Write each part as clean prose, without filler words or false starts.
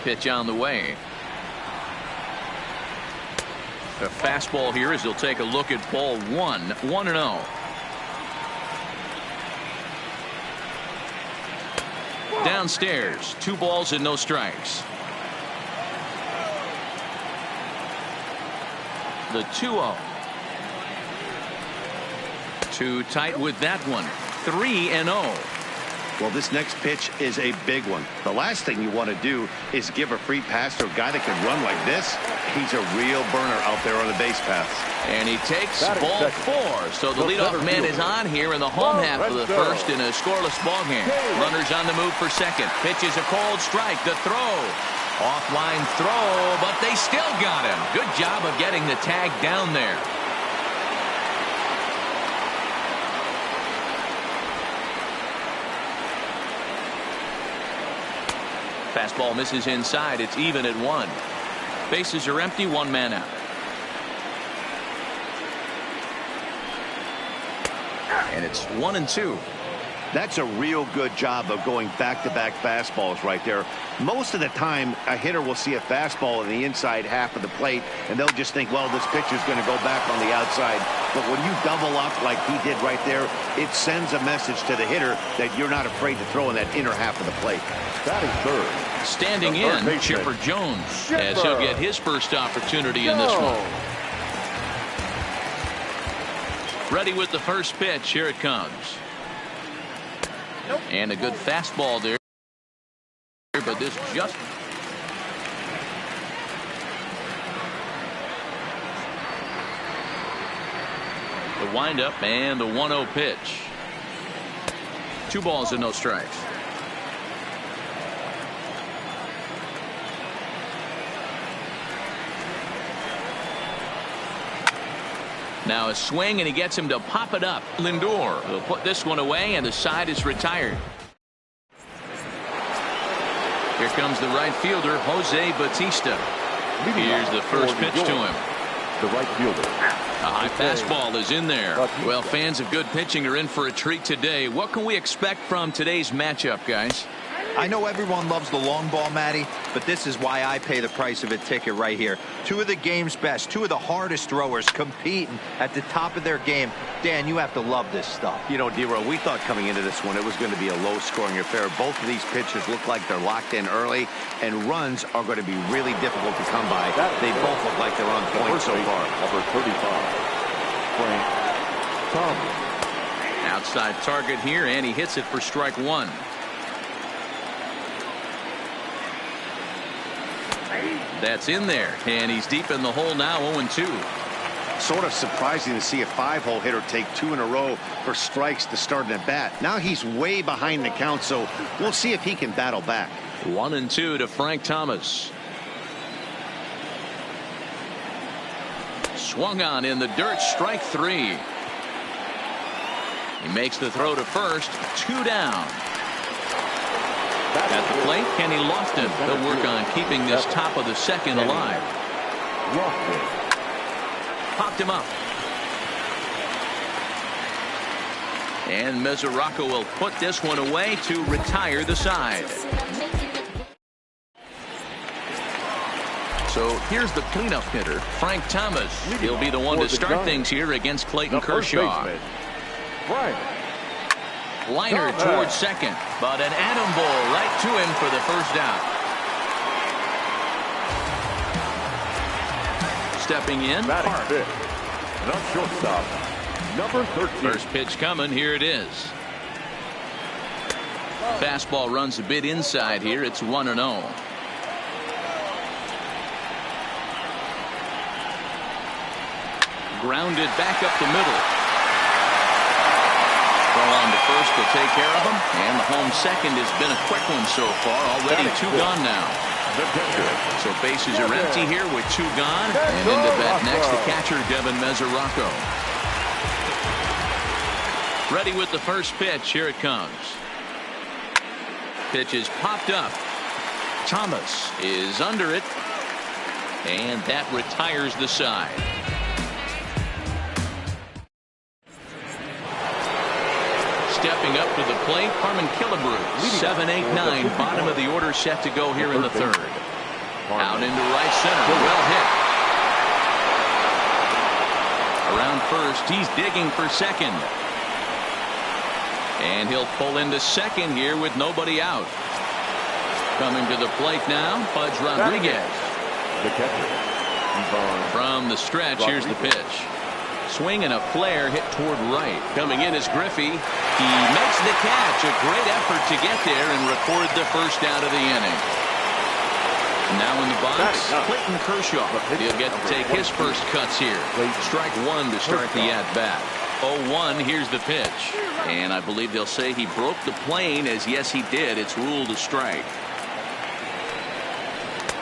pitch on the way. A fastball here as he'll take a look at ball 1, 1-0. Downstairs, 2 balls and no strikes. The 2-0. Too tight with that one. 3-0. Well, this next pitch is a big one. The last thing you want to do is give a free pass to a guy that can run like this. He's a real burner out there on the base paths. And he takes ball 4. So the leadoff man is on here in the home half of the first in a scoreless ball game. Runners on the move for second. Pitch is a cold strike. The throw. Offline throw, but they still got him. Good job of getting the tag down there. Fastball misses inside. It's even at 1. Bases are empty. 1 man out. And it's 1-2. That's a real good job of going back-to-back fastballs right there. Most of the time, a hitter will see a fastball in the inside half of the plate, and they'll just think, well, this pitcher's going to go back on the outside. But when you double up like he did right there, it sends a message to the hitter that you're not afraid to throw in that inner half of the plate. Batting third. Standing in, Chipper Jones, as he'll get his first opportunity in this one. Ready with the first pitch. Here it comes. And a good fastball there. But this just... The windup and the 1-0 pitch. 2 balls and no strikes. Now a swing, and he gets him to pop it up. Lindor will put this one away, and the side is retired. Here comes the right fielder, Jose Bautista. Here's the first pitch to him. The right fielder. A high fastball is in there. Well, fans of good pitching are in for a treat today. What can we expect from today's matchup, guys? I know everyone loves the long ball, Matty, but this is why I pay the price of a ticket right here. 2 of the game's best, 2 of the hardest throwers competing at the top of their game. Dan, you have to love this stuff. You know, D-Row, we thought coming into this one it was going to be a low-scoring affair. Both of these pitchers look like they're locked in early, and runs are going to be really difficult to come by. They both look like they're on point so far. Number 35, Frank Thomas. Outside target here, and he hits it for strike 1. That's in there, and he's deep in the hole now, 0-2. Sort of surprising to see a 5-hole hitter take 2 in a row for strikes to start an at bat. Now he's way behind the count, so we'll see if he can battle back. 1-2 to Frank Thomas. Swung on in the dirt, strike 3. He makes the throw to first, 2 down. At the plate, Kenny Lofton. They'll work on keeping this top of the second alive. Popped him up. And Mesoraco will put this one away to retire the side. So here's the cleanup hitter, Frank Thomas. He'll be the one to start things here against Clayton Kershaw. Liner towards second, but an atom ball right to him for the first out. Stepping in, Park. Not shortstop, number 13. First pitch coming, here it is. Fastball runs a bit inside here, it's 1-0. Grounded back up the middle. Throw on to first will take care of him, and the home second has been a quick one so far. Already 2 gone now. So bases are empty here with 2 gone, and into bat next the catcher Devin Mesoraco. Ready with the first pitch. Here it comes. Pitch is popped up. Thomas is under it, and that retires the side. Stepping up to the plate, Harmon Killebrew. 7-8-9, bottom of the order set to go here in the third. Out into right center, well hit. Around first, he's digging for second. And he'll pull into second here with nobody out. Coming to the plate now, Pudge Rodriguez. The catcher. From the stretch, here's the pitch. Swing and a flare hit toward right. Coming in is Griffey. He makes the catch. A great effort to get there and record the first out of the inning. Now in the box, Clayton Kershaw. He'll get to take his first cuts here. Strike one to start the at-bat. 0-1, here's the pitch. And I believe they'll say he broke the plane, as yes he did. It's ruled a strike.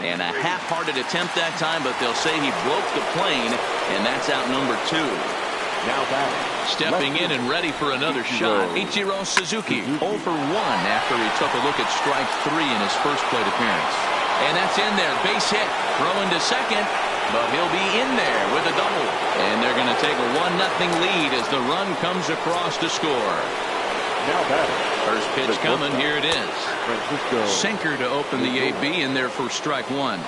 And a half-hearted attempt that time, but they'll say he broke the plane, and that's out number 2. Now back. Stepping in and ready for another shot, Ichiro Suzuki. 0 for 1 after he took a look at strike 3 in his first plate appearance. And that's in there, base hit, throwing to second, but he'll be in there with a double. And they're going to take a 1-0 lead as the run comes across to score. Now batting. First pitch coming, here it is. Sinker to open the AB in there for strike 1.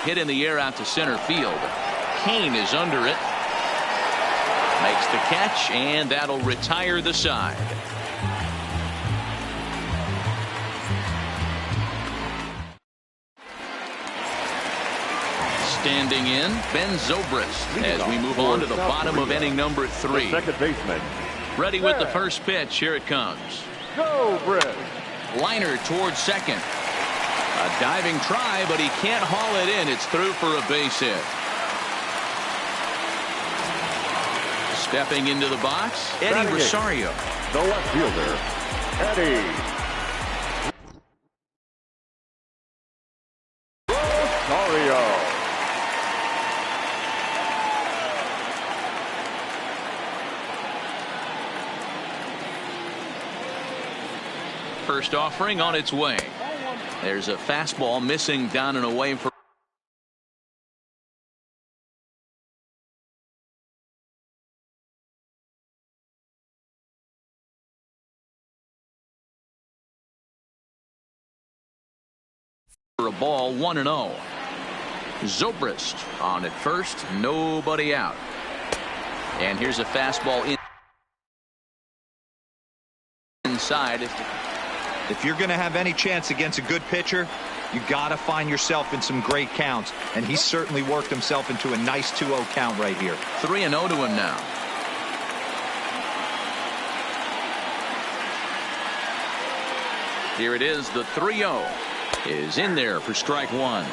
Hit in the air out to center field. Kane is under it. Makes the catch, and that'll retire the side. Standing in, Ben Zobrist as we move on to the bottom of inning number 3. Second baseman. Ready with the first pitch. Here it comes. Zobrist. Liner towards second. A diving try, but he can't haul it in. It's through for a base hit. Stepping into the box, Eddie Rosario. The left fielder, Eddie Rosario. First offering on its way. There's a fastball missing down and away for a ball. 1-0. Zobrist on at first, nobody out. And here's a fastball inside. If you're going to have any chance against a good pitcher, you got to find yourself in some great counts, and he certainly worked himself into a nice 2-0 count right here. 3-0 to him now. Here it is. The 3-0 is in there for strike 1.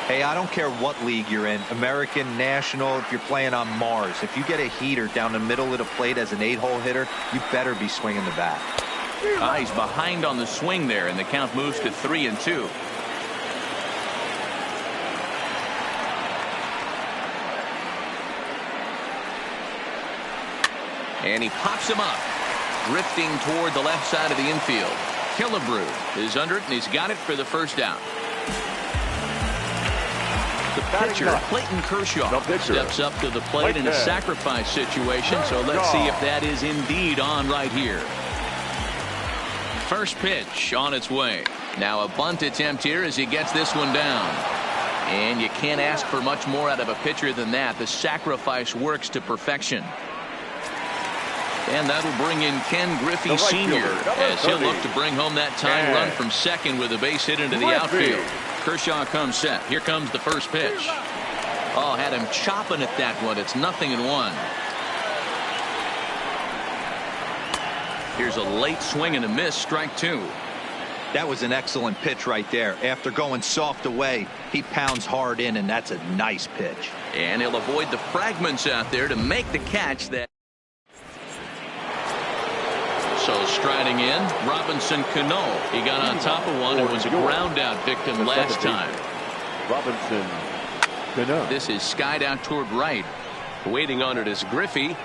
Hey, I don't care what league you're in, American, National, if you're playing on Mars. If you get a heater down the middle of the plate as an 8-hole hitter, you better be swinging the bat. He's behind on the swing there, and the count moves to 3-2. And he pops him up, drifting toward the left side of the infield. Killebrew is under it, and he's got it for the first down. The pitcher, Clayton Kershaw, steps up to the plate in a sacrifice situation, so let's see if that is indeed on right here. First pitch on its way. Now a bunt attempt here as he gets this one down. And you can't ask for much more out of a pitcher than that. The sacrifice works to perfection. And that'll bring in Ken Griffey Sr. as he'll look to bring home that tying run from second with a base hit into the outfield. Kershaw comes set. Here comes the first pitch. Oh, had him chopping at that one. It's 0-1. Here's a late swing and a miss, strike 2. That was an excellent pitch right there. After going soft away, he pounds hard in, and that's a nice pitch. And he'll avoid the fragments out there to make the catch. That. So striding in, Robinson Cano. He got on top of one and was a ground out victim last time. Robinson Cano. This is skied out toward right. Waiting on it is Griffey.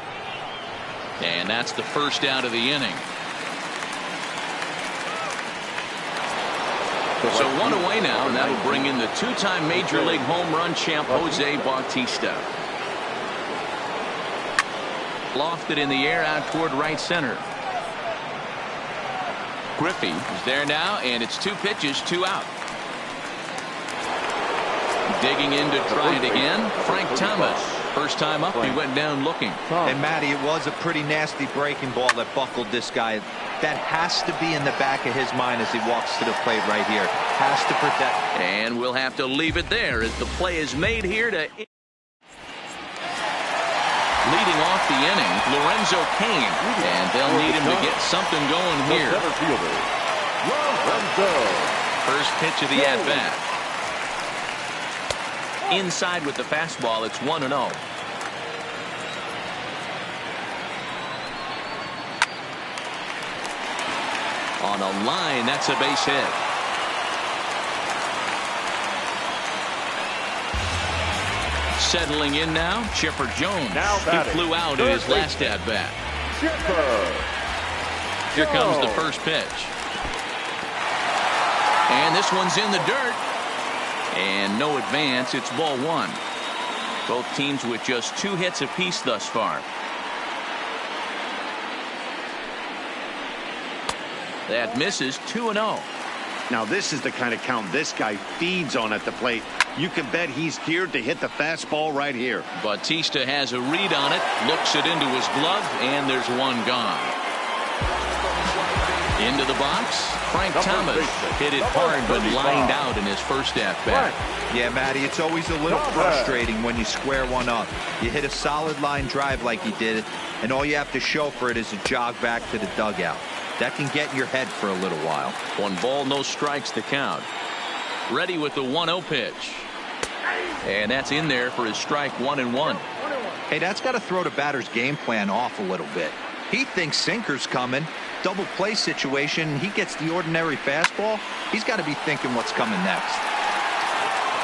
And that's the first out of the inning. So one away now, and that'll bring in the two-time Major League home run champ Jose Bautista. Lofted in the air out toward right center. Griffey is there now, and it's 2 pitches, 2 out. Digging in to try it again, Frank Thomas. First time up, he went down looking. And Matty, it was a pretty nasty breaking ball that buckled this guy. That has to be in the back of his mind as he walks to the plate right here. Has to protect. And we'll have to leave it there as the play is made here to... Leading off the inning, Lorenzo Cain. And they'll need him to get something going here. First pitch of the at-bat. Inside with the fastball, it's 1-0. On a line, that's a base hit. Settling in now, Chipper Jones. He flew out in his last at-bat. Here comes the first pitch. And this one's in the dirt. And no advance. It's ball 1. Both teams with just 2 hits apiece thus far. That misses. 2-0. Now this is the kind of count this guy feeds on at the plate. You can bet he's geared to hit the fastball right here. Bautista has a read on it, looks it into his glove, and there's one gone. Into the box, Frank Thomas hit it hard but lined out in his first at-bat. Yeah, Matty, it's always a little frustrating when you square one up. You hit a solid line drive like he did, and all you have to show for it is a jog back to the dugout. That can get in your head for a little while. 1 ball, no strikes to count. Ready with the 1-0 pitch. And that's in there for his strike 1-1. Hey, that's got to throw the batter's game plan off a little bit. He thinks sinker's coming. Double play situation. He gets the ordinary fastball. He's got to be thinking what's coming next.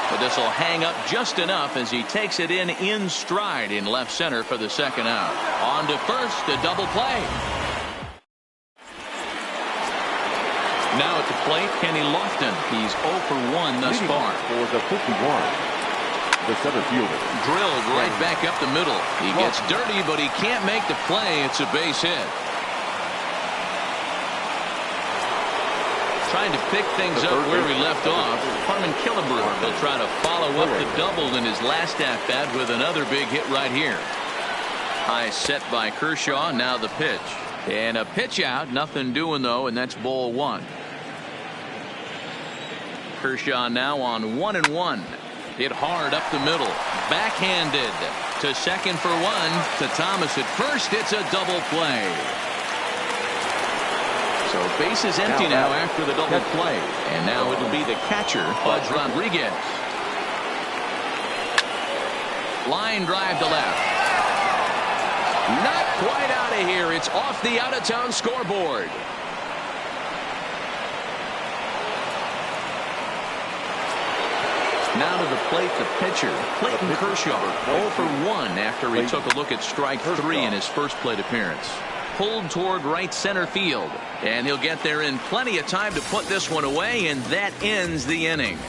But this will hang up just enough as he takes it in stride in left center for the second out. On to first, a double play. Now at the plate, Kenny Lofton. He's 0 for 1 thus far. For the 51, the center fielder. Drilled right back up the middle. He gets dirty, but he can't make the play. It's a base hit. Trying to pick things up where we left off. Harmon Killebrew will try to follow up the double in his last at-bat with another big hit right here. High set by Kershaw. Now the pitch. And a pitch out. Nothing doing, though, and that's ball 1. Kershaw now on 1-1. Hit hard up the middle. Backhanded to second for 1. To Thomas at first. It's a double play. So base is empty now after the double play. And now it'll be the catcher, Buzz Rodriguez. Line drive to left. Not quite out of here. It's off the out-of-town scoreboard. Now to the plate, the pitcher, Clayton Kershaw, 0 for 1 after he took a look at strike 3 in his first plate appearance. Pulled toward right center field, and he'll get there in plenty of time to put this one away, and that ends the inning.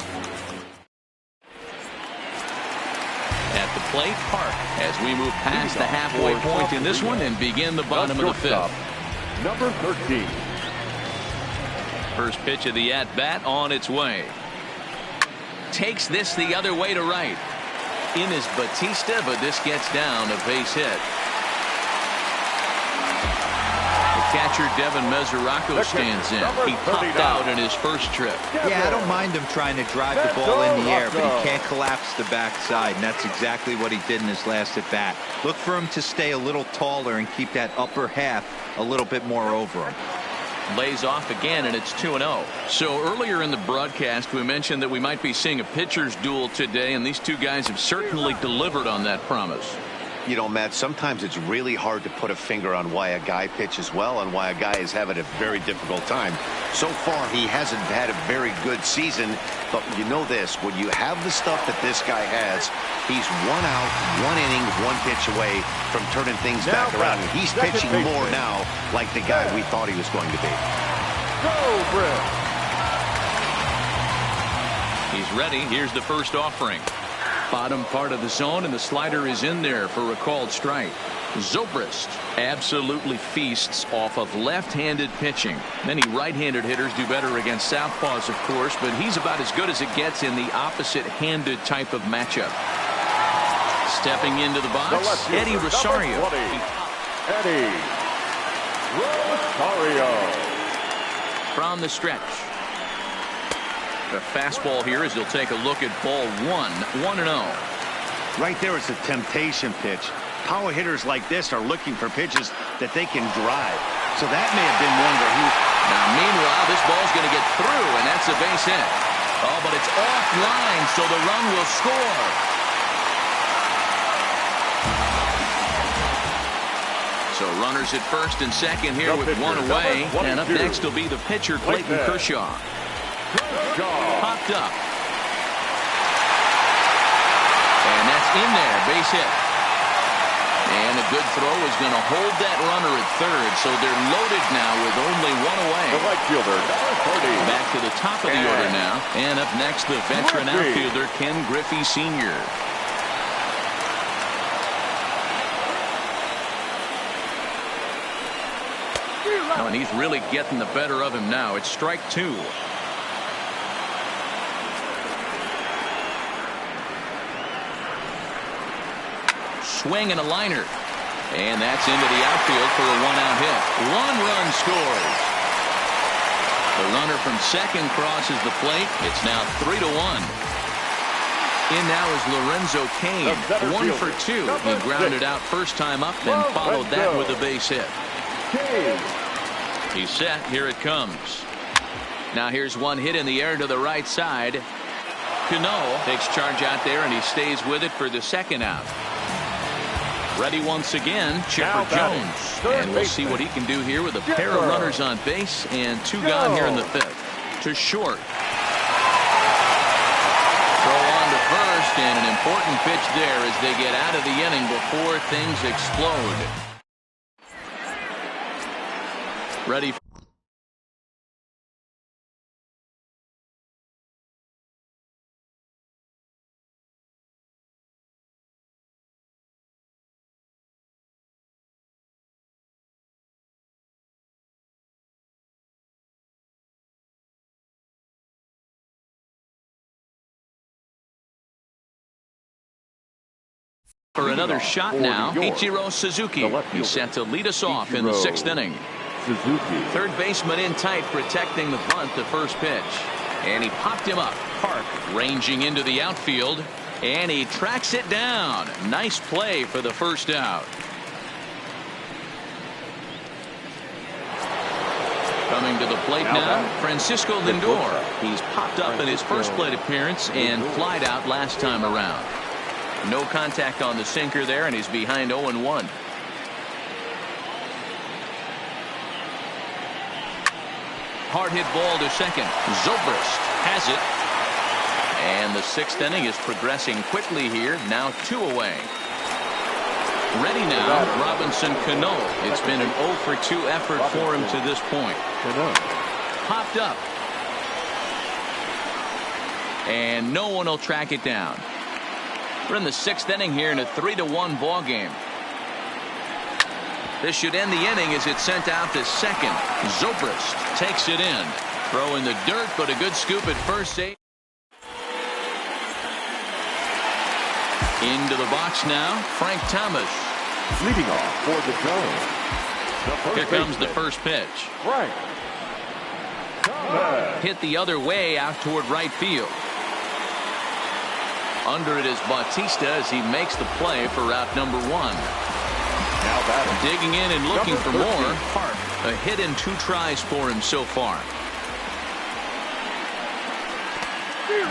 At the plate, Park, as we move past the halfway point in this one and begin the bottom of the 5th. Number 13. First pitch of the at-bat on its way. Takes this the other way to right. In is Bautista, but this gets down a base hit. The catcher Devin Mesoraco stands in. He popped out in his first trip. Yeah, I don't mind him trying to drive the ball in the air, but he can't collapse the backside, and that's exactly what he did in his last at bat. Look for him to stay a little taller and keep that upper half a little bit more over him. Lays off again, and it's 2-0. So earlier in the broadcast, we mentioned that we might be seeing a pitcher's duel today, and these two guys have certainly delivered on that promise. You know, Matt, sometimes it's really hard to put a finger on why a guy pitches well and why a guy is having a very difficult time. So far, he hasn't had a very good season, but you know this, when you have the stuff that this guy has, he's 1 out, 1 inning, 1 pitch away from turning things back around. And he's pitching more now like the guy we thought he was going to be. Go, Brett. He's ready. Here's the first offering. Bottom part of the zone, and the slider is in there for a called strike. Zobrist absolutely feasts off of left-handed pitching. Many right-handed hitters do better against southpaws, of course, but he's about as good as it gets in the opposite-handed type of matchup. Stepping into the box, Eddie Rosario. Eddie Rosario. From the stretch. The fastball here as he'll take a look at ball 1-0. Right there, it's a temptation pitch. Power hitters like this are looking for pitches that they can drive. So that may have been one where he... Now, meanwhile, this ball's going to get through, and that's a base hit. Oh, but it's offline, so the run will score. So runners at first and second here with one away. And up next will be the pitcher, Clayton Kershaw. Popped up. And that's in there, base hit. And a good throw is going to hold that runner at third, so they're loaded now with only one away. The right fielder, back to the top of the order now. And up next, the veteran outfielder, Ken Griffey Sr. Oh, and he's really getting the better of him now. It's strike two. Swing and a liner. And that's into the outfield for a one-out hit. One run scores. The runner from second crosses the plate. It's now 3-1. In now is Lorenzo Cain. 1 for 2. He grounded out first time up, then followed that with a base hit. He's set. Here it comes. Now here's one hit in the air to the right side. Cano takes charge out there, and he stays with it for the second out. Ready once again, Chipper Jones. And we'll see what he can do here with a pair of runners on base and two gone here in the fifth. To short. Throw on to first, and an important pitch there as they get out of the inning before things explode. Ready. For another shot now, Ichiro Suzuki. He's set to lead us off in the sixth inning. Third baseman in tight, protecting the bunt, the first pitch. And he popped him up. Park ranging into the outfield. And he tracks it down. Nice play for the first out. Coming to the plate now, Francisco Lindor. He's popped up in his first plate appearance and flied out last time around. No contact on the sinker there, and he's behind 0-1. Hard hit ball to second. Zobrist has it. And the sixth inning is progressing quickly here. Now 2 away. Ready now, Robinson Cano. It's been an 0 for 2 effort for him to this point. Popped up. And no one will track it down. We're in the sixth inning here in a 3-1 ball game. This should end the inning as it's sent out to second. Zobrist takes it in. Throw in the dirt, but a good scoop at first. Into the box now, Frank Thomas. Leading off for the Giants. Here comes the first pitch. Frank Thomas. Hit the other way out toward right field. Under it is Bautista as he makes the play for route number 1. Now batting. Digging in and looking for more. Park. A hit and 2 tries for him so far.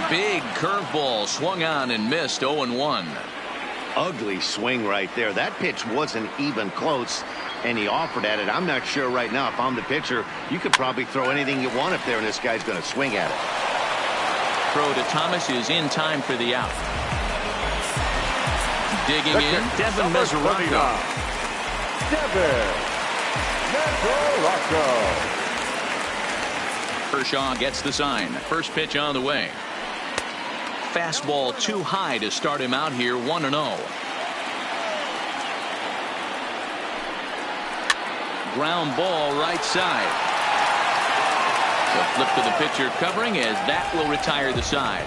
Big curveball swung on and missed. 0-1. Ugly swing right there. That pitch wasn't even close, and he offered at it. I'm not sure right now if I'm the pitcher. You could probably throw anything you want up there, and this guy's going to swing at it. Throw to Thomas is in time for the out. Digging in, Devin Mesoraco. Devin Mesoraco. Kershaw gets the sign. First pitch on the way. Fastball too high to start him out here. 1-0. ground ball right side. The flip to the pitcher covering as that will retire the side.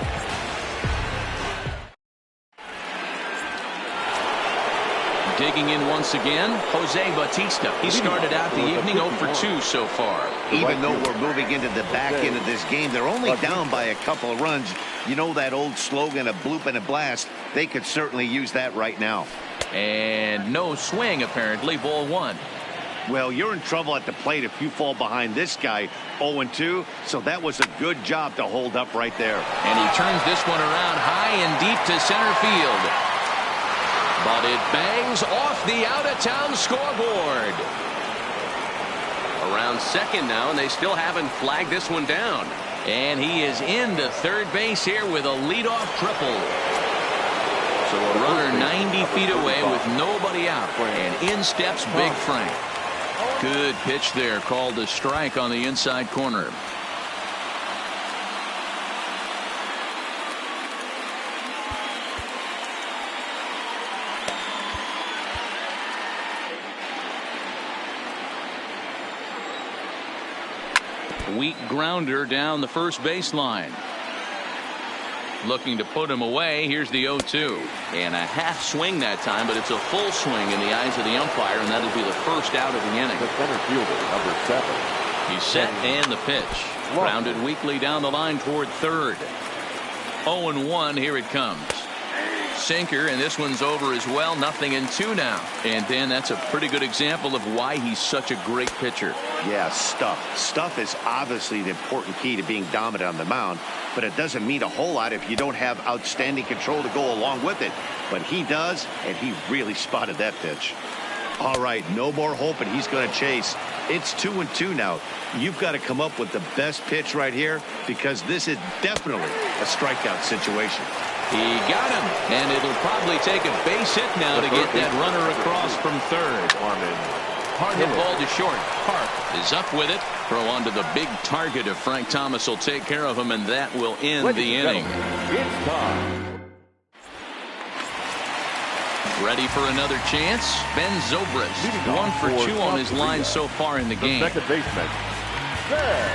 Digging in once again, Jose Bautista. He started out the evening 0 for 2 so far. Even though we're moving into the back end of this game, they're only down by a couple of runs. You know that old slogan, a bloop and a blast. They could certainly use that right now. And no swing, apparently, ball 1. Well, you're in trouble at the plate if you fall behind this guy 0-2, so that was a good job to hold up right there. And he turns this one around high and deep to center field. But it bangs off the out-of-town scoreboard. Around second now, and they still haven't flagged this one down. And he is into third base here with a leadoff triple. So a runner 90 feet away with nobody out. And in steps Big Frank. Good pitch there, called a strike on the inside corner. Weak grounder down the first baseline. Looking to put him away. Here's the 0-2. And a half swing that time, but it's a full swing in the eyes of the umpire, and that'll be the first out of the inning. The center fielder, number 7. He's set and the pitch. Grounded weakly down the line toward third. 0-1. Here it comes. Sinker, and this one's over as well. 0-2 now. And Dan, that's a pretty good example of why he's such a great pitcher. Yeah, stuff. Stuff is obviously the important key to being dominant on the mound, but it doesn't mean a whole lot if you don't have outstanding control to go along with it. But he does, and he really spotted that pitch. All right, no more hoping he's going to chase. It's 2-2 now. You've got to come up with the best pitch right here, because this is definitely a strikeout situation. He got him, and it'll probably take a base hit now to get that runner across from third. Hard hit ball to short. Park is up with it. Throw onto the big target if Frank Thomas will take care of him, and that will end the inning. It's time. Ready for another chance? Ben Zobrist, 1 for 2 on his line so far in the game. Second baseman, Ben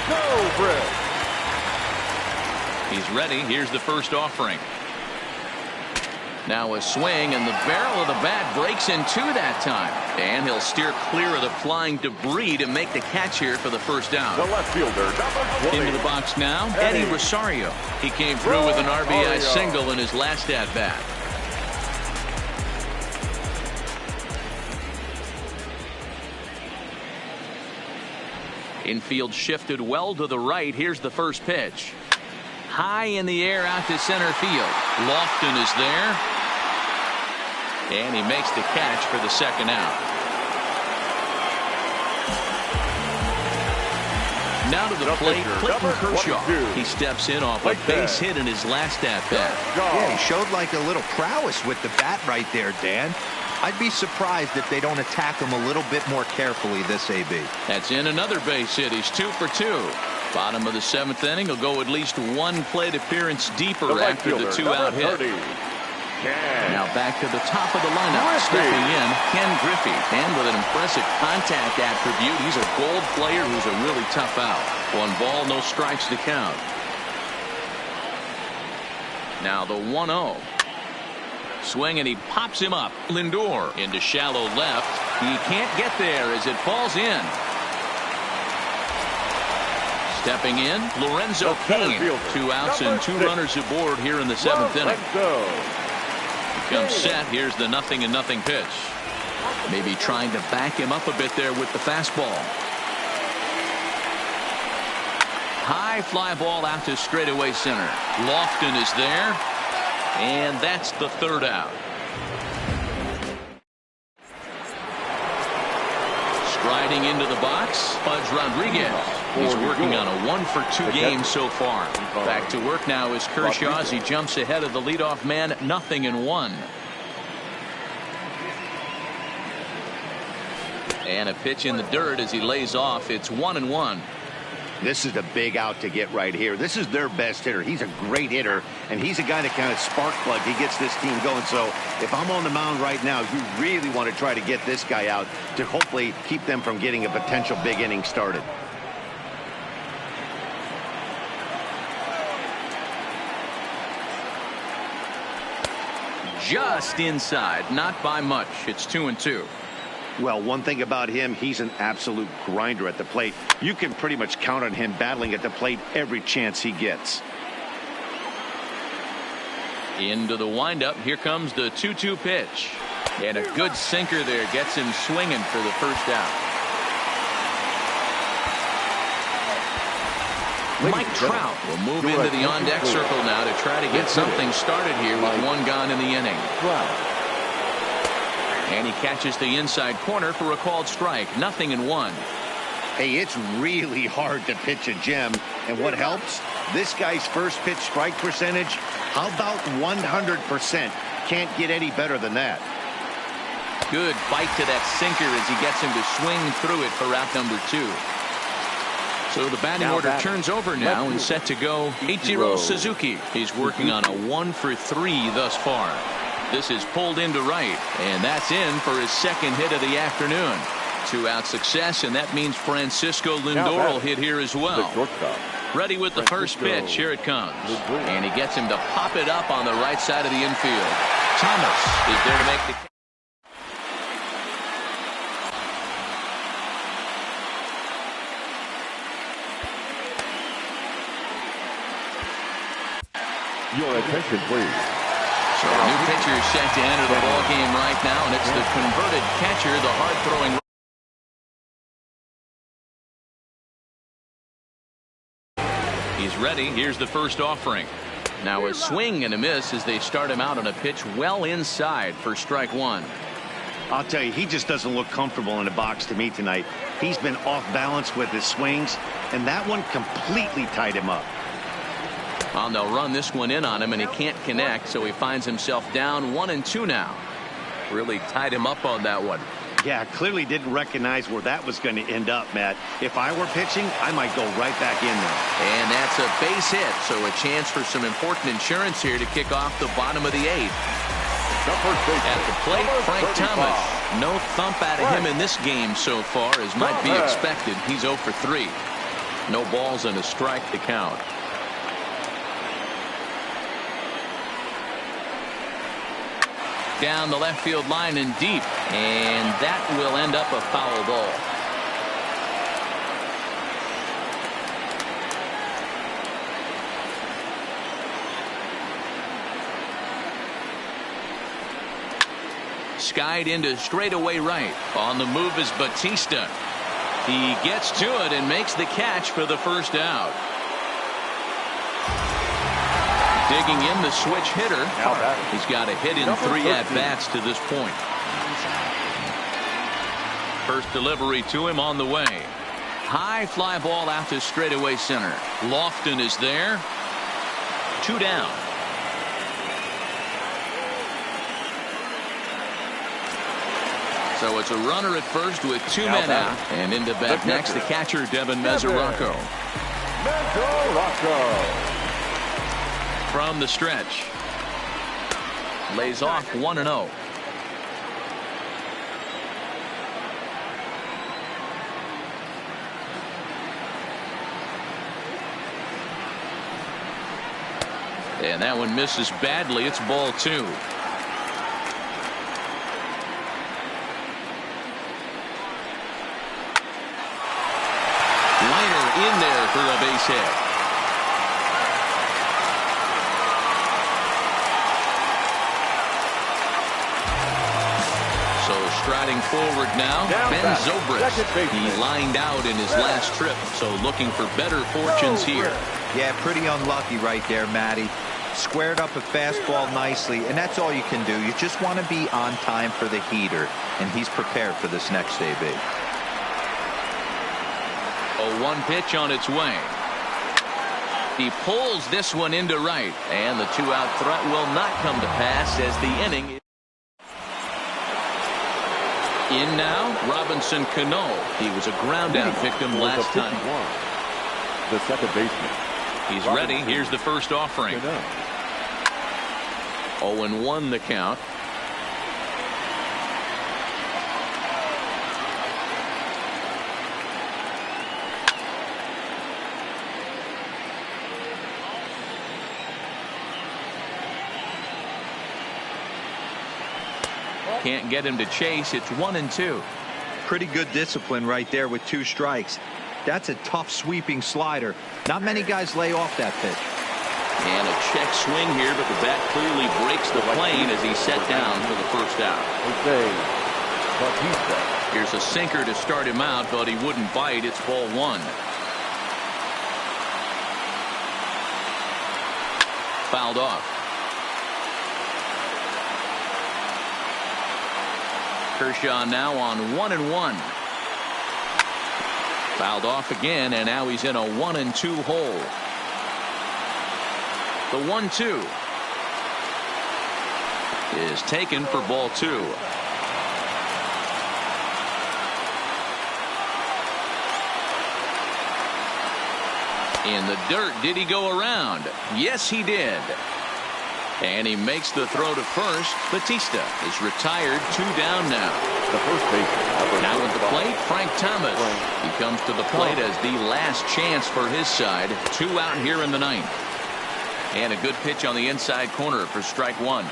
Zobrist. He's ready. Here's the first offering. Now a swing, and the barrel of the bat breaks in two that time. And he'll steer clear of the flying debris to make the catch here for the first down. The left fielder, number 20. Into the box now, Eddie Rosario. He came through with an RBI single in his last at-bat. Infield shifted well to the right. Here's the first pitch. High in the air out to center field. Lofton is there. And he makes the catch for the second out. Now to the plate, Clayton Kershaw. He steps in off a base hit in his last at-bat. Yeah, he showed like a little prowess with the bat right there, Dan. I'd be surprised if they don't attack him a little bit more carefully this AB. That's in another base hit. He's 2 for 2. Bottom of the 7th inning. He'll go at least one plate appearance deeper after the 2-out hit. Now back to the top of the lineup. Stepping in, Ken Griffey. And with an impressive contact attribute, he's a gold player who's a really tough out. 1 ball, no strikes to count. Now the 1-0. Swing, and he pops him up. Lindor into shallow left. He can't get there as it falls in. Stepping in, Lorenzo Cain. 2 outs and 2 runners aboard here in the 7th inning. He comes set. Here's the 0-0 pitch. Maybe trying to back him up a bit there with the fastball. High fly ball out to straightaway center. Lofton is there. And that's the 3rd out. Striding into the box, Pudge Rodriguez. He's working on a 1 for 2 game so far. Back to work now is Kershaw as he jumps ahead of the leadoff man, 0-1. And a pitch in the dirt as he lays off. It's 1-1. This is a big out to get right here. This is their best hitter. He's a great hitter, and he's a guy that kind of spark plug. He gets this team going. So if I'm on the mound right now, you really want to try to get this guy out to hopefully keep them from getting a potential big inning started. Just inside, not by much. It's 2-2. Well, one thing about him, he's an absolute grinder at the plate. You can pretty much count on him battling at the plate every chance he gets. Into the windup. Here comes the 2-2 pitch. And a good sinker there gets him swinging for the first out. Mike Trout will move into the on-deck circle now to try to get something started here with one gone in the inning. And he catches the inside corner for a called strike. 0-1. Hey, it's really hard to pitch a gem. And what helps? This guy's first pitch strike percentage, how about 100%? Can't get any better than that. Good bite to that sinker as he gets him to swing through it for out number 2. So the batting order turns over now and set to go. Ichiro Suzuki. He's working on a 1-for-3 thus far. This is pulled into right, and that's in for his second hit of the afternoon. 2-out success, and that means Francisco Lindor will hit here as well. Ready with the first pitch. Here it comes. And he gets him to pop it up on the right side of the infield. Thomas is there to make the... Your attention, please. So a new pitcher is set to enter the ball game right now, and it's the converted catcher, the hard-throwing. He's ready. Here's the first offering. Now a swing and a miss as they start him out on a pitch well inside for strike 1. I'll tell you, he just doesn't look comfortable in the box to me tonight. He's been off balance with his swings, and that one completely tied him up. Well, they'll run this one in on him, and he can't connect, so he finds himself down 1-2 now. Really tied him up on that one. Yeah, clearly didn't recognize where that was going to end up, Matt. If I were pitching, I might go right back in there. And that's a base hit, so a chance for some important insurance here to kick off the bottom of the 8th. At the plate, Frank Thomas. No thump out of him in this game so far, as might be expected. He's 0 for 3. No balls and a strike to count. Down the left field line and deep, and that will end up a foul ball. Skied into straightaway right. On the move is Batista. He gets to it and makes the catch for the first out. Digging in the switch hitter. He's got a hit in 3 at-bats to this point. First delivery to him on the way. High fly ball out to straightaway center. Lofton is there. 2 down. So it's a runner at first with 2 men out. And into bat next, the catcher, Devin Mesoraco. From the stretch. Lays off 1-0. And that one misses badly. It's ball 2. Liner in there for a base hit. Striding forward now, Ben Zobrist. He lined out in his last trip, so looking for better fortunes here. Yeah, pretty unlucky right there, Matty. Squared up a fastball nicely, and that's all you can do. You just want to be on time for the heater, and he's prepared for this next AB. A 1 pitch on its way. He pulls this one into right, and the 2-out threat will not come to pass as the inning. In now, Robinson Cano. He was a ground-out victim last time. the second baseman. He's ready. Here's the first offering. 0-1 the count. Can't get him to chase. It's 1-2. Pretty good discipline right there with 2 strikes. That's a tough sweeping slider. Not many guys lay off that pitch. And a check swing here, but the bat clearly breaks the plane as he's set down for the first out. Here's a sinker to start him out, but he wouldn't bite. It's ball 1. Fouled off. Kershaw now on 1-1. Fouled off again, and now he's in a 1-2 hole. The 1-2 is taken for ball 2. In the dirt, did he go around? Yes, he did. And he makes the throw to first. Batista is retired. 2 down now. The first baseman. Now at the plate, Frank Thomas. He comes to the plate as the last chance for his side. 2 out here in the 9th. And a good pitch on the inside corner for strike 1.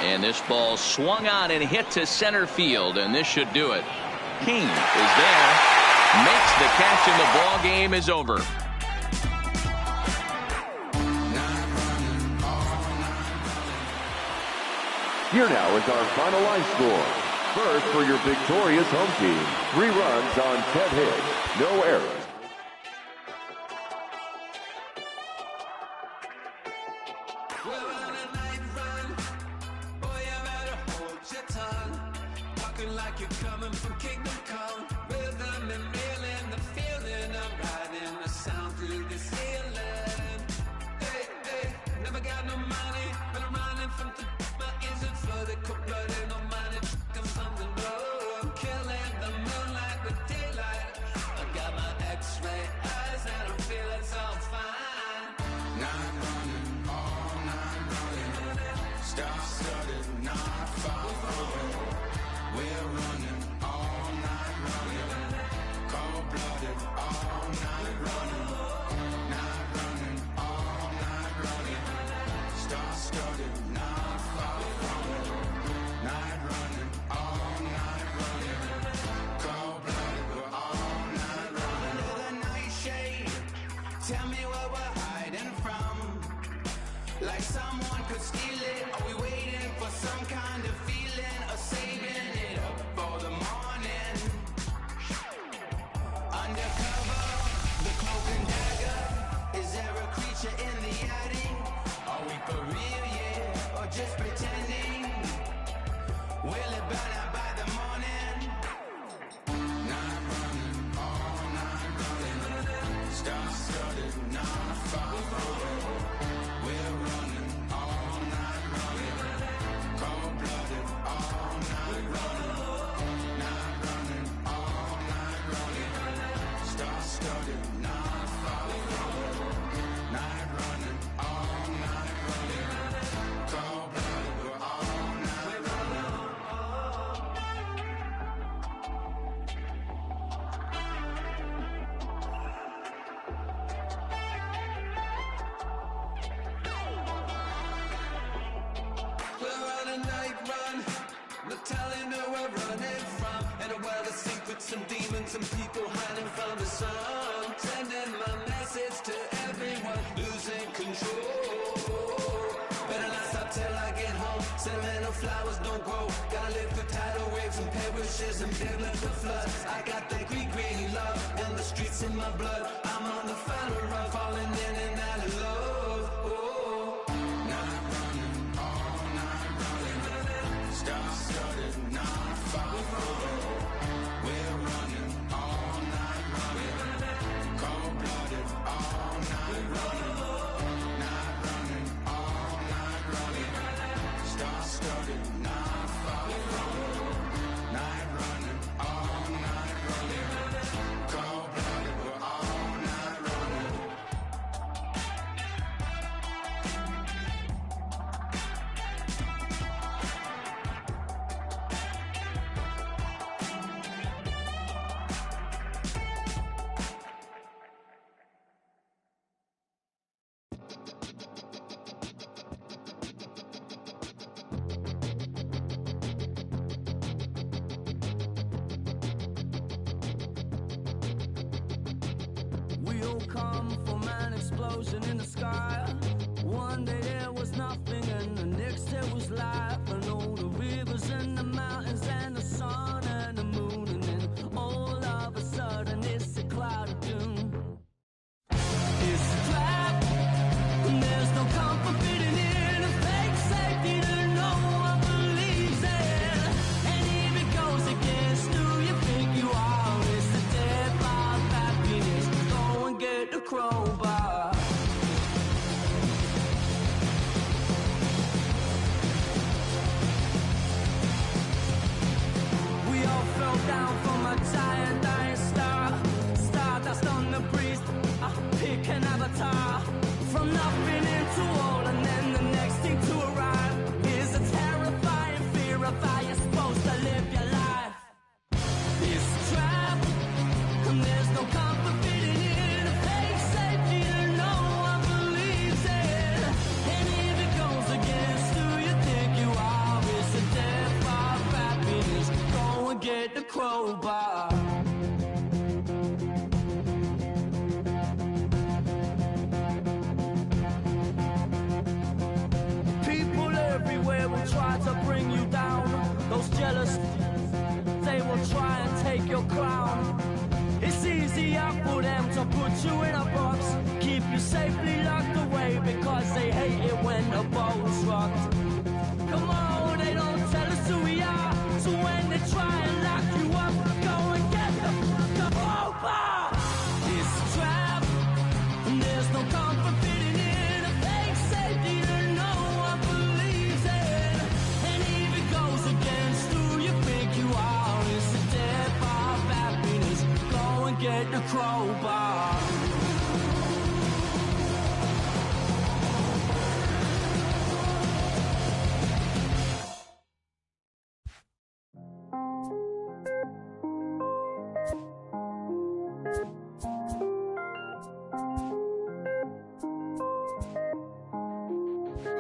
And this ball swung on and hit to center field, and this should do it. King is there, makes the catch, and the ball game is over. Here now is our final line score. First, for your victorious home team, 3 runs on 10 hits, no errors. Tell me what we're hiding from. Like someone could steal it. Are we waiting for some kind of feeling, or saving it up for the morning? Undercover, the cloak and dagger. Is there a creature in the attic? Are we for real, yeah, or just pretending? Will it burn out by the morning? Night running, all night running. Star-studded, not far from. We're running all night running. Cold-blooded, all night running. Night running, all night running. Star-studded, not far from. Night running, all night running. Cold-blooded, we're all night running. We're on a night run, no telling who we're running from. In a world of secrets and demons and people hiding from the sun. Sending my message to everyone losing control. Better not stop till I get home. Sentimental flowers don't grow. Gotta live through tidal waves and perishes and big like the floods. I got that green love and the streets in my blood. I'm on the final run, falling in and out of love. Oh. Night running, all night running. Star-studded, not far from. We're running all night running. Cold-blooded, all night running. Night running, all night running. Star-studded, not far from. Night running, all night running. will come from an explosion in the sky. One day there was nothing and the next there was life. And all the rivers and the mountains and the sun and the moon. And then all of a sudden it's a cloud of doom. It's a trap, and there's no comfort fitting in a fake safety that no one believes in. And if it goes against who you think you are, it's the death of happiness. Go and get the crowbar. We all fell down from a giant dying star. Stardust on the breeze, pick an avatar. From nothing into all, and then the next thing to arrive is a terrifying fear of how you're supposed to live your life. It's a trap, and there's no comfort fitting in a fake safety that no one believes in. And if it goes against who you think you are, it's the death of happiness. Go and get the crowbar. People everywhere will try to bring you down. Those jealous, they will try and take your crown. It's easier for them to put you in a box, keep you safely locked away, because they hate it when the boat's rocked. Come on, they don't tell us who we are, so when they try and lock you up, go and get the crowbar. It's a trap, and there's no comfort fitting in a fake safety that no one believes in. And if it goes against who you think you are, it's the death of happiness. Go and get the crowbar.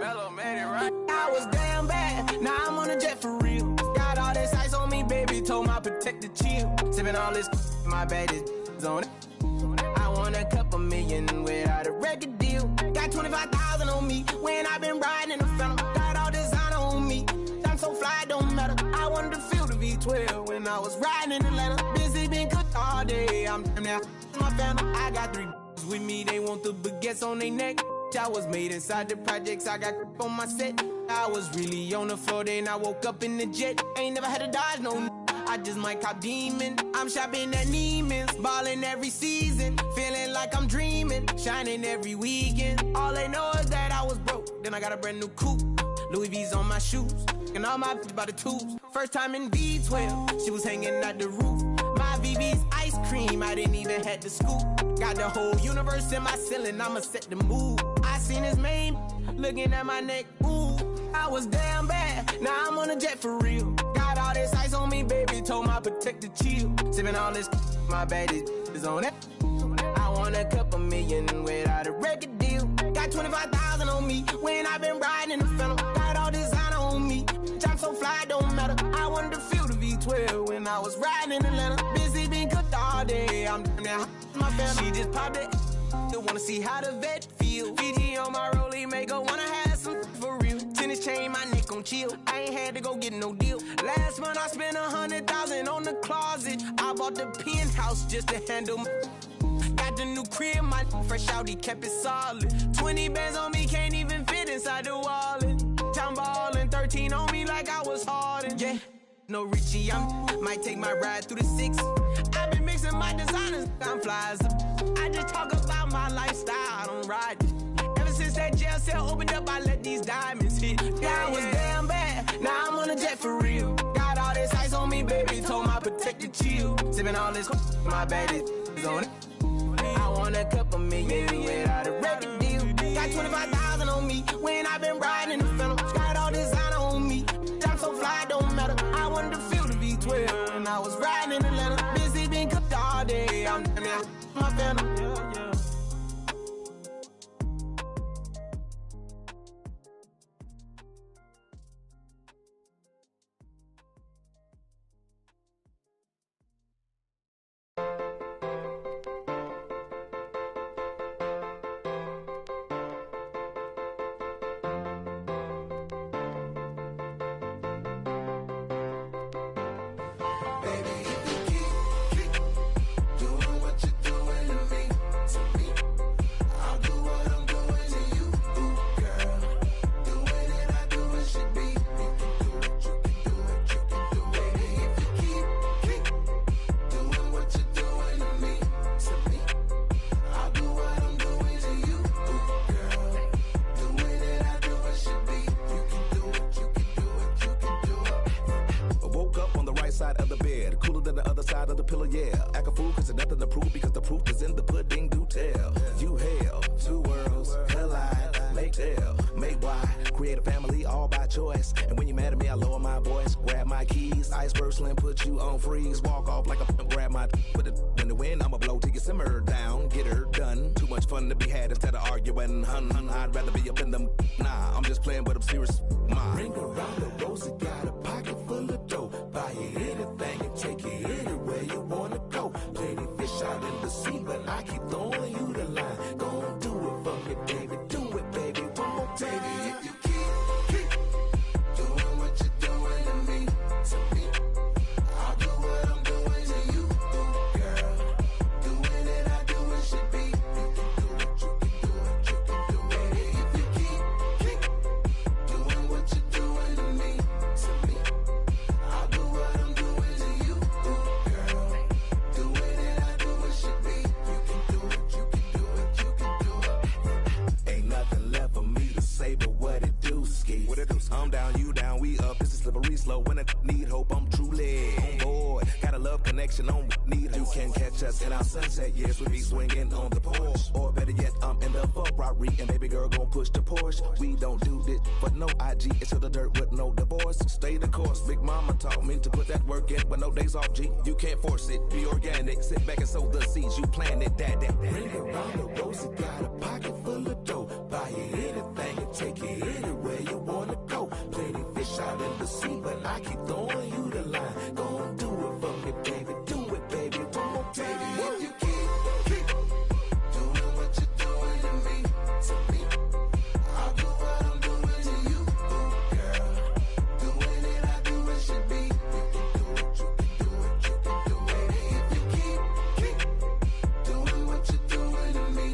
Mellow made it right. I was damn bad, now I'm on a jet for real. Got all this ice on me, baby, told my protector chill. Sipping all this, my bad is on it. I want a couple million without a record deal. Got 25,000 on me when I been riding in the phantom. Got all designer on me, I'm so fly, it don't matter. I wanted to feel the V12 when I was riding in Atlanta. Busy been cooked all day, I'm now my phantom. I got 3 with me, they want the baguettes on their neck. I was made inside the projects, I got on my set. I was really on the floor, then I woke up in the jet. Ain't never had to dodge no I just might cop demon. I'm shopping at Neiman's, balling every season. Feeling like I'm dreaming, shining every weekend. All they know is that I was broke, then I got a brand new coupe. Louis V's on my shoes, and all my by the tubes. First time in V12, she was hanging at the roof. My VV's ice cream, I didn't even have to scoop. Got the whole universe in my ceiling, I'ma set the mood. I seen his mane, looking at my neck, ooh. I was damn bad, now I'm on a jet for real. Got all this ice on me, baby, told my protector chill. Sipping all this, my bad is on it. I want a couple million without a record deal. Got 25,000 on me when I been riding in the phantom. Got all designer on me, I'm so fly, it don't matter. I wanted to feel the V12 when I was riding in Atlanta. Busy been cooked all day, I'm now my family. She just popped it, still wanna see how the vet feel. Fiji on my rollie, make her wanna have some for real. Tennis chain, my neck on chill. I ain't had to go get no deal. Last month I spent 100,000 on the closet. I bought the penthouse just to handle my. Got the new crib, my fresh out, he kept it solid. 20 bands on me, can't even fit inside the wallet. Time ballin', 13 on me like I was Harden. Yeah, no Richie, might take my ride through the 6. I've been mixing my designers, I'm fly as I just talk about my lifestyle, I don't ride it. Ever since that jail cell opened up, I let these diamonds hit. Yeah, I was damn bad, now I'm on a jet for real. Got all this ice on me, baby, told my protector chill. Sipping all this, my bad is on it. I want a couple million without a record deal. Got 25,000 on me when I been riding in the phantom. Got all designer on me, I'm so fly, it don't matter. I wanted to feel the V12 when I was riding in Atlanta. Busy been cooked all day, I'm now my phantom. Yeah, yeah. the proof because the proof is in the pudding. Do tell. You hell, two worlds collide. Make tell, make why. Create a family all by choice. And when you're mad at me, I lower my voice. Grab my keys, iceberg slim, put you on freeze. Walk off like a grab my put it in the wind. I'ma blow till you simmer down. Get her done. Too much fun to be had instead of arguing. Hun, I'd rather be up in them. Nah, I'm just playing, but I'm serious. Ring around the rosy, got a pocket full of dough. Buy you anything and take you anywhere you wanna go. Plenty fish out in the sea, but I keep throwing you the line. Gon' do it for me, baby. Do it, baby. One more time. Baby, if you keep doing what you're doing to me, I'll do what I'm doing to you, girl. Doing it, I do it should be. You can do it, you can do it, you can do it. Baby, if you keep doing what you're doing to me, I'll do what I'm doing to you, girl. Doing it, I do it should be. You can do it, you can do it, you can do it. Ain't nothing left for me to say but what it do, ski. What it do? I'm down, you down, we up. This is slippery slow. When I need hope, I'm truly on board. Got a love connection on need hope. You can catch us in our sunset years. We be swinging on the porch. Or better yet, I'm in the Ferrari. And baby girl gon' push the Porsche. We don't do this for no IG. It's to the dirt with no divorce. Stay the course. Big mama taught me to put that work in with no days off, G. You can't force it. Be organic. Sit back and sow the seeds. You planted that. Ring around the rosy, got a pocket full of dough. Buy you anything and take you anywhere you wanna go. Plenty fish out in the sea, but I keep throwing you the line. Gon' do it for me, baby. Do it, baby. One more time. Baby, if you keep doing what you're doing to me, I'll do what I'm doing to you, girl. Doing it, I do it should be. You can do it, you can do it, you can do it. Baby, if you keep doing what you're doing to me,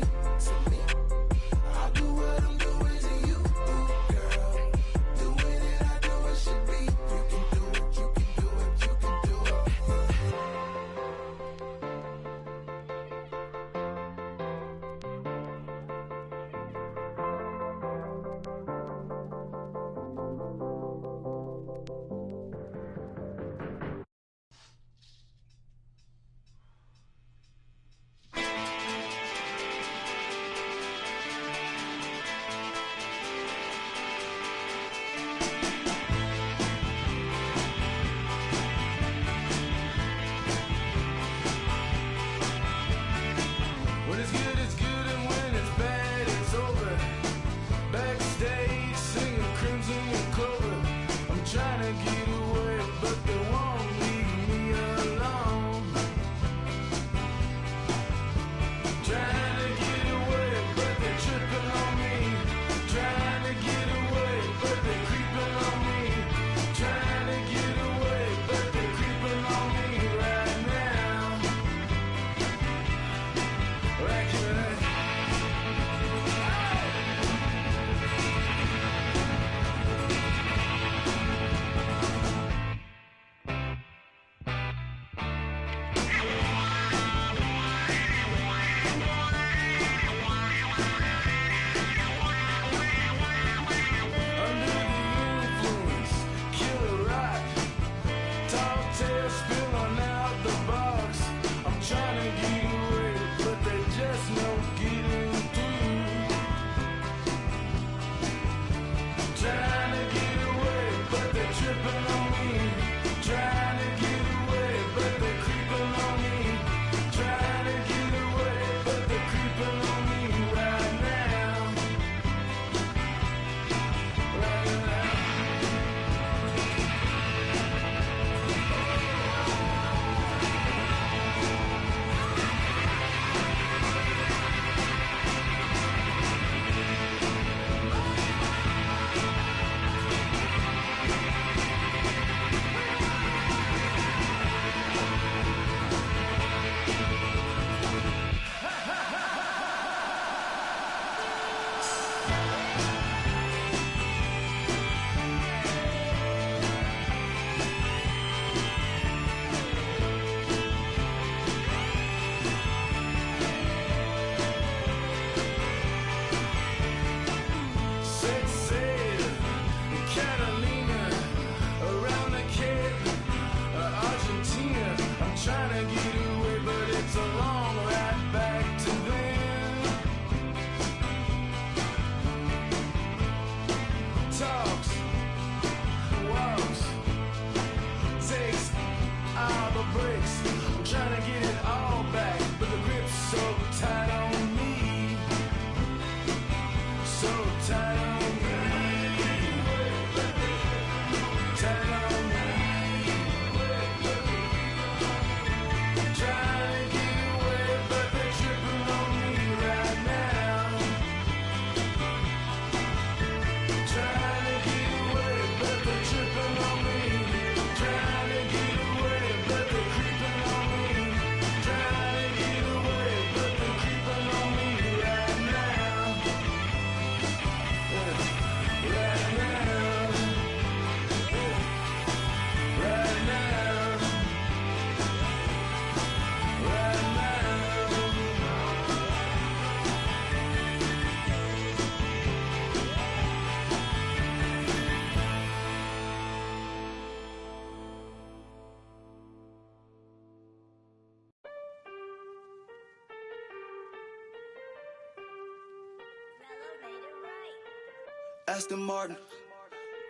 Aston Martin,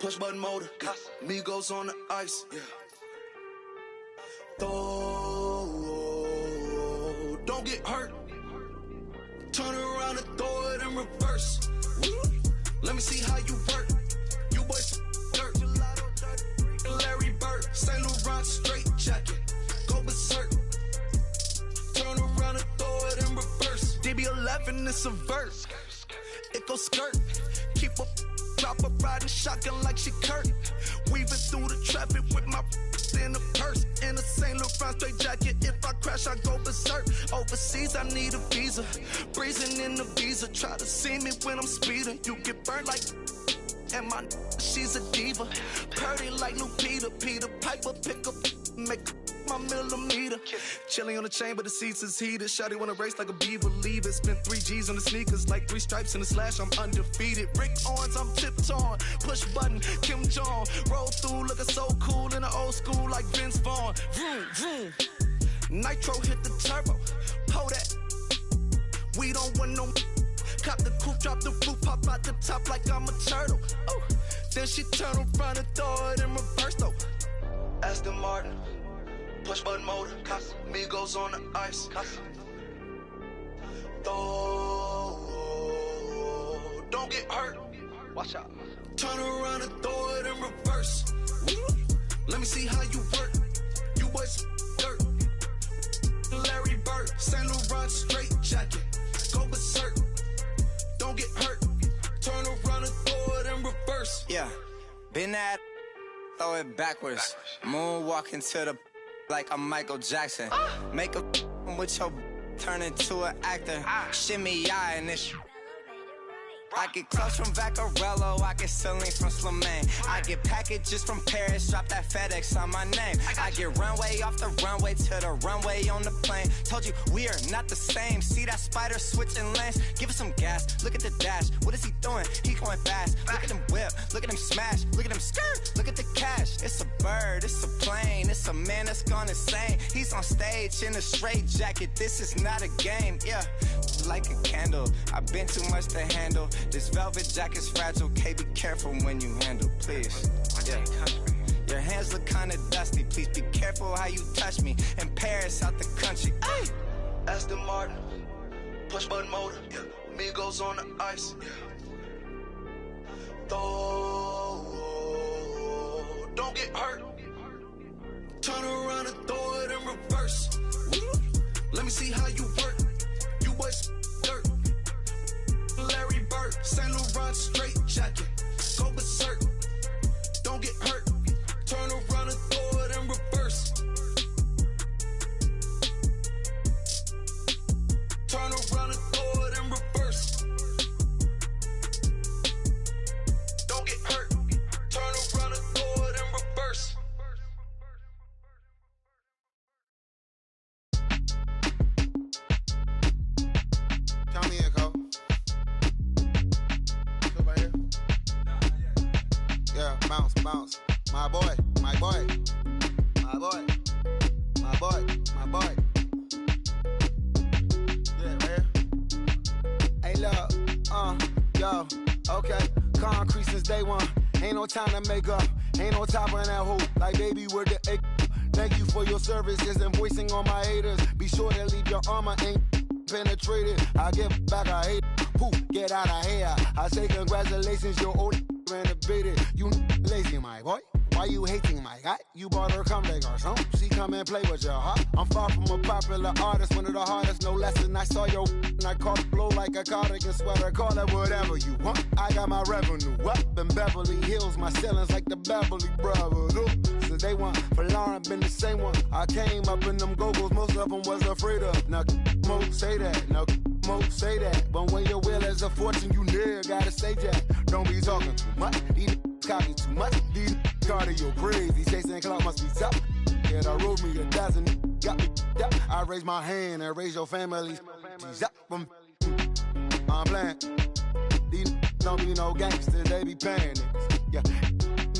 push button motor, Migos on the ice. Throw, don't get hurt. Turn around and throw it in reverse. Let me see how you work. You boys dirt. Larry Bird, St. Laurent straight jacket. Go berserk. Turn around and throw it in reverse. DB11 is a verse. It goes skirt. Keep up, drop up, riding shotgun like she Kurt. Weaving through the traffic with my in a purse. In a St. Laurent straight jacket. If I crash, I go berserk. Overseas, I need a visa. Breezing in the visa. Try to see me when I'm speeding. You get burned like. And my she's a diva. Purdy like Lupita. Peter Piper, pick up, make my millimeter. Chilling on the chain, but the seats is heated. Shawty wanna race like a beaver. Leave it. Spent 3 G's on the sneakers. Like 3 stripes in the slash. I'm undefeated. Rick Owens, I'm tiptoeing. Push button, Kim Jong. Roll through, looking so cool in the old school like Vince Vaughn. Vroom, vroom. Nitro hit the turbo. Pull that. We don't want no. Cop the coupe, drop the roof, pop out the top like I'm a turtle. Oh, then she turn around and throw it in reverse though. Aston Martin, push button motor, Migos on the ice. Throw, don't get hurt. Watch out. Turn around and throw it in reverse. Let me see how you work. You boys dirt. Larry Bird, St. Laurent straight jacket. Go berserk. Don't get hurt. Turn around and throw it in reverse. Yeah, been at, throw it backwards. Moonwalking to the like I'm Michael Jackson. Make a with your turn into an actor. Shimmy eye and this. I get clothes from Vaccarello, I get Celine from Slimane. I get packages from Paris, drop that FedEx on my name. I get runway off the runway to the runway on the plane. Told you we are not the same. See that spider switching lanes? Give us some gas, look at the dash. What is he doing? He going fast. Look at him whip, look at him smash, look at him skirt, look at the cash. It's a bird, it's a plane, it's a man that's gone insane. He's on stage in a straight jacket, this is not a game, yeah. Like a candle, I've been too much to handle. This velvet jacket's fragile, okay, be careful when you handle, please. Yeah. Your hands look kinda dusty, please be careful how you touch me. In Paris, out the country. Ay! Aston Martin, push button motor, Migos on the ice. Throw, don't get hurt. Turn around and throw it in reverse. Let me see how you work. You boys dirt. Larry Bird, St. Laurent straight jacket. Go berserk. Don't get hurt. Turn around and throw it in reverse. Turn around and throw it in reverse. Don't get hurt. Turn around and throw it in reverse. Count me in, Cole. Still right here? Yeah, bounce, bounce. My boy, my boy. My boy. My boy, my boy. Yeah, right here. Hey, look, yo, okay. Concrete since day one. Ain't no time to make up. Ain't no top on that hoop. Like, baby, where the egg. Thank you for your services and voicing on my haters. Be sure to leave your armor ain't penetrated. I give back, I hate. Poof, get out of here. I say congratulations, your old renovated. You lazy, my boy. Why you hating, my guy? You bought her come back or something. She come and play with your heart. I'm far from a popular artist, one of the hardest, no less than I saw your and I caught it blow like a cardigan sweater. Call it whatever you want. I got my revenue up in Beverly Hills. My ceilings like the Beverly Brothers. Since day one, for Lauren been the same one. I came up in them go-go's, most of them was afraid of. Now, Mo say that. Now, Mo say that. But when your will is a fortune, you never gotta say that. Don't be talking too much. These copy too much. These cardio crazy. Chasing clout must be tough. Yeah, I wrote me a dozen. Got me up. I raise my hand and raise your families. I'm playing. These don't be no gangsters. They be paying niggas. Yeah.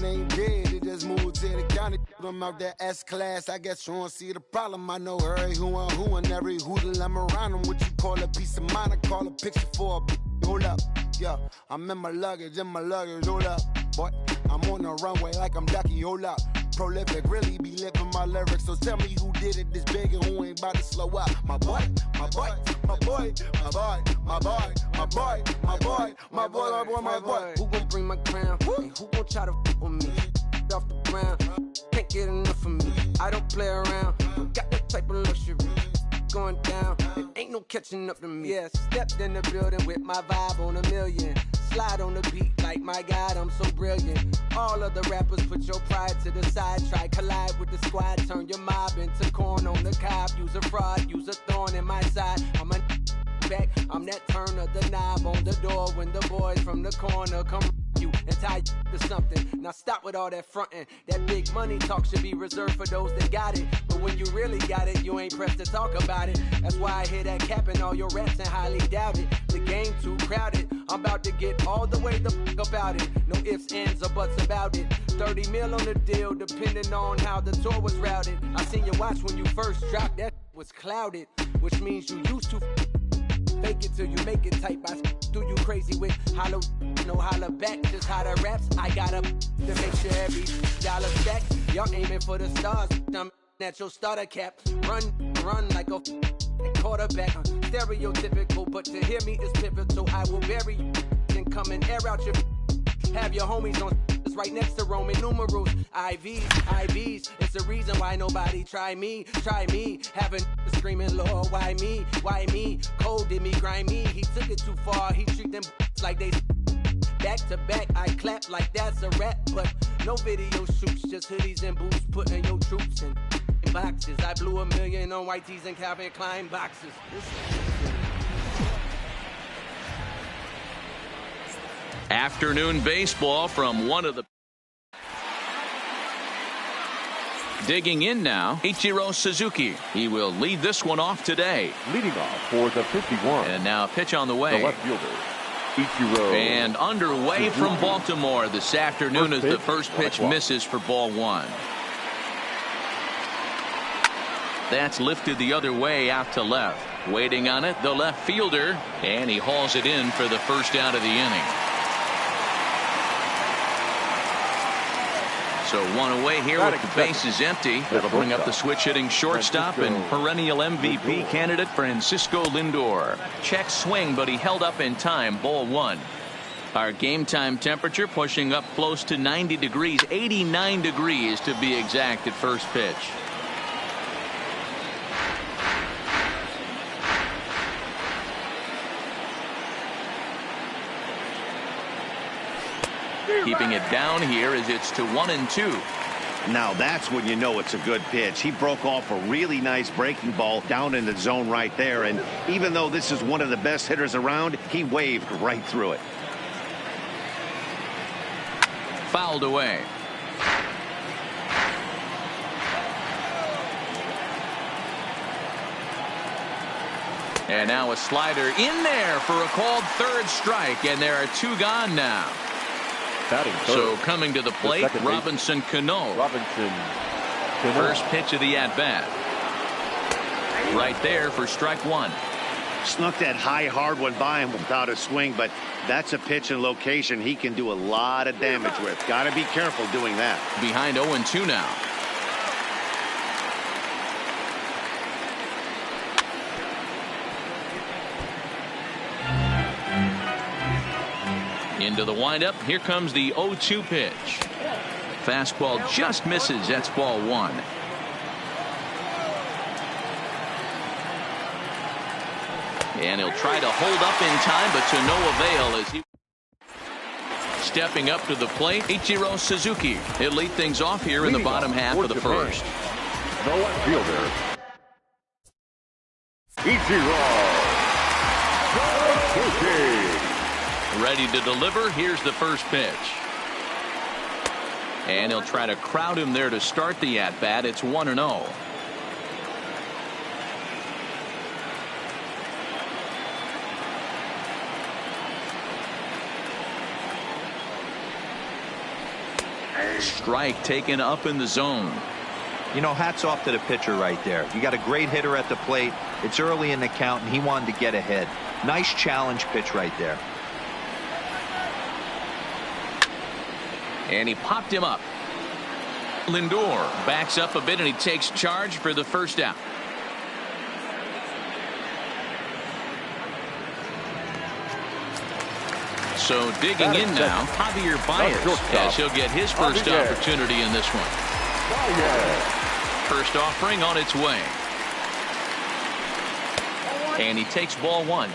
Ain't dead, they just moved to the county. Them out that S-class, I guess you don't see the problem. I know every who and every hoodle I'm around them. What you call a piece of mind, I call a picture for a hold up. Yeah, I'm in my luggage, hold up. Boy, I'm on the runway like I'm Ducky, hold up. Prolific, really be living my lyrics. So tell me who did it this big and who ain't about to slow up. My boy, my boy, my boy, my boy, my boy, my boy, my boy, my boy, my boy, my boy. Who gon' bring my crown? And who gon' try to f with me? Off the ground, can't get enough of me. I don't play around, got that type of luxury. Going down, it ain't no catching up to me. Yeah, stepped in the building with my vibe on a million. Slide on the beat like, my God, I'm so brilliant. All of the rappers, put your pride to the side. Try collide with the squad, turn your mob into corn on the cob. Use a fraud, use a thorn in my side. I'm a back, I'm that turn of the knob on the door when the boys from the corner come you and tie you to something. Now stop with all that frontin'. That big money talk should be reserved for those that got it. But when you really got it, you ain't pressed to talk about it. That's why I hear that cap and all your raps and highly doubt it. The game too crowded. I'm about to get all the way the fuck about it. No ifs, ands, or buts about it. 30 mil on the deal, depending on how the tour was routed. I seen your watch when you first dropped, that was clouded, which means you used to fake it till you make it type. I do you crazy with hollow, no holler back, just how the raps. I got up to make sure every dollar stack. Y'all aiming for the stars, I'm at your starter cap. Run like a quarterback. Stereotypical, but to hear me is pivotal. I will bury you and come and air out your. Have your homies on right next to Roman numerals. IVs. It's the reason why nobody try me. Having screaming, Lord, why me? Cold did me, grimy. He took it too far. He treat them like they back to back. I clap like that's a rap, but no video shoots. Just hoodies and boots, putting your troops in boxes. I blew $1 million on white tees and Calvin Klein boxes. Afternoon baseball from one of the. Digging in now, Ichiro Suzuki. He will lead this one off today. Leading off for the 51. And now a pitch on the way. The left fielder, Ichiro. And underway Suzuki. From Baltimore this afternoon as the first pitch misses for ball one. That's lifted the other way out to left. Waiting on it, the left fielder. And he hauls it in for the first out of the inning. So one away here with the bases empty. That'll bring up the switch-hitting shortstop and perennial MVP candidate Francisco Lindor. Check swing, but he held up in time. Ball one. Our game time temperature pushing up close to 90 degrees, 89 degrees to be exact at first pitch. Keeping it down here as it's to 1-2. Now that's when you know it's a good pitch. He broke off a really nice breaking ball down in the zone right there. And even though this is one of the best hitters around, he waved right through it. Fouled away. And now a slider in there for a called third strike. And there are two gone now. So coming to the plate, Robinson Cano. First pitch of the at-bat. Right there for strike one. Snuck that high, hard one by him without a swing, but that's a pitch and location he can do a lot of damage with. Got to be careful doing that. Behind 0-2 now. Into the windup. Here comes the 0-2 pitch. Fastball just misses. That's ball one. And he'll try to hold up in time, but to no avail as he. Stepping up to the plate, Ichiro Suzuki. He'll lead things off here in the bottom half of the first. The left fielder, Ichiro Suzuki. Ready to deliver. Here's the first pitch. And he'll try to crowd him there to start the at-bat. It's 1-0. Strike taken up in the zone. You know, hats off to the pitcher right there. You got a great hitter at the plate. It's early in the count, and he wanted to get ahead. Nice challenge pitch right there. And he popped him up. Lindor backs up a bit and he takes charge for the first out. So digging in now, Javier Baez, as he'll get his first opportunity in this one. First offering on its way. And he takes ball one.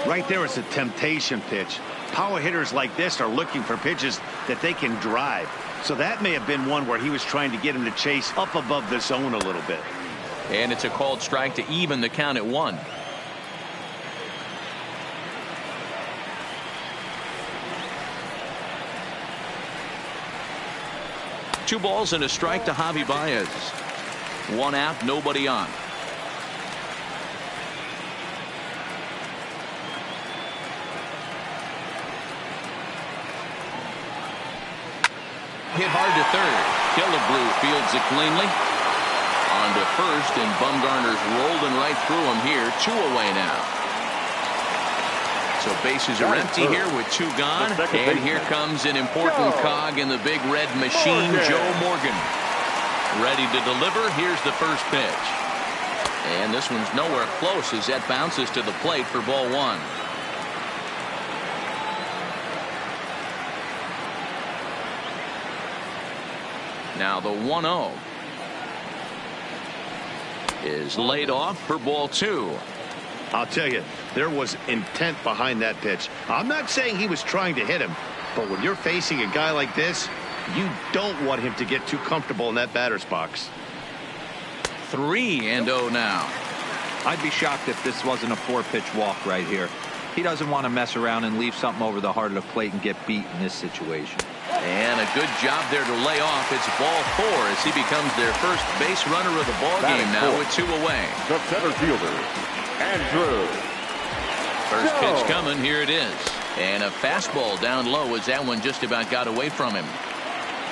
Right there is a temptation pitch. Power hitters like this are looking for pitches that they can drive. So that may have been one where he was trying to get him to chase up above the zone a little bit. And it's a called strike to even the count at 1. Two balls and a strike to Javi Baez. 1 out, nobody on. Hit hard to third. Killebrew fields it cleanly. On to first, and Bumgarner's rolling right through him here. 2 away now. So bases are empty here with 2 gone. And here comes an important cog in the big red machine, Joe Morgan. Ready to deliver. Here's the first pitch. And this one's nowhere close as that bounces to the plate for ball 1. Now the 1-0 is laid off for ball 2. I'll tell you, there was intent behind that pitch. I'm not saying he was trying to hit him, but when you're facing a guy like this, you don't want him to get too comfortable in that batter's box. 3-0 now. I'd be shocked if this wasn't a 4-pitch walk right here. He doesn't want to mess around and leave something over the heart of the plate and get beat in this situation. And a good job there to lay off. It's ball 4 as he becomes their first base runner of the ball game now with 2 away. The center fielder, Andrew. First pitch coming. Here it is. And a fastball down low as that one just about got away from him.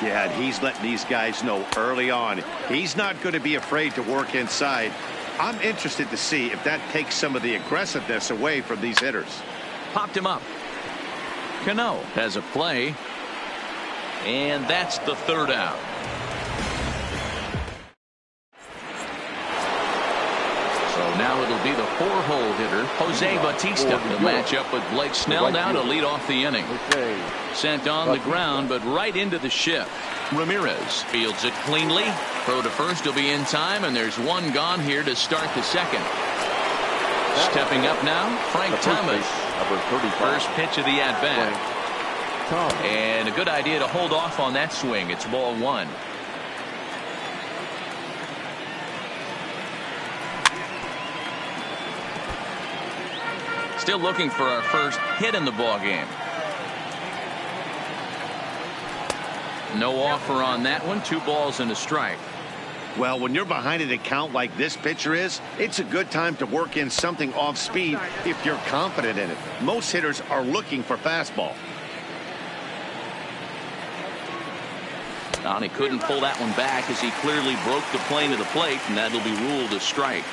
Yeah, and he's letting these guys know early on he's not going to be afraid to work inside. I'm interested to see if that takes some of the aggressiveness away from these hitters. Popped him up. Cano has a play. And that's the 3rd out. So now it'll be the 4-hole hitter, Jose Bautista, to match up with Blake Snell now to lead off the inning. Sent on the ground, but right into the shift. Ramirez fields it cleanly. Throw to first will be in time, and there's 1 gone here to start the 2nd. Stepping up now, Frank Thomas. First pitch of the at-bat. And a good idea to hold off on that swing. It's ball 1. Still looking for our first hit in the ball game. No offer on that one. 2 balls and a strike. Well, when you're behind an account like this pitcher is, it's a good time to work in something off speed if you're confident in it. Most hitters are looking for fastball. And he couldn't pull that one back as he clearly broke the plane of the plate, and that'll be ruled a strike.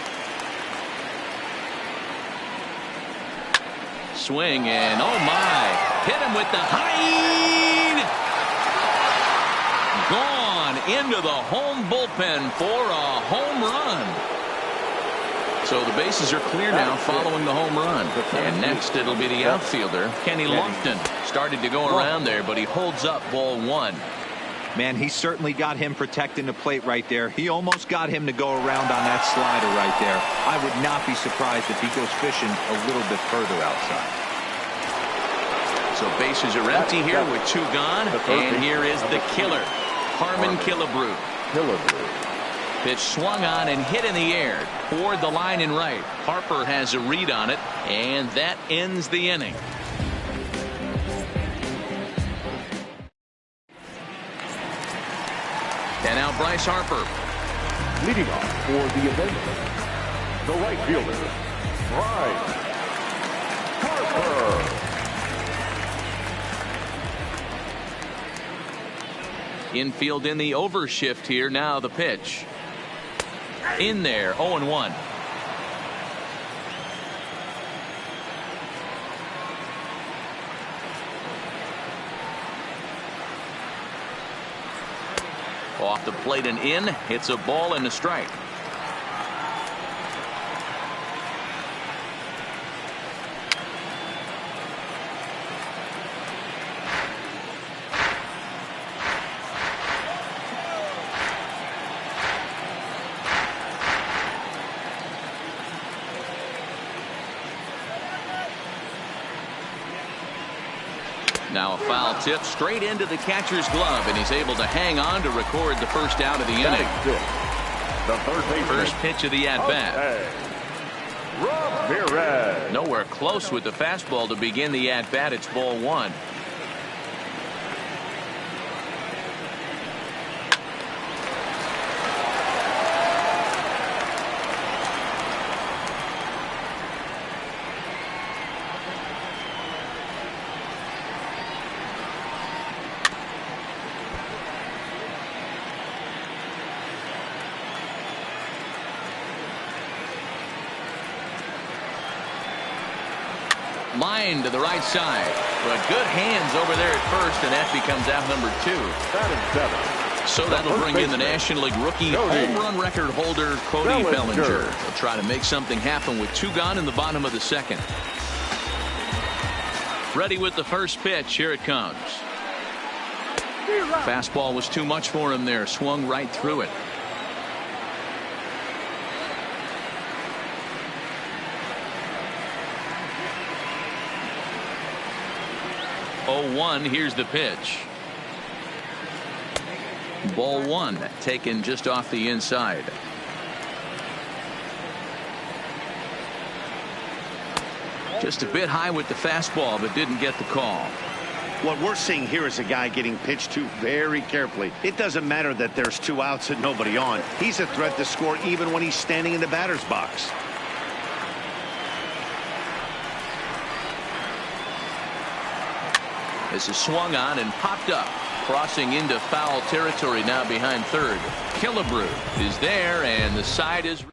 Swing, and oh my, hit him with the high. Gone into the home bullpen for a home run. So the bases are clear now following the home run. And next it'll be the outfielder, Kenny Lofton. Started to go around there, but he holds up ball 1. Man, he certainly got him protecting the plate right there. He almost got him to go around on that slider right there. I would not be surprised if he goes fishing a little bit further outside. So bases are empty here with 2 gone. And here is the killer, Harmon Killebrew. Pitch swung on and hit in the air toward the line and right. Harper has a read on it, and that ends the inning. And now Bryce Harper. Leading off for the Avenger, the right fielder, Bryce Harper. Infield in the overshift here. Now the pitch. In there, 0-1. Off the plate and in. It's a ball and a strike. Now a foul tip straight into the catcher's glove, and he's able to hang on to record the first out of the inning. The first pitch of the at-bat. Ramirez. Nowhere close with the fastball to begin the at-bat. It's ball one. Line to the right side, but good hands over there at first, and that becomes out number 2. So that'll bring in the National League rookie home run record holder Cody Bellinger. He'll try to make something happen with 2 gone in the bottom of the second. Ready with the first pitch. Here it comes. Fastball was too much for him there. Swung right through it. Here's the pitch. Ball 1 taken just off the inside. Just a bit high with the fastball, but didn't get the call. What we're seeing here is a guy getting pitched to very carefully. It doesn't matter that there's 2 outs and nobody on. He's a threat to score even when he's standing in the batter's box. This is swung on and popped up, crossing into foul territory now behind third. Killebrew is there, and the side is.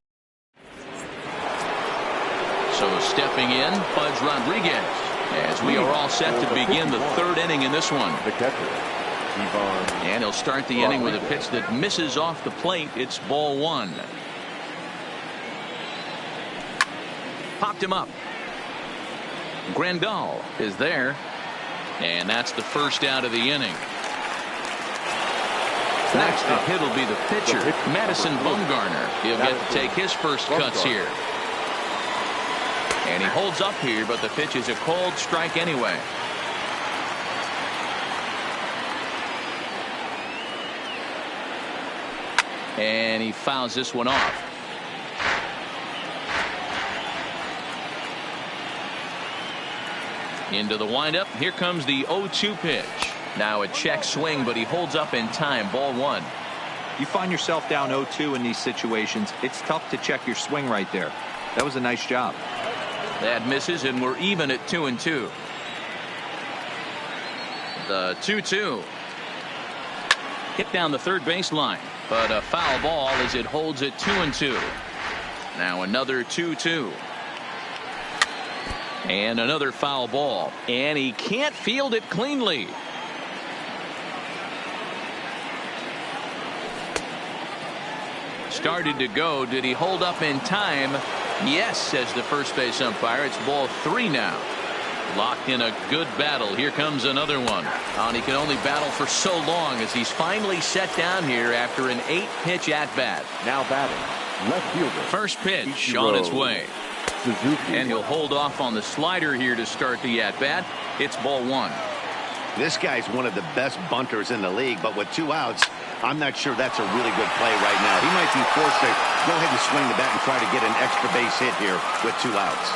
So stepping in, Fudge Rodriguez, as we are all set to begin the 3rd inning in this one. And he'll start the inning with a pitch that misses off the plate. It's ball 1. Popped him up. Grandal is there. And that's the first out of the inning. Next to hit will be the pitcher, Madison Bumgarner. He'll get to take his first cuts here. And he holds up here, but the pitch is a cold strike anyway. And he fouls this one off. Into the windup. Here comes the 0-2 pitch. Now a check swing, but he holds up in time. Ball 1. You find yourself down 0-2 in these situations. It's tough to check your swing right there. That was a nice job. That misses, and we're even at 2-2. The 2-2. Hit down the third baseline, but a foul ball as it holds it 2-2. Now another 2-2. And another foul ball, and he can't field it cleanly. Started to go. Did he hold up in time? Yes, says the first base umpire. It's ball 3 now. Locked in a good battle. Here comes another one. And he can only battle for so long as he's finally set down here after an 8-pitch at-bat. Now batting, left fielder. First pitch on its way. And he'll hold off on the slider here to start the at-bat. It's ball 1. This guy's one of the best bunters in the league, but with 2 outs, I'm not sure that's a really good play right now. He might be forced to go ahead and swing the bat and try to get an extra base hit here with 2 outs.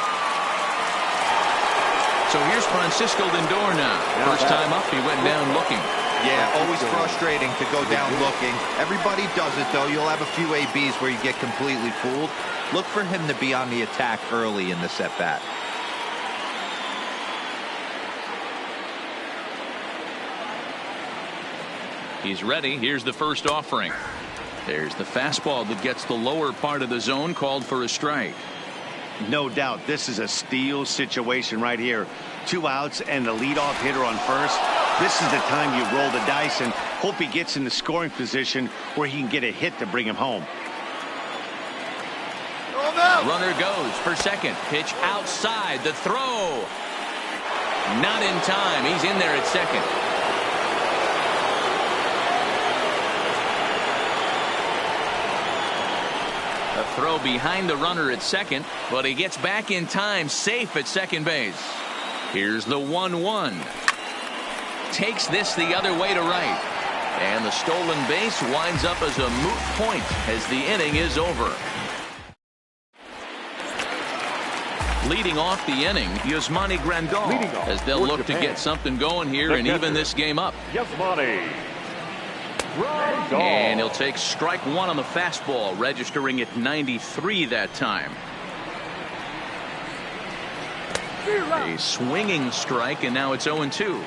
So here's Francisco Lindor now. First time up, he went down looking. Yeah, always frustrating to go down looking. Everybody does it, though. You'll have a few ABs where you get completely fooled. Look for him to be on the attack early in this at-bat. He's ready. Here's the first offering. There's the fastball that gets the lower part of the zone, called for a strike. No doubt this is a steal situation right here. 2 outs and the leadoff hitter on first. This is the time you roll the dice and hope he gets in the scoring position where he can get a hit to bring him home. Runner goes for second. Pitch outside. The throw. Not in time. He's in there at second. A throw behind the runner at second, but he gets back in time, safe at second base. Here's the 1-1. Takes this the other way to right. And the stolen base winds up as a moot point as the inning is over. Leading off the inning, Yasmani Grandal, as they'll look to get something going here and even this game up. And he'll take strike one on the fastball, registering at 93 that time. A swinging strike, and now it's 0-2.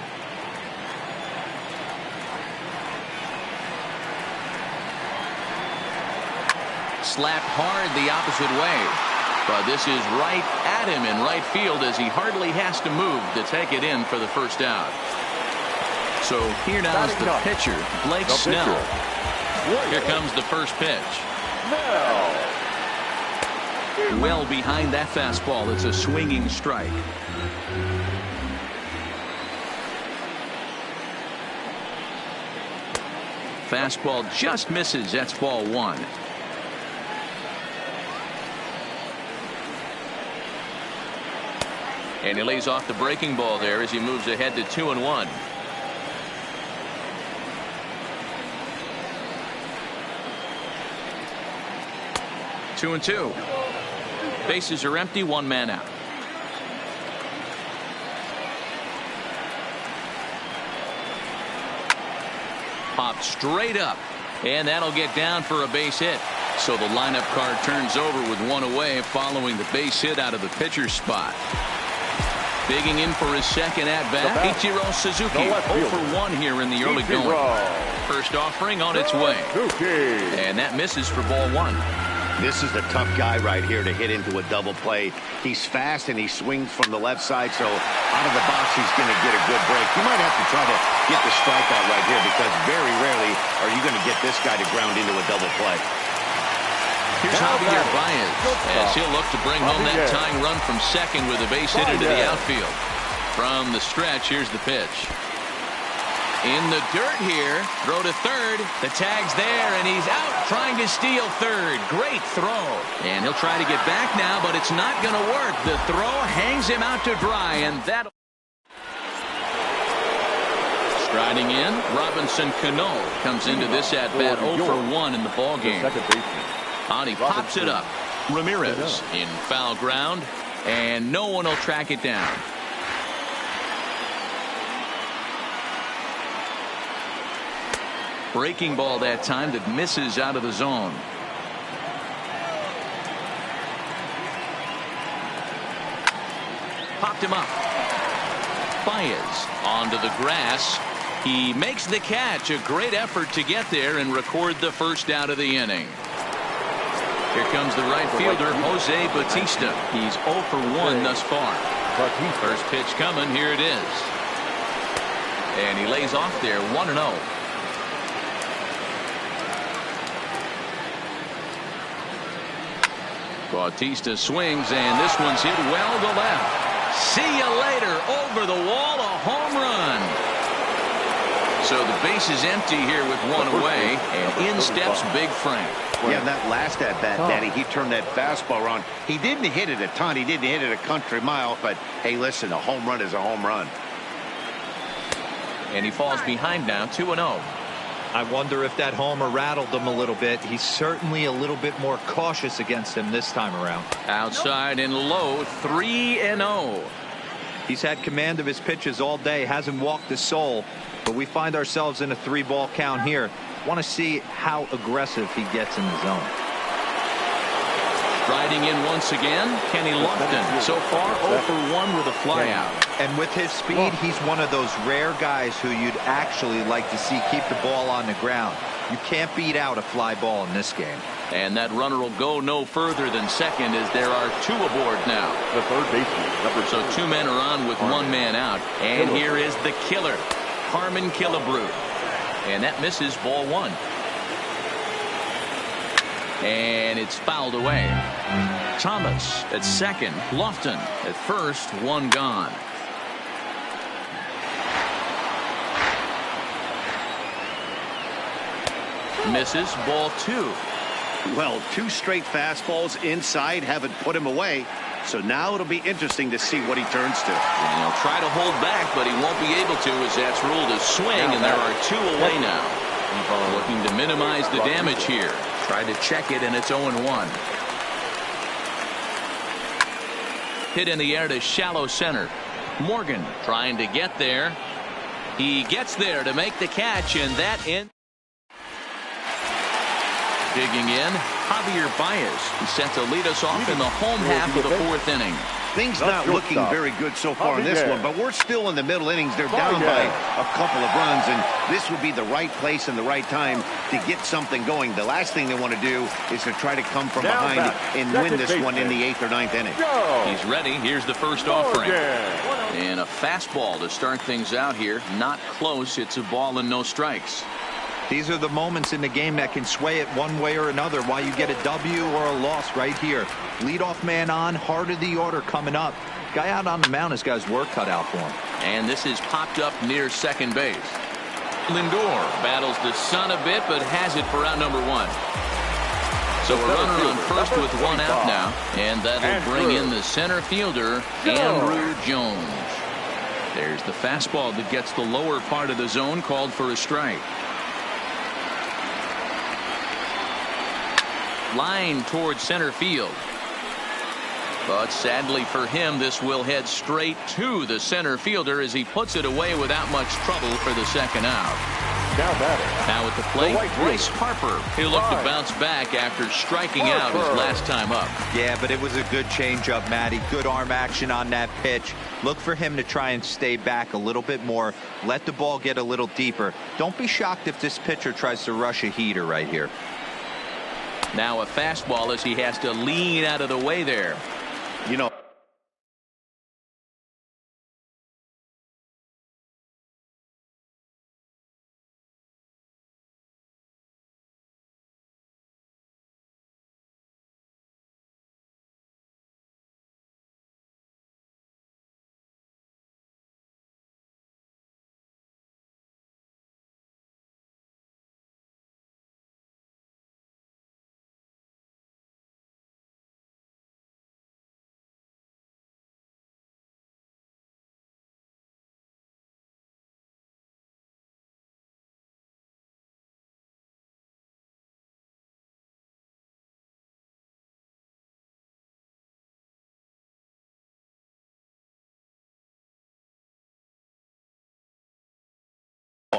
Slapped hard the opposite way. But this is right at him in right field as he hardly has to move to take it in for the first out. So here now is the pitcher, Blake Snell. Here comes the first pitch. Well behind that fastball. It's a swinging strike. Fastball just misses. That's ball one. And he lays off the breaking ball there as he moves ahead to 2-1. Two and two. Bases are empty, one man out. Popped straight up, and that'll get down for a base hit. So the lineup card turns over with one away following the base hit out of the pitcher's spot. Digging in for his second at-bat, Ichiro Suzuki, 0 for 1 here in the early going. First offering on its way. And that misses for ball one. This is the tough guy right here to hit into a double play. He's fast and he swings from the left side, so out of the box he's going to get a good break. You might have to try to get the strikeout right here because very rarely are you going to get this guy to ground into a double play. Here's Javier Baez as he'll look to bring home that tying run from second with a base hit into the outfield. From the stretch, here's the pitch. In the dirt here, throw to third. The tag's there, and he's out trying to steal third. Great throw. And he'll try to get back now, but it's not going to work. The throw hangs him out to dry, and that. Striding in, Robinson Cano comes into this at-bat 0 for 1 in the ballgame. And he pops it up. Ramirez in foul ground, and no one will track it down. Breaking ball that time that misses out of the zone. Popped him up. Baez onto the grass. He makes the catch. A great effort to get there and record the first out of the inning. Here comes the right fielder, Jose Bautista. He's 0 for 1 thus far. First pitch coming. Here it is. And he lays off there 1-0. Bautista swings, and this one's hit well to left. See you later. Over the wall, a home run. So the base is empty here with one away, and in steps Big Frank. Yeah, that last at-bat, Danny, he turned that fastball on. He didn't hit it a ton. He didn't hit it a country mile, but, hey, listen, a home run is a home run. And he falls behind now, 2-0. I wonder if that homer rattled him a little bit. He's certainly a little bit more cautious against him this time around. Outside and low, 3-0. He's had command of his pitches all day, hasn't walked a soul, but we find ourselves in a 3-ball count here. Want to see how aggressive he gets in the zone. Striding in once again, Kenny Lofton. So far, 0 for 1 with a flyout. And with his speed, he's one of those rare guys who you'd actually like to see keep the ball on the ground. You can't beat out a fly ball in this game. And that runner will go no further than second as there are 2 aboard now. The third baseman, So 2 men are on with 1 man out. And here is the killer. Killebrew. And that misses ball one. And it's fouled away. Thomas at second. Lofton at first. One gone. Misses ball two. Well, two straight fastballs inside haven't put him away. So now it'll be interesting to see what he turns to. And he'll try to hold back, but he won't be able to as that's ruled a swing, and there are two away now. Looking to minimize the damage here. Tried to check it, and it's 0-1. Hit in the air to shallow center. Morgan trying to get there. He gets there to make the catch, and that in. Digging in, Javier Baez. He set to lead us off in the home half of the fourth inning. Things not looking very good so far in this one, but we're still in the middle innings. They're down by a couple of runs, and this would be the right place and the right time to get something going. The last thing they want to do is to try to come from behind and win this one in the 8th or 9th inning. He's ready. Here's the first offering. And a fastball to start things out here. Not close. It's a ball and no strikes. These are the moments in the game that can sway it one way or another, why you get a W or a loss right here. Leadoff man on, heart of the order coming up. Guy out on the mound has got his work cut out for him. And this is popped up near second base. Lindor battles the sun a bit, but has it for out number one. So a runner on first with one out now, and that'll bring in the center fielder, Andrew Jones. There's the fastball that gets the lower part of the zone, called for a strike. Line towards center field. But sadly for him, this will head straight to the center fielder as he puts it away without much trouble for the second out. Now at the plate, Bryce Harper. He'll look to bounce back after striking out his last time up. Yeah, but it was a good changeup, Matty. Good arm action on that pitch. Look for him to try and stay back a little bit more. Let the ball get a little deeper. Don't be shocked if this pitcher tries to rush a heater right here. Now a fastball as he has to lean out of the way there. You know,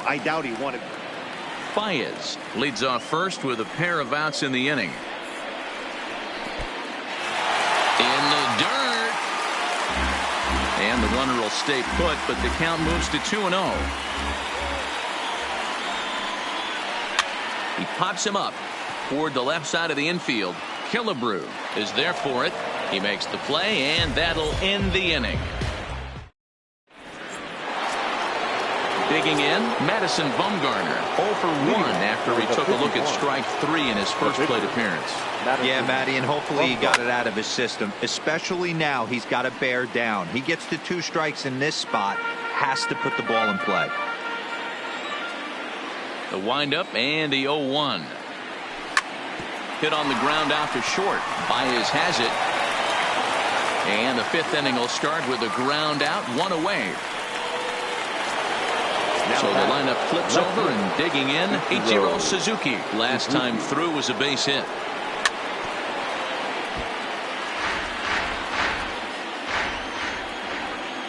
I doubt he wanted. Baez leads off first with a pair of outs in the inning. In the dirt. And the runner will stay put, but the count moves to 2-0. He pops him up toward the left side of the infield. Killebrew is there for it. He makes the play, and that'll end the inning. Digging in, Madison Bumgarner 0 for 1 after he took a look at strike 3 in his first plate appearance. Yeah, Matty, and hopefully he got it out of his system. Especially now, he's got to bear down. He gets to 2 strikes in this spot, has to put the ball in play. The windup and the 0-1. Hit on the ground out to short. Baez has it. And the 5th inning will start with a ground out, 1 away. So the lineup flips over, and digging in, Ichiro Suzuki. Last time through was a base hit.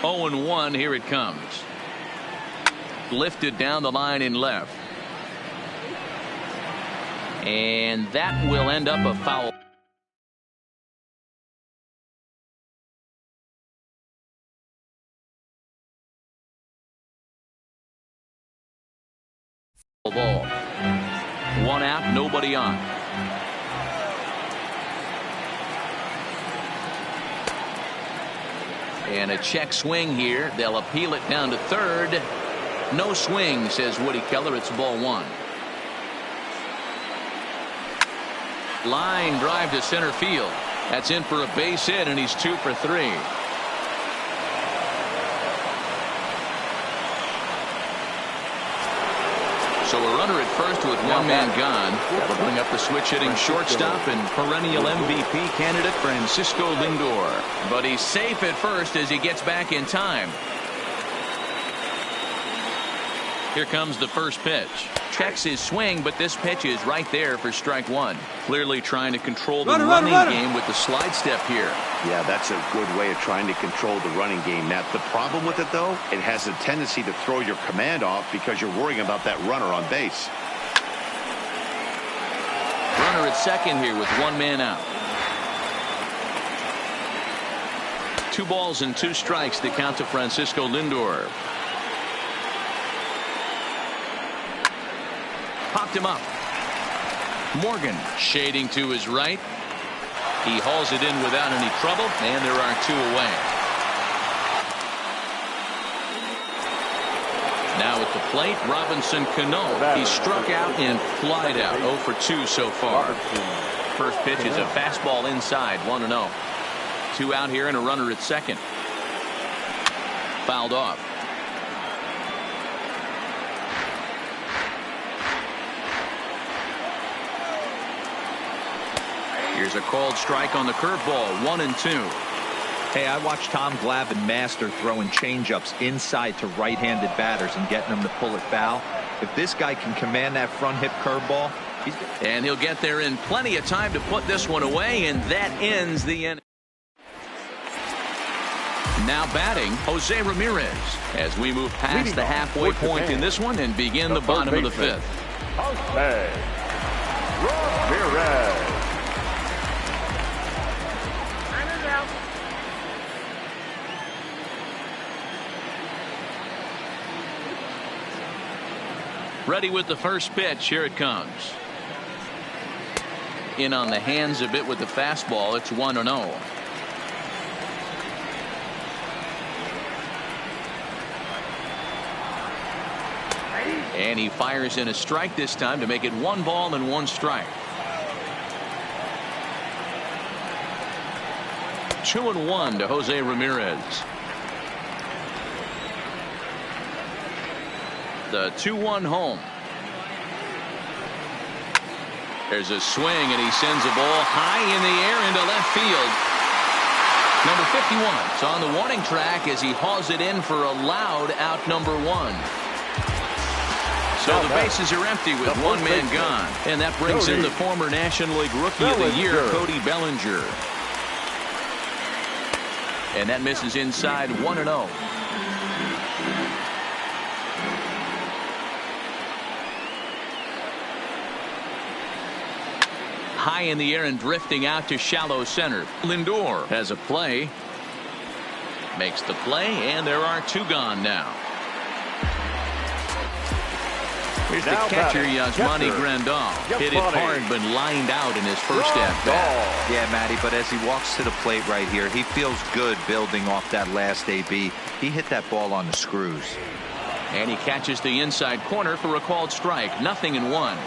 Oh and 1, here it comes. Lifted down the line in left. And that will end up a foul. Ball. 1 out, nobody on. And a check swing here. They'll appeal it down to third. No swing, says Woody Keller. It's ball one. Line drive to center field. That's in for a base hit, and he's 2 for 3. So a runner at first with one man gone. That'll bring up the switch-hitting shortstop and perennial MVP candidate Francisco Lindor. But he's safe at first as he gets back in time. Here comes the first pitch. Checks his swing, but this pitch is right there for strike one. Clearly trying to control the running game with the slide step here. Yeah, that's a good way of trying to control the running game, Matt. The problem with it, though, it has a tendency to throw your command off because you're worrying about that runner on base. Runner at second here with one man out. 2 balls and 2 strikes to count to Francisco Lindor. Popped him up. Morgan shading to his right. He hauls it in without any trouble, and there are 2 away. Now at the plate, Robinson Cano. He struck out and flied out. 0 for 2 so far. First pitch is a fastball inside, 1-0. 2 out here and a runner at second. Fouled off. Here's a called strike on the curveball. 1-2. Hey, I watched Tom Glavine master throwing changeups inside to right-handed batters and getting them to pull it foul. If this guy can command that front hip curveball, and he'll get there in plenty of time to put this one away, and that ends the inning. Now batting, Jose Ramirez, as we move past the halfway point in this one and begin the bottom of the 5th. Jose Ramirez. Ready with the first pitch. Here it comes. In on the hands a bit with the fastball. It's 1-0. And he fires in a strike this time to make it 1 ball and 1 strike. 2-1 to Jose Ramirez. The 2-1 home. There's a swing, and he sends a ball high in the air into left field. Number 51 is on the warning track as he hauls it in for a loud out number 1. So the bases are empty with one man gone, and that brings in the former National League Rookie of the Year, Cody Bellinger. And that misses inside. 1-0. High in the air and drifting out to shallow center. Lindor has a play. Makes the play, and there are 2 gone now. Here's the catcher, Yasmani Grandal. Hit it hard, but lined out in his first at-bat. Yeah, Matty, but as he walks to the plate right here, he feels good building off that last AB. He hit that ball on the screws. And he catches the inside corner for a called strike. 0-1.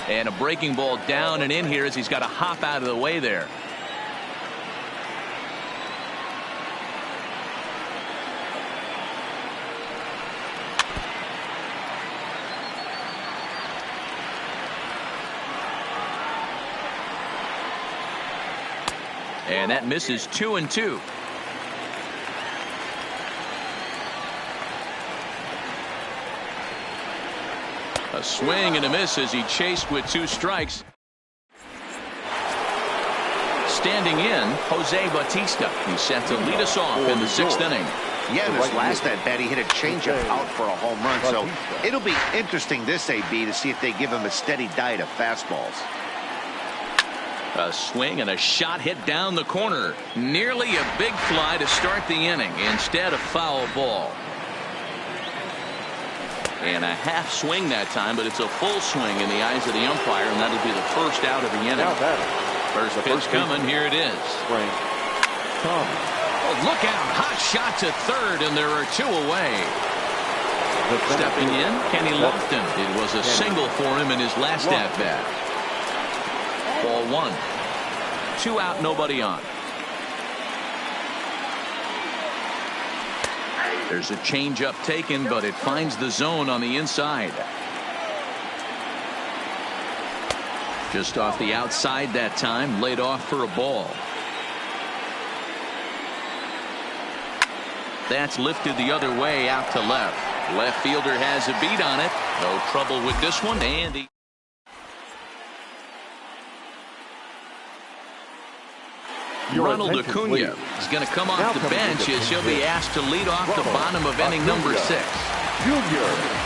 And a breaking ball down and in here as he's got to hop out of the way there. And that misses. 2-2. A swing and a miss as he chased with 2 strikes. Standing in, Jose Bautista. He's set to lead us off in the 6th inning. Yeah, in his last at-bat, he hit a changeup out for a home run. So it'll be interesting this AB to see if they give him a steady diet of fastballs. A swing and a shot hit down the corner. Nearly a big fly to start the inning. Instead, a foul ball. And a half swing that time, but it's a full swing in the eyes of the umpire, and that'll be the first out of the inning. First pitch coming. Here it is. Oh, look out. Hot shot to third, and there are 2 away. Stepping in, Kenny Lofton. It was a single for him in his last at-bat. Ball 1. 2 out, nobody on. There's a changeup taken, but it finds the zone on the inside. Just off the outside that time, laid off for a ball. That's lifted the other way out to left. Left fielder has a beat on it. No trouble with this one. And he Ronald Acuna is going to come off the bench as he'll be asked to lead off the bottom of inning number 6. Junior.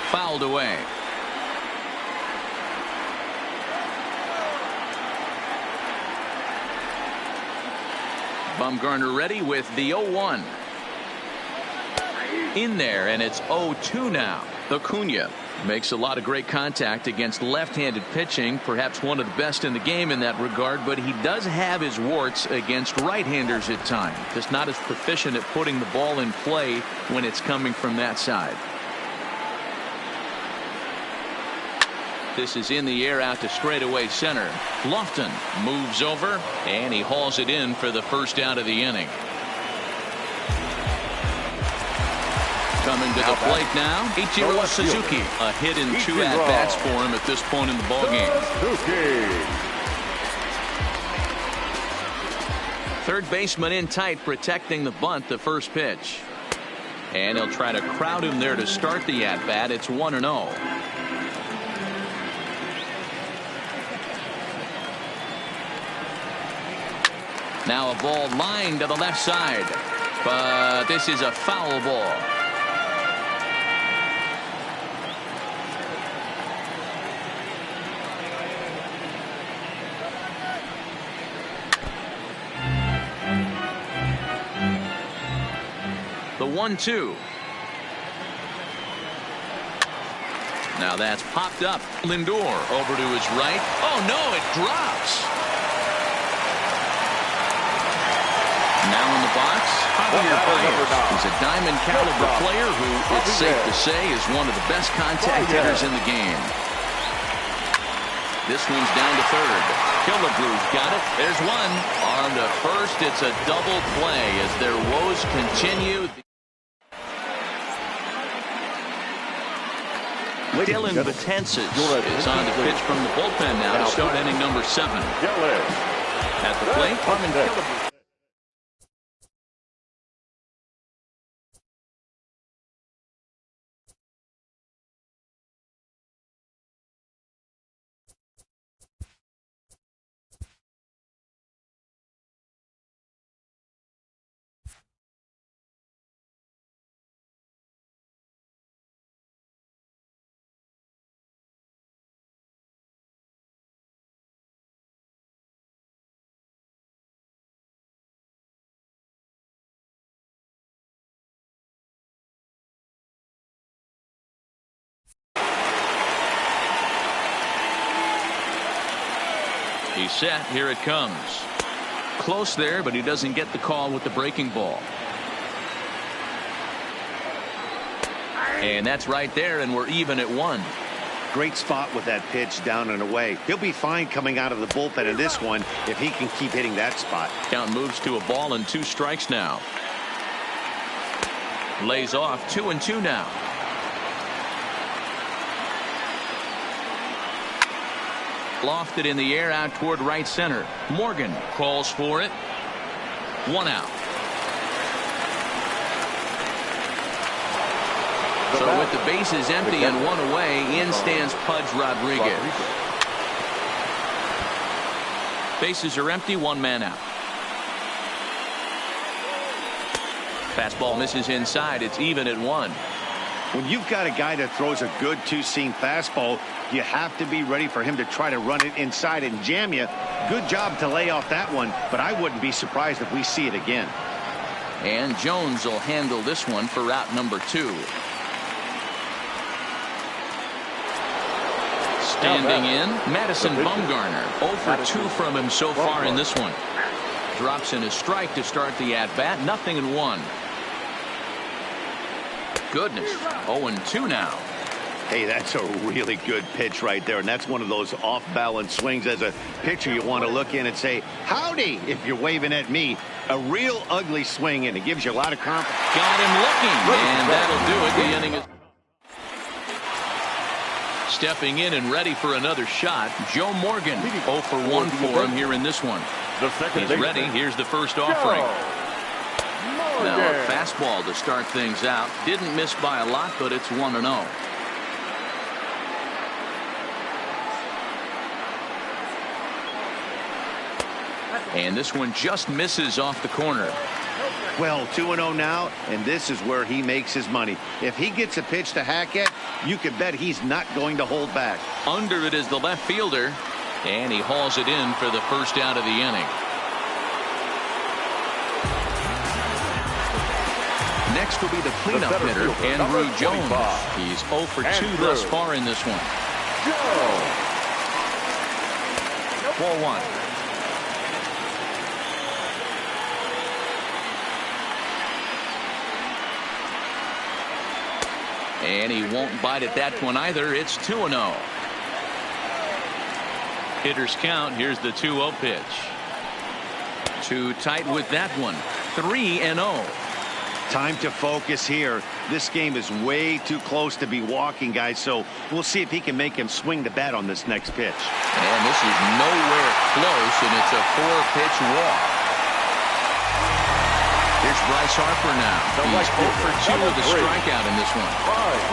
Fouled away. Bumgarner ready with the 0-1. In there, and it's 0-2 now. Acuna makes a lot of great contact against left-handed pitching, perhaps one of the best in the game in that regard, but he does have his warts against right-handers at times. Just not as proficient at putting the ball in play when it's coming from that side. This is in the air out to straightaway center. Lofton moves over, and he hauls it in for the first out of the inning. Coming to the plate now, Ichiro Suzuki. A hit in 2 at-bats for him at this point in the ballgame. Third baseman in tight, protecting the bunt, the first pitch. And he'll try to crowd him there to start the at-bat. It's 1-0. Now a ball lined to the left side, but this is a foul ball. The 1-2. Now that's popped up. Lindor over to his right. Oh no, it drops. Now in the box, Javier Baez. He's a diamond caliber player who, it's safe to say, is one of the best contact hitters in the game. This one's down to third. Killebrew's got it. There's one. On to first. It's a double play as their woes continue. Dylan Betances is on to pitch from the bullpen now to start inning number 7. At the plate, Harmon Killebrew. He's set. Here it comes. Close there, but he doesn't get the call with the breaking ball. And that's right there, and we're even at 1. Great spot with that pitch down and away. He'll be fine coming out of the bullpen in this one if he can keep hitting that spot. Count moves to a ball and 2 strikes now. Lays off 2-2 now. Lofted in the air out toward right center. Morgan calls for it. 1 out. So with the bases empty and 1 away, in stands Pudge Rodriguez. Bases are empty, 1 man out. Fastball misses inside. It's even at 1. When you've got a guy that throws a good two-seam fastball, you have to be ready for him to try to run it inside and jam you. Good job to lay off that one, but I wouldn't be surprised if we see it again. And Jones will handle this one for out number 2. Standing in, Madison Bumgarner. 0 for 2 from him so far in this one. Drops in a strike to start the at-bat. 0-1. Goodness, 0-2 now. Hey, that's a really good pitch right there, and that's one of those off-balance swings. As a pitcher, you want to look in and say, howdy, if you're waving at me. A real ugly swing, and it gives you a lot of confidence. Got him looking, and that'll do it. The inning is... Stepping in and ready for another shot, Joe Morgan. 0 for 1 for him here in this one. He's ready. Here's the first offering. Now a fastball to start things out. Didn't miss by a lot, but it's 1-0. And this one just misses off the corner. Well, 2-0 now, and this is where he makes his money. If he gets a pitch to hack at, you can bet he's not going to hold back. Under it is the left fielder, and he hauls it in for the first out of the inning. Next will be the cleanup hitter, Andrew Jones. He's 0 for 2 thus far in this one. 4-1. And he won't bite at that one either. It's 2-0. Hitters count. Here's the 2-0 pitch. Too tight with that one. 3-0. Time to focus here. This game is way too close to be walking, guys, so we'll see if he can make him swing the bat on this next pitch. And this is nowhere close, and it's a 4-pitch walk. Here's Bryce Harper now. He's 0 for 2 with a strikeout in this one.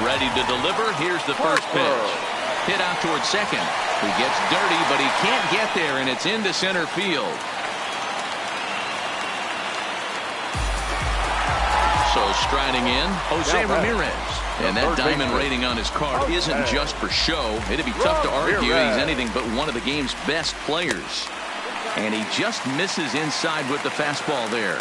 Ready to deliver. Here's the first pitch. Hit out towards second. He gets dirty, but he can't get there, and it's into center field. So striding in, Jose Ramirez. And that diamond rating on his card isn't just for show. It'd be tough to argue he's anything but one of the game's best players. And he just misses inside with the fastball there.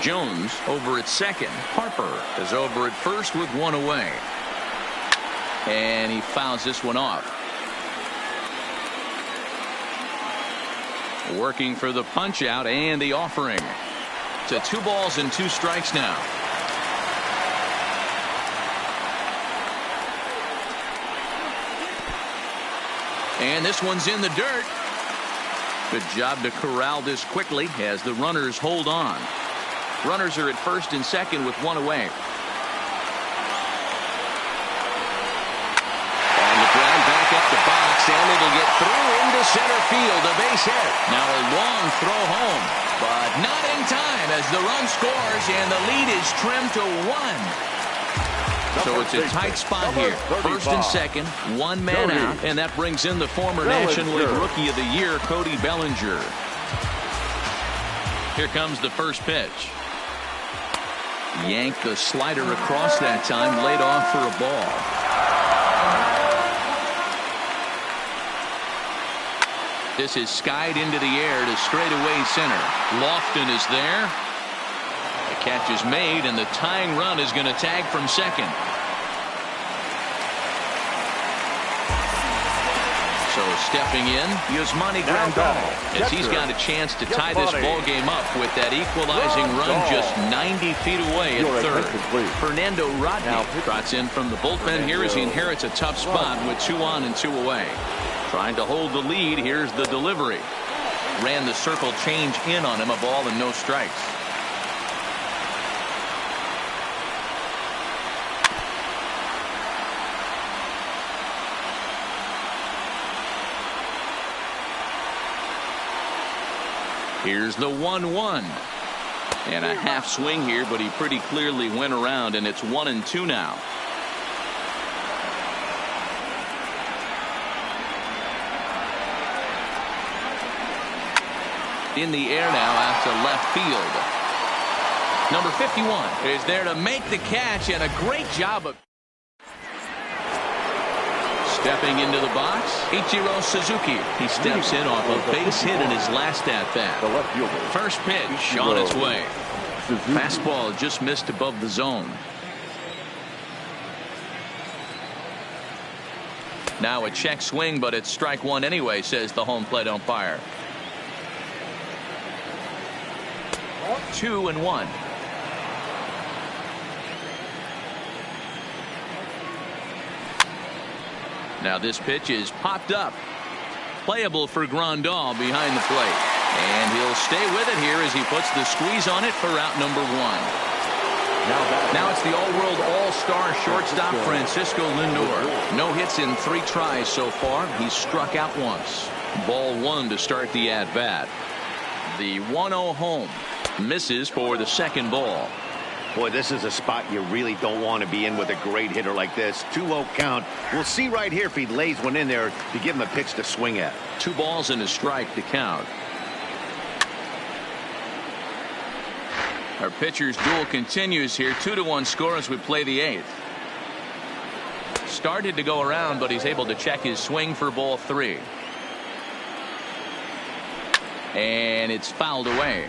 Jones over at second. Harper is over at first with one away. And he fouls this one off. Working for the punch out and the offering. To 2 balls and 2 strikes now. And this one's in the dirt. Good job to corral this quickly as the runners hold on. Runners are at first and second with one away. And the drag back up the box, and it'll get through into center field. A base hit. Now a long throw home, but not in time as the run scores, and the lead is trimmed to 1. So it's a tight spot here. First and second, 1 man out, and that brings in the former National League Rookie of the Year, Cody Bellinger. Here comes the first pitch. Yanked the slider across that time, laid off for a ball. This is skied into the air to straightaway center. Lofton is there. The catch is made, and the tying run is going to tag from second. So stepping in, Yasmani Grandal, as he's got a chance to tie this ball game up with that equalizing run just 90 feet away at third. Fernando Rodney trots in from the bullpen here as he inherits a tough spot with 2 on and 2 away. Trying to hold the lead. Here's the delivery. Ran the circle change in on him, a ball and no strikes. Here's the 1-1. And a half swing here, but he pretty clearly went around, and it's 1-2 now. In the air now out to left field. Number 51 is there to make the catch, and a great job of stepping into the box. Ichiro Suzuki. He steps in off a base hit in his last at-bat. First pitch on its way. Fastball just missed above the zone. Now a check swing, but it's strike one anyway, says the home plate umpire. 2-1. Now this pitch is popped up. Playable for Grandal behind the plate. And he'll stay with it here as he puts the squeeze on it for out number one. Now it's the all-world all-star shortstop Francisco Lindor. No hits in 3 tries so far. He's struck out once. Ball 1 to start the at-bat. The 1-0 home. Misses for the second ball. Boy, this is a spot you really don't want to be in with a great hitter like this. 2-0 count. We'll see right here if he lays one in there to give him a pitch to swing at. 2 balls and a strike to count. Our pitcher's duel continues here. 2-1 score as we play the 8th. Started to go around, but he's able to check his swing for ball 3. And it's fouled away.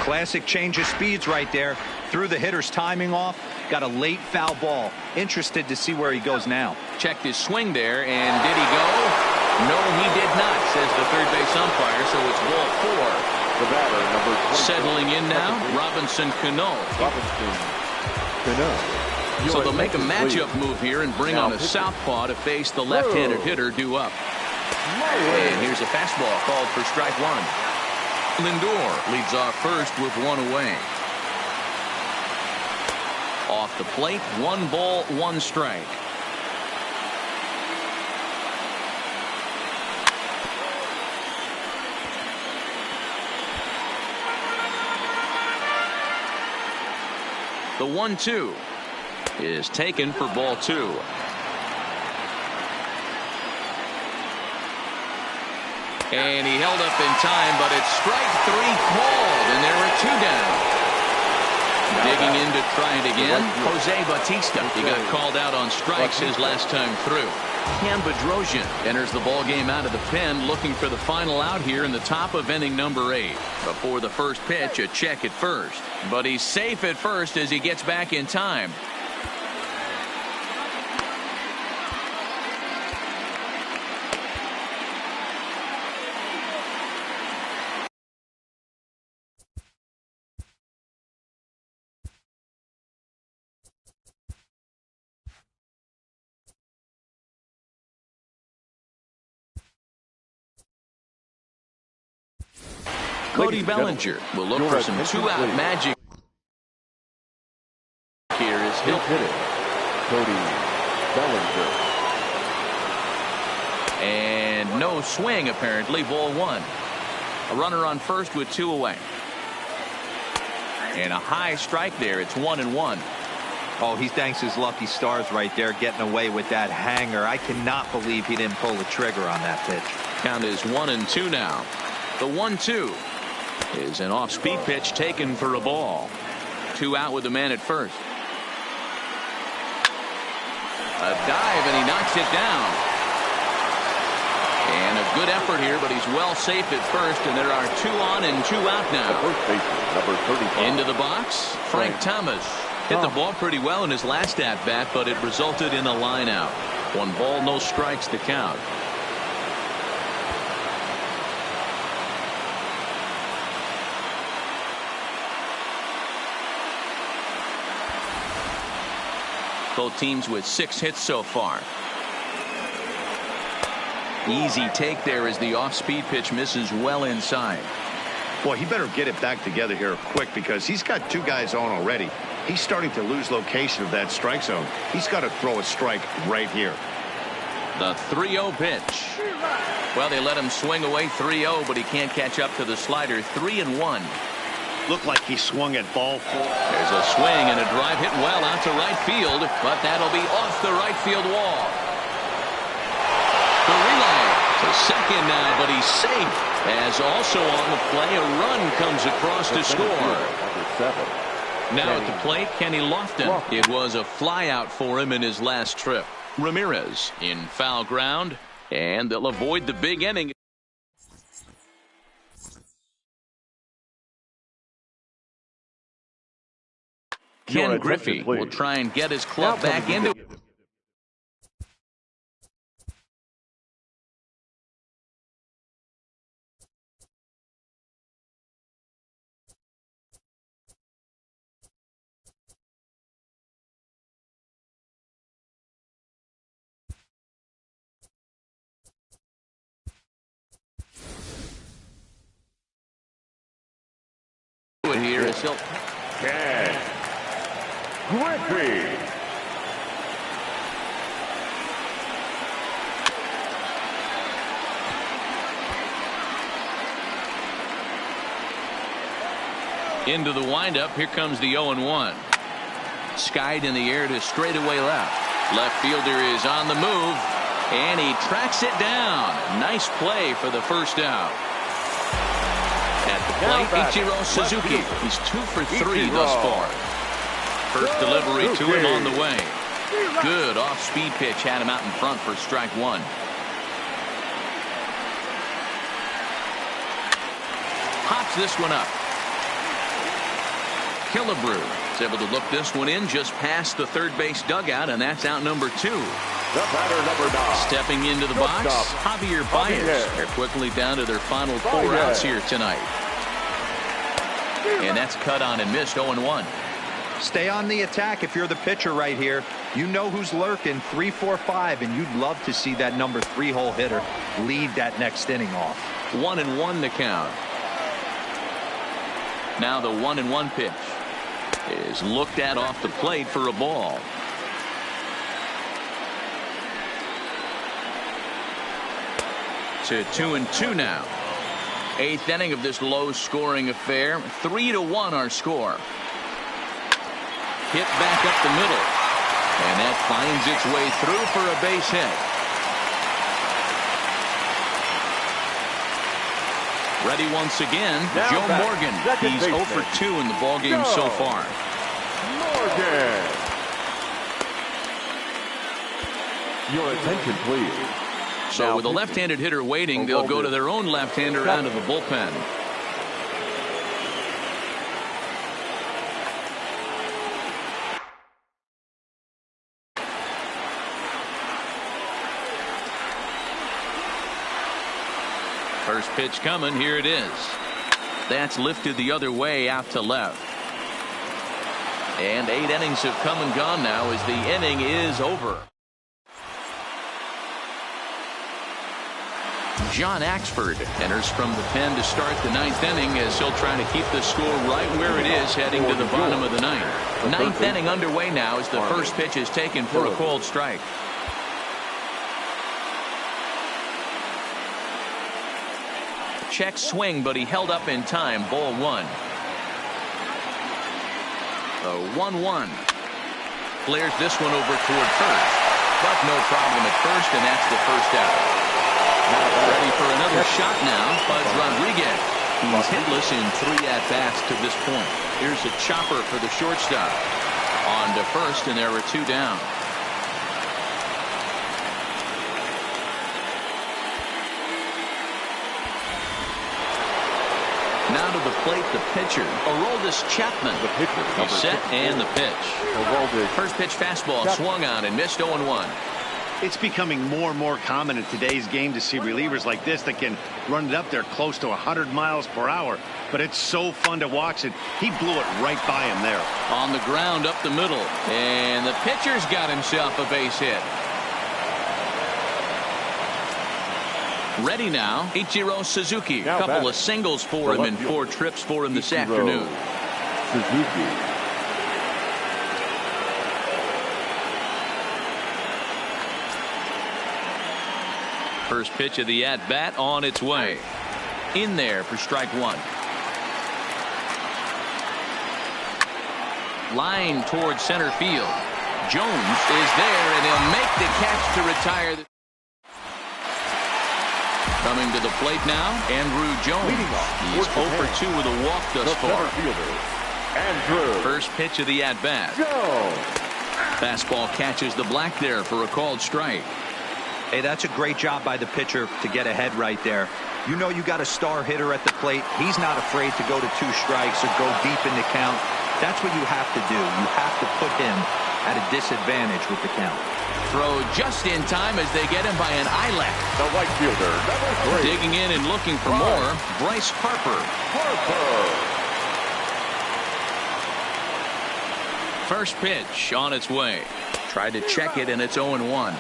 Classic change of speeds right there. Threw the hitter's timing off. Got a late foul ball. Interested to see where he goes now. Checked his swing there, and did he go? No, he did not, says the third base umpire, so it's ball 4. The batter, number 20. Settling in now, Robinson Cano. So they'll make a matchup move here and bring on a southpaw to face the left-handed hitter due up. And here's a fastball called for strike one. Lindor leads off first with 1 away. Off the plate, 1 ball, 1 strike. The 1-2 is taken for ball 2. And he held up in time, but it's strike 3 called, and there are 2 down. Digging in to try it again, Jose Bautista. He got called out on strikes his last time through. Cam Bedrosian enters the ball game out of the pen, looking for the final out here in the top of inning number 8. Before the first pitch, a check at first. But he's safe at first as he gets back in time. Cody Bellinger will look for some 2-out magic here as he'll hit it. Cody Bellinger. And no swing apparently, ball 1. A runner on first with 2 away. And a high strike there. It's 1-1. Oh, he thanks his lucky stars right there, getting away with that hanger. I cannot believe he didn't pull the trigger on that pitch. Count is 1-2 now. The 1-2 is an off-speed pitch taken for a ball. 2 out with the man at first. A dive, and he knocks it down. And a good effort here, but he's well safe at first, and there are 2 on and 2 out now. The first baseman, number 35. Into the box, Frank Thomas. Hit the ball pretty well in his last at-bat, but it resulted in a line out. 1 ball, no strikes to count. Both teams with 6 hits so far. Easy take there as the off-speed pitch misses well inside. Boy, he better get it back together here quick because he's got 2 guys on already. He's starting to lose location of that strike zone. He's got to throw a strike right here. The 3-0 pitch. Well, they let him swing away 3-0, but he can't catch up to the slider. 3-1. Looked like he swung at ball 4. There's a swing and a drive hit well out to right field, but that'll be off the right field wall. The relay to second now, but he's safe. As also on the play, a run comes across to score. Number 7. Now at the plate, Kenny Lofton. It was a flyout for him in his last trip. Ramirez in foul ground, and they'll avoid the big inning. Ken Griffey will try and get his club back into it. Here is Ken Griffey. Into the windup. Here comes the 0-1. Skied in the air to straightaway left. Left fielder is on the move, and he tracks it down. Nice play for the first out. At the plate, Ichiro Suzuki. He's 2 for 3 thus far. First delivery to him on the way. Good off-speed pitch had him out in front for strike one. Pops this one up. Killebrew is able to look this one in just past the third base dugout, and that's out number 2. The batter, number 9. Stepping into the box, Javier Baez. They're quickly down to their final 4 outs here tonight. And that's cut on and missed. 0-1. Stay on the attack if you're the pitcher right here. You know who's lurking. 3, 4, 5, and you'd love to see that number 3-hole hitter lead that next inning off. 1-1 the count. Now the 1-1 pitch is looked at off the plate for a ball. To 2-2 now. 8th inning of this low-scoring affair. 3-1 our score. Hit back up the middle, and that finds its way through for a base hit. Ready once again, now Joe Morgan. He's 0 for 2 in the ballgame so far. Morgan. Your attention, please. So with a left-handed hitter waiting, they'll go to their own left-hander out of the bullpen. First pitch coming. Here it is. That's lifted the other way out to left. And 8 innings have come and gone now as the inning is over. John Axford enters from the pen to start the 9th inning as he'll try to keep the score right where it is heading to the bottom of the 9th. 9th inning underway now as the first pitch is taken for a called strike. Check swing, but he held up in time. Ball 1. The 1-1. Flares this one over toward first, but no problem at first, and that's the first out. Ready for another shot now, Buzz Rodriguez. He's hitless in 3 at-bats to this point. Here's a chopper for the shortstop. On to first, and there are 2 down. Now to the plate, the pitcher, Aroldis Chapman. The pitcher. He's set, and the pitch. First pitch fastball swung on and missed. 0-1. It's becoming more and more common in today's game to see relievers like this that can run it up there close to 100 miles per hour. But it's so fun to watch it. He blew it right by him there. On the ground up the middle. And the pitcher's got himself a base hit. Ready now, Ichiro Suzuki. A couple of singles for him and 4 trips for him this afternoon. Suzuki. First pitch of the at-bat on its way. In there for strike 1. Line towards center field. Jones is there, and he'll make the catch to retire. Coming to the plate now, Andrew Jones. He's 0 for 2 with a walk thus far. And through. First pitch of the at-bat. Go. Fastball catches the black there for a called strike. Hey, that's a great job by the pitcher to get ahead right there. You know you got a star hitter at the plate. He's not afraid to go to 2 strikes or go deep in the count. That's what you have to do. You have to put him at a disadvantage with the count. Throw just in time as they get him by an eyelash. The right fielder, number 3. Digging in and looking for more, Bryce Harper. First pitch on its way. Tried to check it, and it's 0-1.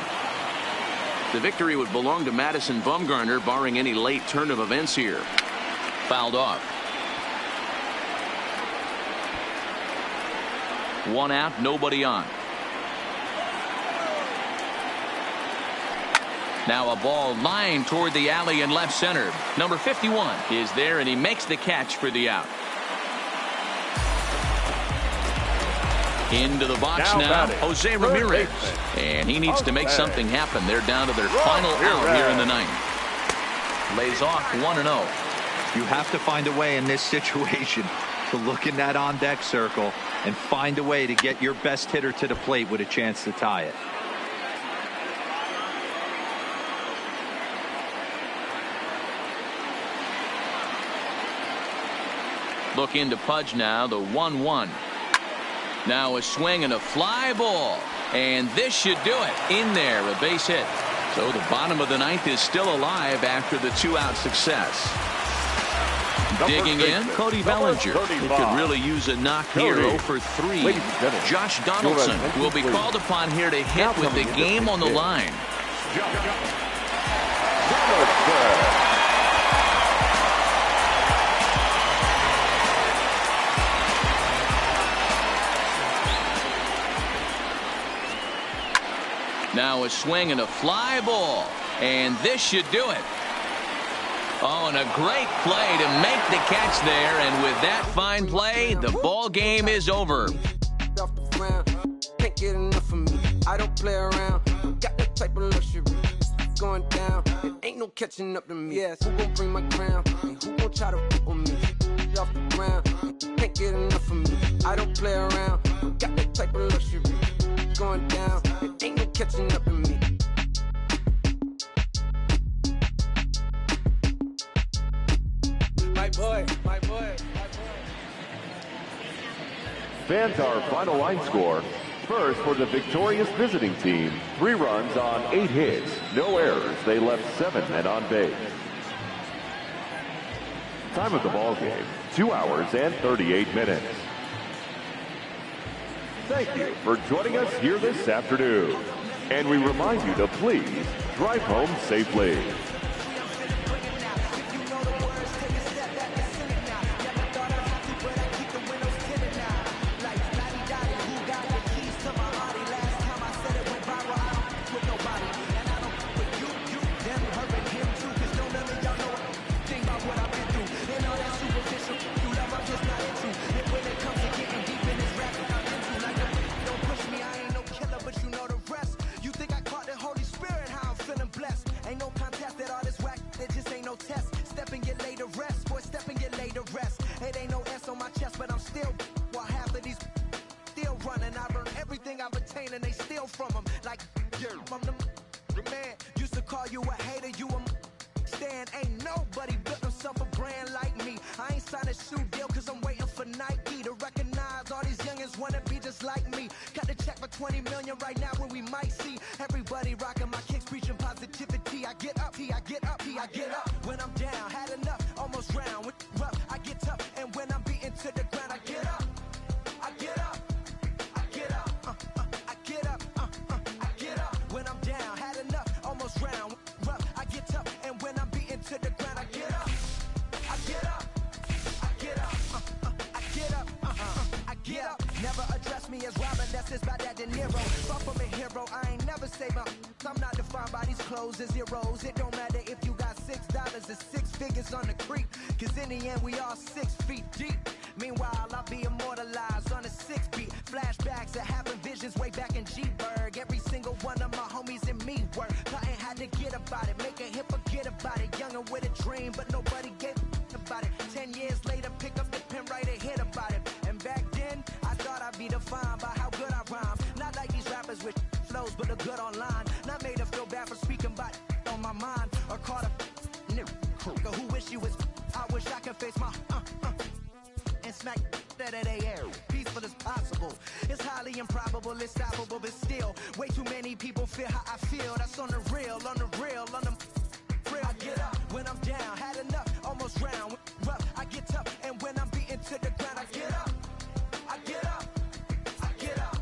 The victory would belong to Madison Bumgarner, barring any late turn of events here. Fouled off. 1 out, nobody on. Now a ball lined toward the alley in left center. Number 51 is there, and he makes the catch for the out. Into the box now, Jose Ramirez. And he needs to make something happen. They're down to their final out here in the 9th. Lays off 1-0. You have to find a way in this situation to look in that on-deck circle and find a way to get your best hitter to the plate with a chance to tie it. Look into Pudge now, the 1-1. Now a swing and a fly ball. And this should do it. In there, a base hit. So the bottom of the 9th is still alive after the 2-out success. Digging in, Cody Bellinger. He could really use a knock here. 0 for 3. Josh Donaldson will be called upon here to hit with the game on the line. Now a swing and a fly ball. And this should do it. Oh, and a great play to make the catch there. And with that fine play, the ball game is over. Can't get enough of me. I don't play around. Got that type of luxury. Going down. It ain't no catching up to me. Yes, who gon' bring my crown? And who gon' try to f with me? Off the ground. Can't get enough of me. I don't play around. Got that type of luxury. Going down. It ain't no catching up to me. My boy, my boy, my boy. Fans, our final line score. First, for the victorious visiting team, 3 runs on 8 hits, no errors. They left 7 men on base. Time of the ball game, 2 hours and 38 minutes. Thank you for joining us here this afternoon. And we remind you to please drive home safely. It don't matter if you got $6 or 6 figures on the creep, cause in the end we all 6 feet deep. Meanwhile, I'll be immortalized on a 6-beat. Flashbacks of having visions way back in G-Berg. Every single one of my homies and me work. Nothing had to get about it, make a hit, forget about it. Youngin' with a dream, but nobody gave about it. 10 years later, pick up the pen, write a hit about it. And back be defined by how good I rhyme. Not like these rappers with flows, but a good online. Not made to feel bad for speaking about on my mind. Or caught a nigga who wish you was. I wish I could face my and smack that at air. Peaceful as possible. It's highly improbable, it's stoppable, but still, way too many people feel how I feel. That's on the real, on the real, on the real. I get up when I'm down, had enough, almost drowned. Rough, I get tough, and when I'm beaten to the ground, I get up. I get up. I get up.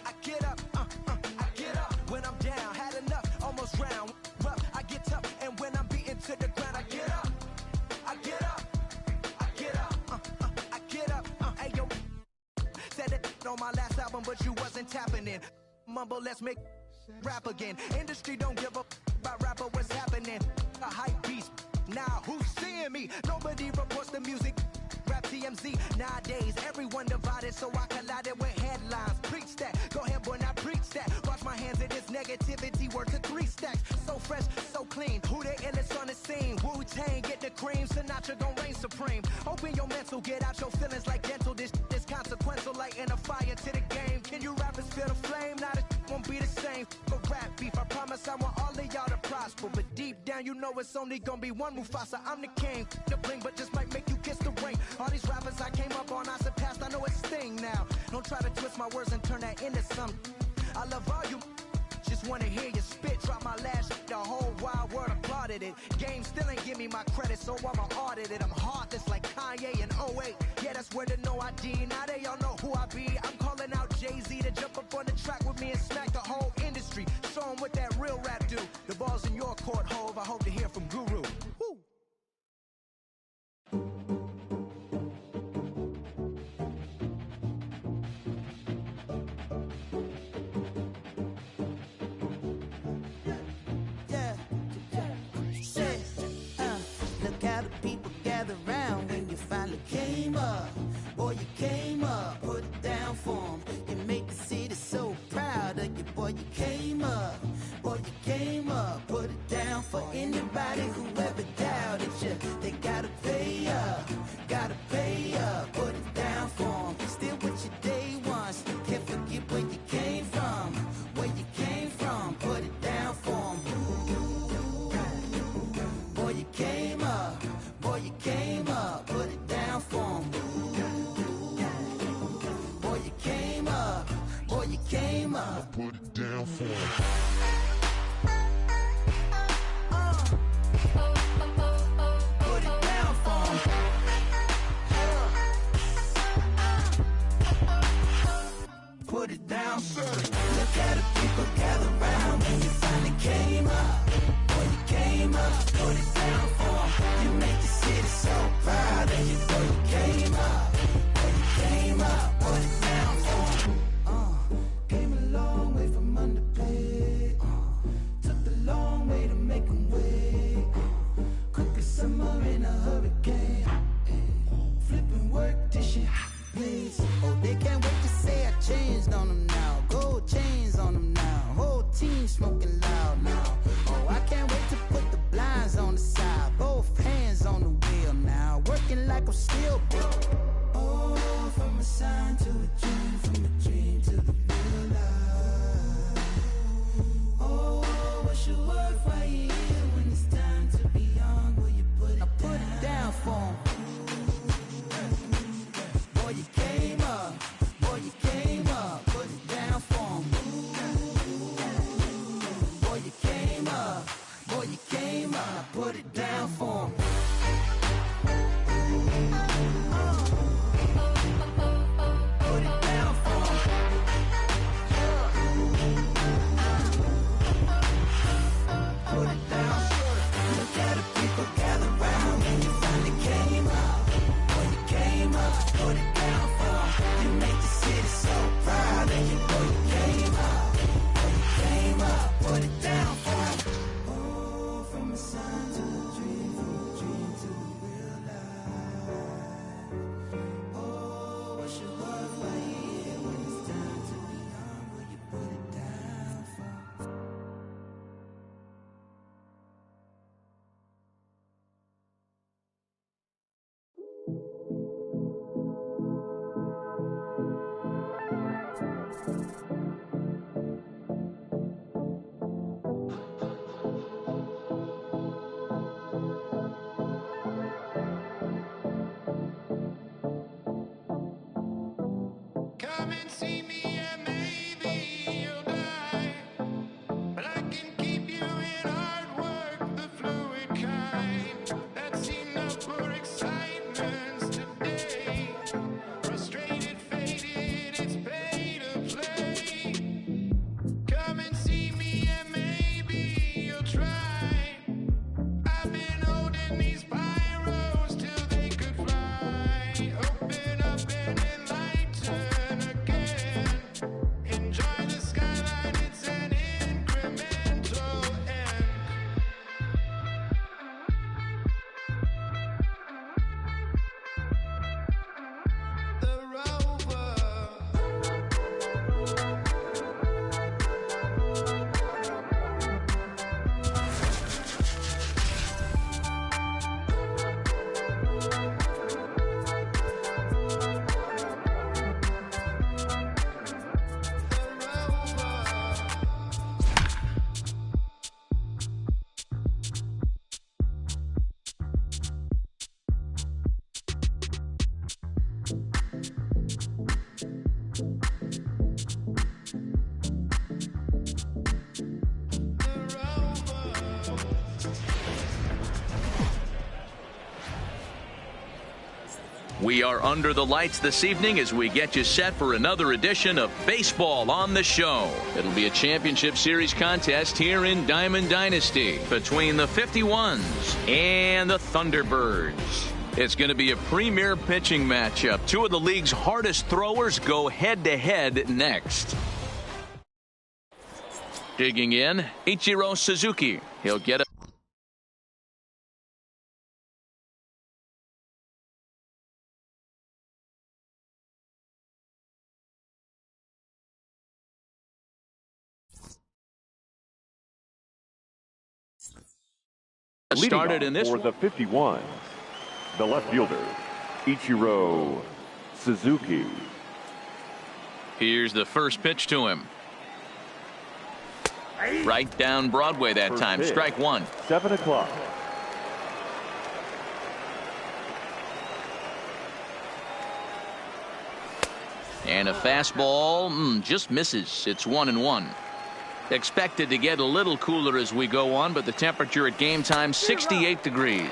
I get up. I get up when I'm down, had enough, almost drowned. Rough, I get tough, and when I'm beaten to the ground, I get up. I get up. I get up. I get up. Hey yo, said it on my last album, but you wasn't tapping in. Mumble, let's make rap again. Industry don't give up about rapper, what's happening? A hype beast. Now who's seeing me? Nobody reports the music. Rap TMZ. Nowadays, everyone divided, so I collided with headlines. Preach that. Go ahead, boy, now preach that. Wash my hands of this negativity. Word to 3 stacks. So fresh, so clean. Who the illest on the scene? Wu-Tang, get the cream. Sinatra gon' reign supreme. Open your mental, get out your feelings like dental. This is consequential, lighting a fire to the game. Can you rappers feel the flame? Now this won't be the same. For rap beef, I promise I want all of y'all to prosper. But deep down, you know it's only gonna be one Mufasa. I'm the king. The bling, but just might make you kiss the ring. All these rappers I came up on, I surpassed, I know it's Sting now. Don't try to twist my words and turn that into something. I love all you, just wanna hear you spit. Drop my last shit, the whole wild world applauded it. Game still ain't give me my credit, so I'ma audit it. I'm heartless like Kanye in 08. Yeah, that's where the no ID, now they all know who I be. I'm calling out Jay-Z to jump up on the track with me and smack the whole industry. Show 'em what that real rap do. The ball's in your court, Hove, I hope to hear from Guru. Woo! Came up, boy, you came up, put it down for 'em. You make the city so proud of you, boy, you came up, boy, you came up, put it down for anybody who ever doubted you. They gotta pay up, put it down for 'em. Still with your day one, still can't forget where you came from, put it down for 'em. Boy, you came up, put it down for 'em. Boy, you came up, put it down for 'em. Put it down for 'em. Put it down for 'em. Look at the people gather round when you finally came up. Boy, you came up, put it down for 'em. You make the city so proud of you, boy, you came up. Boy, you came up, put it down for 'em. Came a long way from underpaid. We are under the lights this evening as we get you set for another edition of Baseball on the Show. It'll be a championship series contest here in Diamond Dynasty between the 51s and the Thunderbirds. It's going to be a premier pitching matchup. Two of the league's hardest throwers go head-to-head next. Digging in, Ichiro Suzuki. He'll get a started in this for the 51, the left fielder, Ichiro Suzuki. Here's the first pitch to him. Right down Broadway that First time. pitch, Strike one. 7 o'clock. And a fastball just misses. It's 1-1. Expected to get a little cooler as we go on, but the temperature at game time 68 degrees.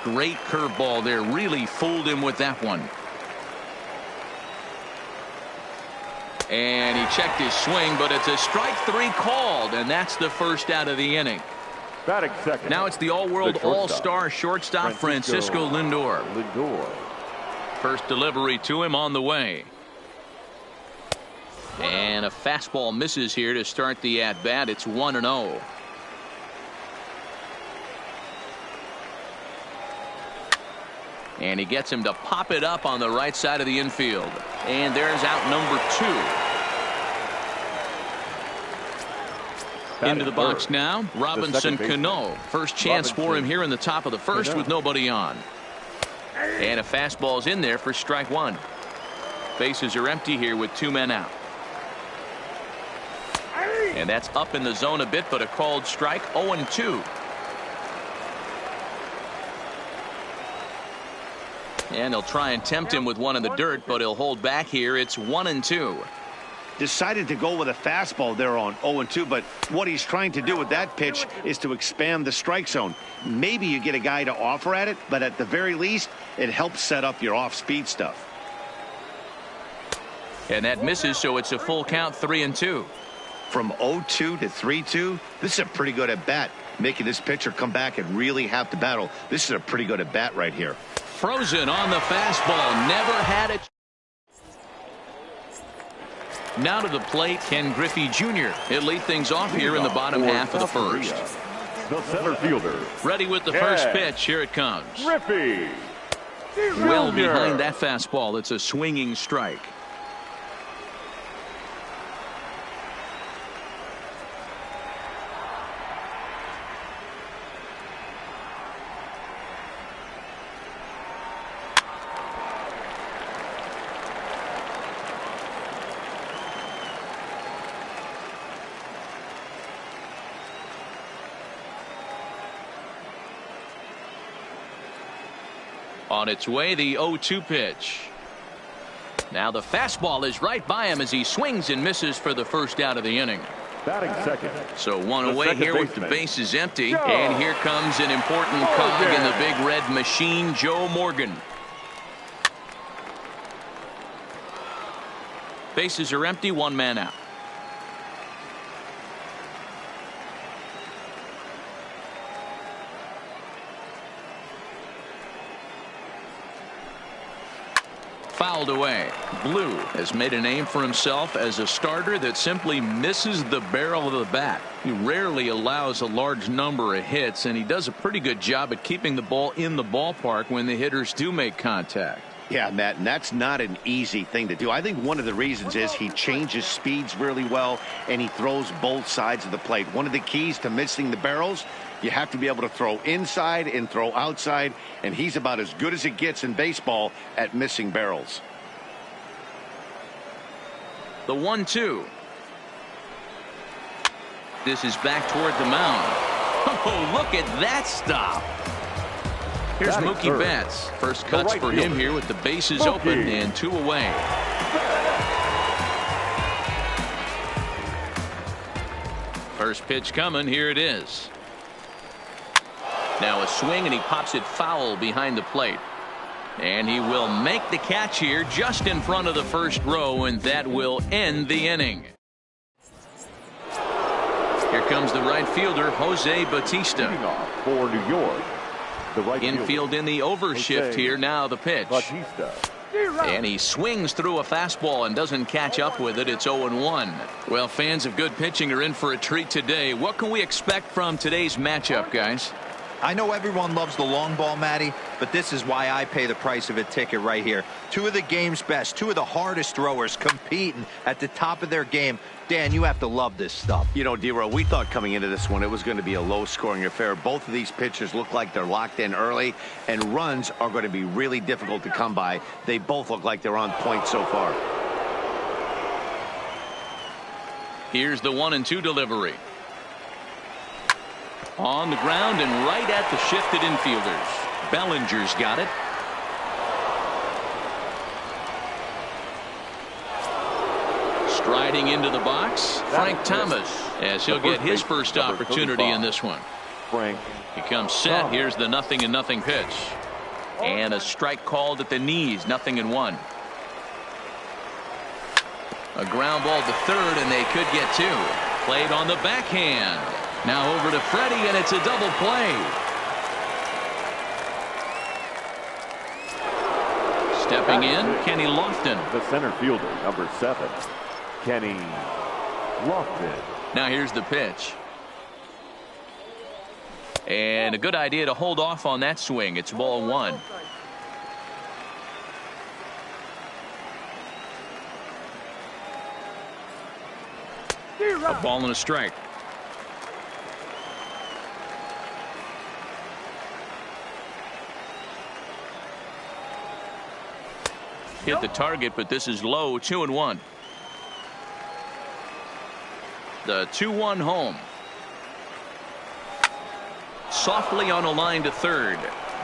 Great curveball there. Really fooled him with that one. And he checked his swing, but it's a strike three called, and that's the first out of the inning. Batting second. Now it's the all-world all-star shortstop Francisco Lindor. First delivery to him on the way. And a fastball misses here to start the at-bat. It's 1-0. And he gets him to pop it up on the right side of the infield. And there's out number 2. Into the box now, Robinson Cano. First chance for him here in the top of the first with nobody on. And a fastball's in there for strike one. Bases are empty here with 2 men out. And that's up in the zone a bit, but a called strike. 0-2. And they'll try and tempt him with one in the dirt, but he'll hold back here. It's 1-2. Decided to go with a fastball there on 0-2, but what he's trying to do with that pitch is to expand the strike zone. Maybe you get a guy to offer at it, but at the very least, it helps set up your off-speed stuff. And that misses, so it's a full count, 3-2. From 0-2 to 3-2, this is a pretty good at-bat. Making this pitcher come back and really have to battle. This is a pretty good at-bat right here. Frozen on the fastball. Never had it. Now to the plate, Ken Griffey Jr. He'll lead things off here in the bottom half of the first. The center fielder. Ready with the first pitch. Here it comes. Griffey Jr. Well behind that fastball. It's a swinging strike. On its way, the 0-2 pitch. Now the fastball is right by him as he swings and misses for the first out of the inning. Batting second. So one away here with the bases empty. And here comes an important cog in the big red machine, Joe Morgan. Bases are empty, 1 man out. Fouled away. Blue has made a name for himself as a starter that simply misses the barrel of the bat. He rarely allows a large number of hits, and he does a pretty good job at keeping the ball in the ballpark when the hitters do make contact. Yeah, Matt, and that's not an easy thing to do. I think one of the reasons is he changes speeds really well, and he throws both sides of the plate. One of the keys to missing the barrels, you have to be able to throw inside and throw outside, and he's about as good as it gets in baseball at missing barrels. The 1-2. This is back toward the mound. Oh, look at that stop. Here's Mookie Betts. First cuts for him here with the bases open and 2 away. First pitch coming. Here it is. Now a swing, and he pops it foul behind the plate. And he will make the catch here just in front of the first row, and that will end the inning. Here comes the right fielder, Jose Bautista. Leading off for New York, the right infield in the overshift here. Now the pitch. Bautista. And he swings through a fastball and doesn't catch up with it. It's 0-1. Well, fans of good pitching are in for a treat today. What can we expect from today's matchup, guys? I know everyone loves the long ball, Matty, but this is why I pay the price of a ticket right here. Two of the game's best, two of the hardest throwers competing at the top of their game. Dan, you have to love this stuff. You know, D-Row, we thought coming into this one it was going to be a low-scoring affair. Both of these pitchers look like they're locked in early, and runs are going to be really difficult to come by. They both look like they're on point so far. Here's the 1-2 delivery. On the ground and right at the shifted infielders. Bellinger's got it. Striding into the box, Frank Thomas, as he'll get his first opportunity in this one. Frank. He comes set. Here's the 0-0 pitch. And a strike called at the knees, 0-1. A ground ball to third, and they could get two. Played on the backhand. Now over to Freddie, and it's a double play. Stepping in, Kenny Lofton. The center fielder, number 7, Kenny Lofton. Now here's the pitch. And a good idea to hold off on that swing. It's ball 1. A ball and a strike. Hit the target, but this is low. 2-1. The 2-1 home. Softly on a line to third,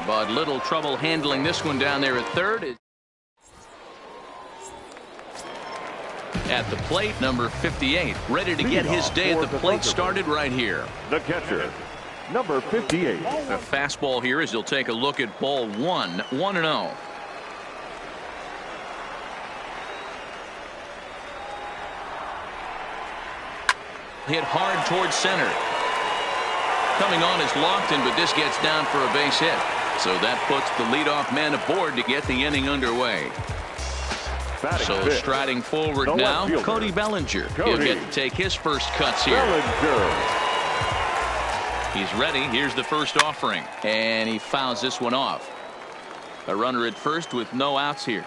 but little trouble handling this one down there at third. At the plate, number 58, ready to get his day at the plate started right here. The catcher, number 58. A fastball here as he'll take a look at ball 1, 1-0. Hit hard towards center. Coming on is Lofton, but this gets down for a base hit. So that puts the leadoff man aboard to get the inning underway. So striding forward now, Cody Bellinger. He'll get to take his first cuts here. He's ready. Here's the first offering. And he fouls this one off. A runner at first with no outs here.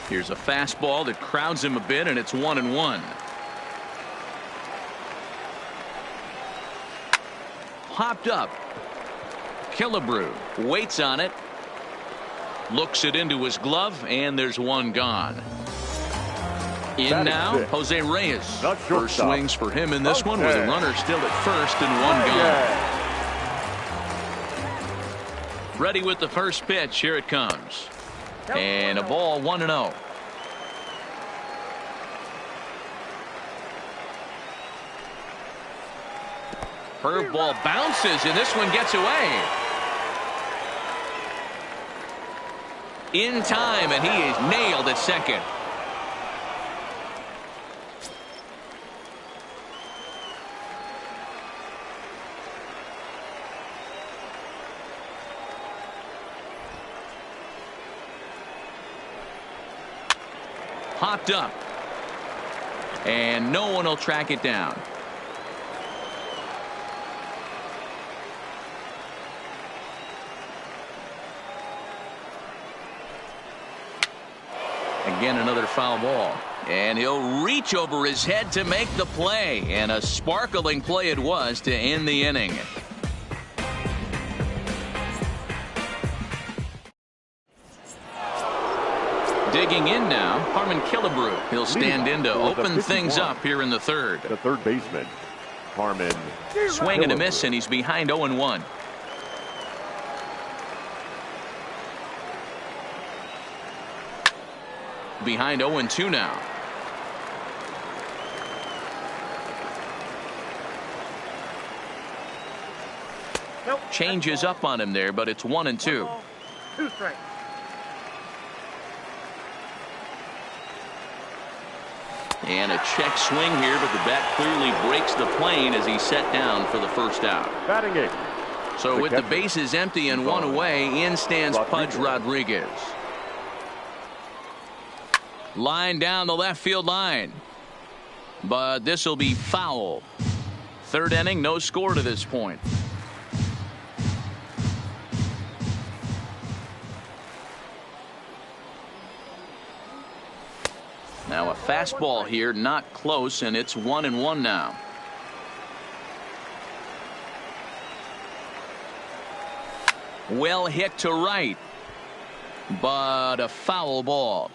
Here's a fastball that crowds him a bit, and it's 1-1. Hopped up. Killebrew waits on it. Looks it into his glove, and there's one gone. In now, Jose Reyes. First swings for him in this one with a runner still at first and one gone. Ready with the first pitch. Here it comes. And a ball 1-0. Curveball bounces, and this one gets away. In time, and he is nailed at second. Hopped up. And no one will track it down. Again, another foul ball. And he'll reach over his head to make the play. And a sparkling play it was to end the inning. Digging in now, Harmon Killebrew. He'll stand in to open things up here in the third. The third baseman, Harmon. Swing and a miss, and he's behind 0-1. Behind 0-2 now. changes up on him there, but it's 1-2. 2 strikes. And a check swing here, but the bat clearly breaks the plane as he's set down for the first out. Batting 8. So with the bases empty and 1 away, in stands Pudge Rodriguez. Line down the left field line. But this will be foul. Third inning, no score to this point. Now a fastball here, not close, and it's 1-1 now. Well hit to right, but a foul ball.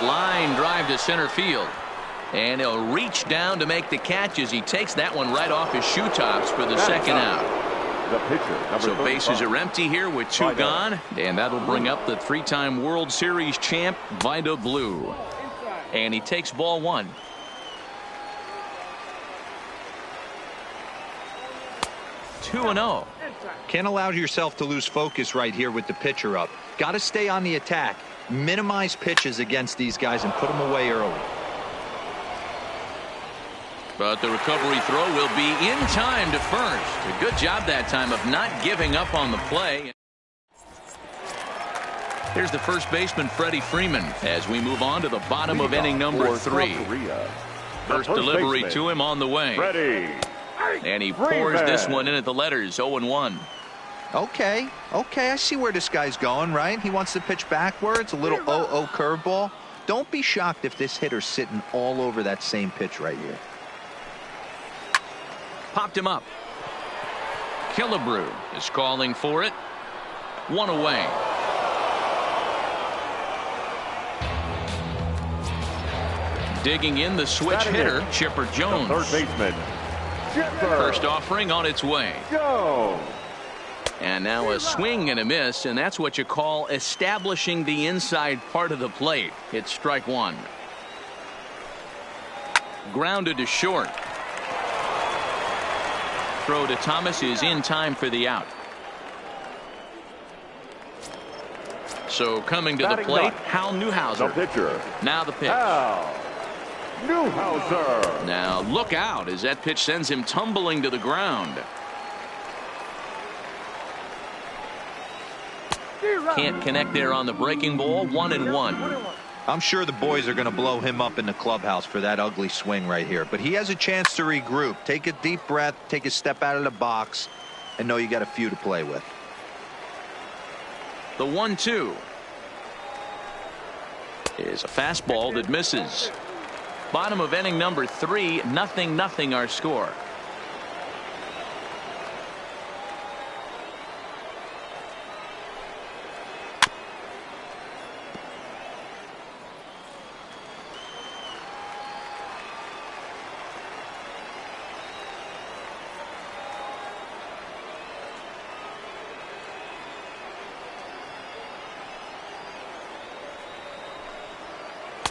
Line drive to center field. And he'll reach down to make the catch as he takes that one right off his shoe tops for the second out. The pitcher, so bases are empty here with 2 gone. And that'll bring up the 3-time World Series champ, Vida Blue. And he takes ball 1. Two and 0. Can't allow yourself to lose focus right here with the pitcher up. Got to stay on the attack. Minimize pitches against these guys and put them away early. But the recovery throw will be in time to first. A good job that time of not giving up on the play. Here's the first baseman, Freddie Freeman, as we move on to the bottom of inning number 3. First delivery to him on the way. Freddie. And he pours this one in at the letters, 0-1. Okay, I see where this guy's going, right? He wants to pitch backwards, a little 0-0 curveball. Don't be shocked if this hitter's sitting all over that same pitch right here. Popped him up. Killebrew is calling for it. 1 away. Digging in the switch hitter, Chipper Jones. The third baseman, Chipper. First offering on its way. Jones. And now a swing and a miss, and that's what you call establishing the inside part of the plate. It's strike 1. Grounded to short. Throw to Thomas is in time for the out. So coming to the plate, Hal Newhouser. The pitcher. Now the pitch. Hal Newhouser. Now look out as that pitch sends him tumbling to the ground. Can't connect there on the breaking ball. 1-1. I'm sure the boys are going to blow him up in the clubhouse for that ugly swing right here. But he has a chance to regroup. Take a deep breath, take a step out of the box, and know you got a few to play with. The 1-2 is a fastball that misses. Bottom of inning number 3, 0-0 our score.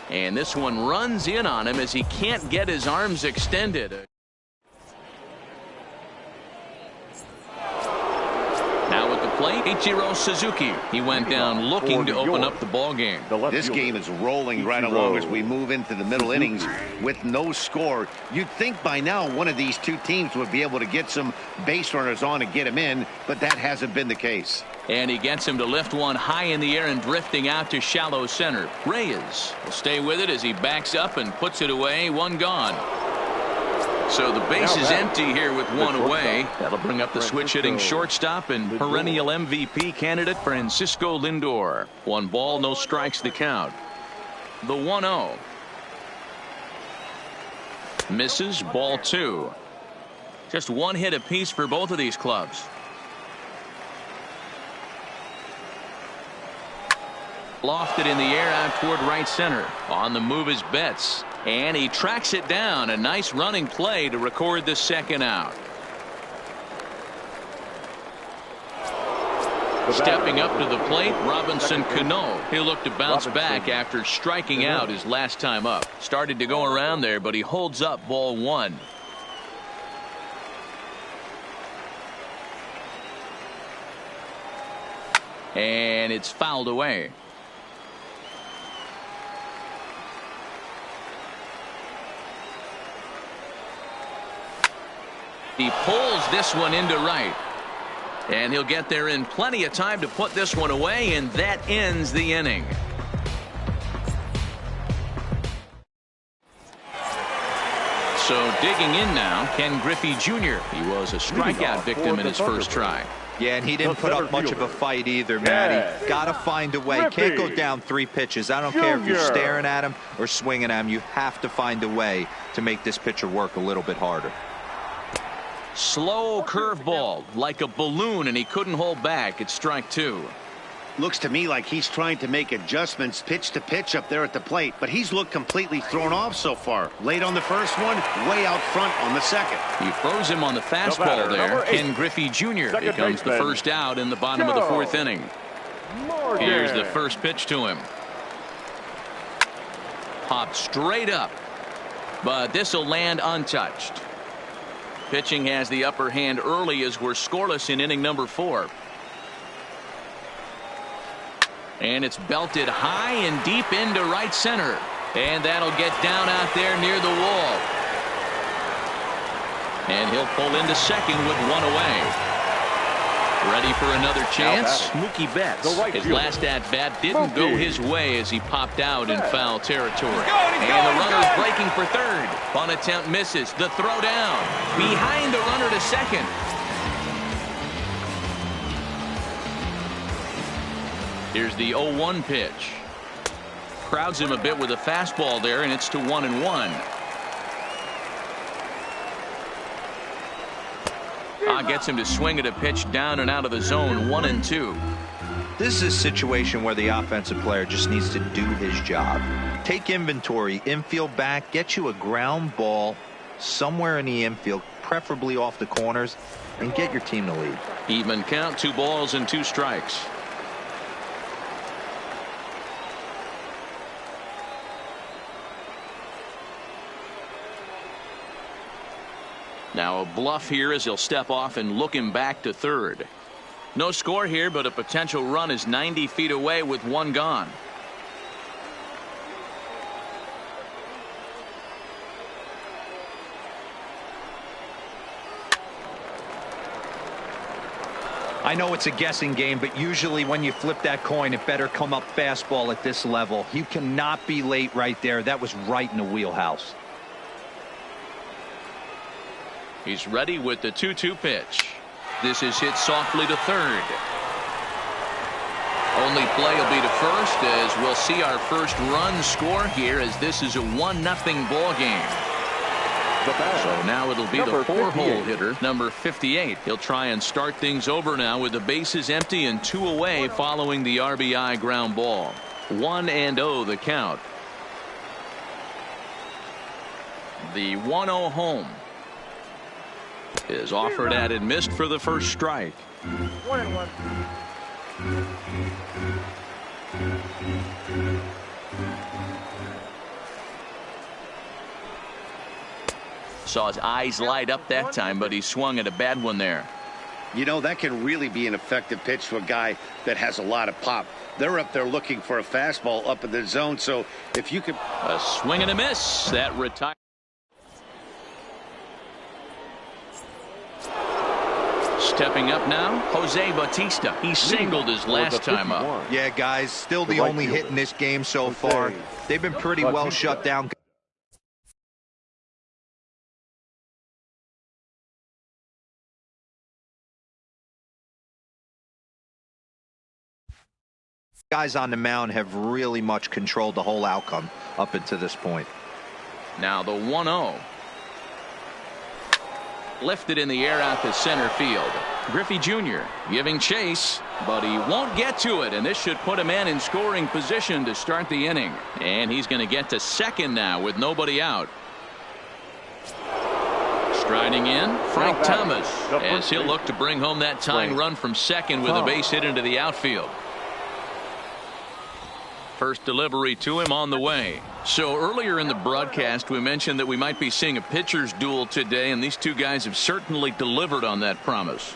And this one runs in on him as he can't get his arms extended. Now at the plate, Ichiro Suzuki. He went down looking to open up the ball game. This game is rolling right along as we move into the middle innings with no score. You'd think by now one of these two teams would be able to get some base runners on and get him in, but that hasn't been the case. And he gets him to lift one high in the air and drifting out to shallow center. Reyes will stay with it as he backs up and puts it away. 1 gone. So the base is empty here with 1 away. That'll bring up the switch hitting shortstop and perennial MVP candidate Francisco Lindor. 1 ball, no strikes the count. The 1-0. Misses, ball 2. Just 1 hit apiece for both of these clubs. Lofted in the air out toward right center. On the move is Betts. And he tracks it down. A nice running play to record the second out. Stepping up to the plate, Robinson Cano. He'll look to bounce back after striking out his last time up. Started to go around there, but he holds up ball one. And it's fouled away. He pulls this one into right. And he'll get there in plenty of time to put this one away, and that ends the inning. So digging in now, Ken Griffey Jr. He was a strikeout victim in his first try. Yeah, and he didn't put up much of a fight either, Matty. Got to find a way. Can't go down 3 pitches. I don't care if you're staring at him or swinging at him. You have to find a way to make this pitcher work a little bit harder. Slow curveball, like a balloon, and he couldn't hold back. It's strike 2. Looks to me like he's trying to make adjustments pitch to pitch up there at the plate, but he's looked completely thrown off so far. Late on the first one, way out front on the second. He froze him on the fastball there. Ken Griffey Jr. becomes the first out in the bottom of the 4th inning. Here's the first pitch to him. Popped straight up, but this will land untouched. Pitching has the upper hand early as we're scoreless in inning number 4. And it's belted high and deep into right center. And that'll get down out there near the wall. And he'll pull into second with one away. Ready for another chance? Mookie Betts. His last at-bat didn't go his way as he popped out in foul territory. And the runner's breaking for third. Bunt attempt misses. The throw down. Behind the runner to second. Here's the 0-1 pitch. Crowds him a bit with a fastball there, and it's to 1-1. Gets him to swing at a pitch down and out of the zone. 1-2. This is a situation where the offensive player just needs to do his job. Take inventory, infield back, get you a ground ball somewhere in the infield, preferably off the corners, and get your team to lead. Even count, 2 balls and 2 strikes. Now a bluff here as he'll step off and look him back to third. No score here, but a potential run is 90 feet away with 1 gone. I know it's a guessing game, but usually when you flip that coin, it better come up fastball at this level. You cannot be late right there. That was right in the wheelhouse. He's ready with the 2-2 pitch. This is hit softly to third. Only play will be to first as we'll see our first run score here as this is a 1-0 ball game. So now it'll be the 4-hole hitter, number 58. He'll try and start things over now with the bases empty and 2 away following the RBI ground ball. 1-0 the count. The 1-0 home is offered at and missed for the first strike. 1-1. Saw his eyes light up that time, but he swung at a bad one there. You know, that can really be an effective pitch to a guy that has a lot of pop. They're up there looking for a fastball up in the zone, so if you could... A swing and a miss. That retired. Stepping up now, Jose Bautista. He singled his last time up. Yeah, guys, still the only hit in this game so far. They've been pretty well shut down. Guys on the mound have really much controlled the whole outcome up until this point. Now the 1-0. Lifted in the air out to center field. Griffey Jr. giving chase, but he won't get to it, and this should put a man in scoring position to start the inning. And he's going to get to second now with nobody out. Striding in, Frank Thomas, as he'll look to bring home that tying run from second with a base hit into the outfield. First delivery to him on the way. So earlier in the broadcast, we mentioned that we might be seeing a pitcher's duel today, and these two guys have certainly delivered on that promise.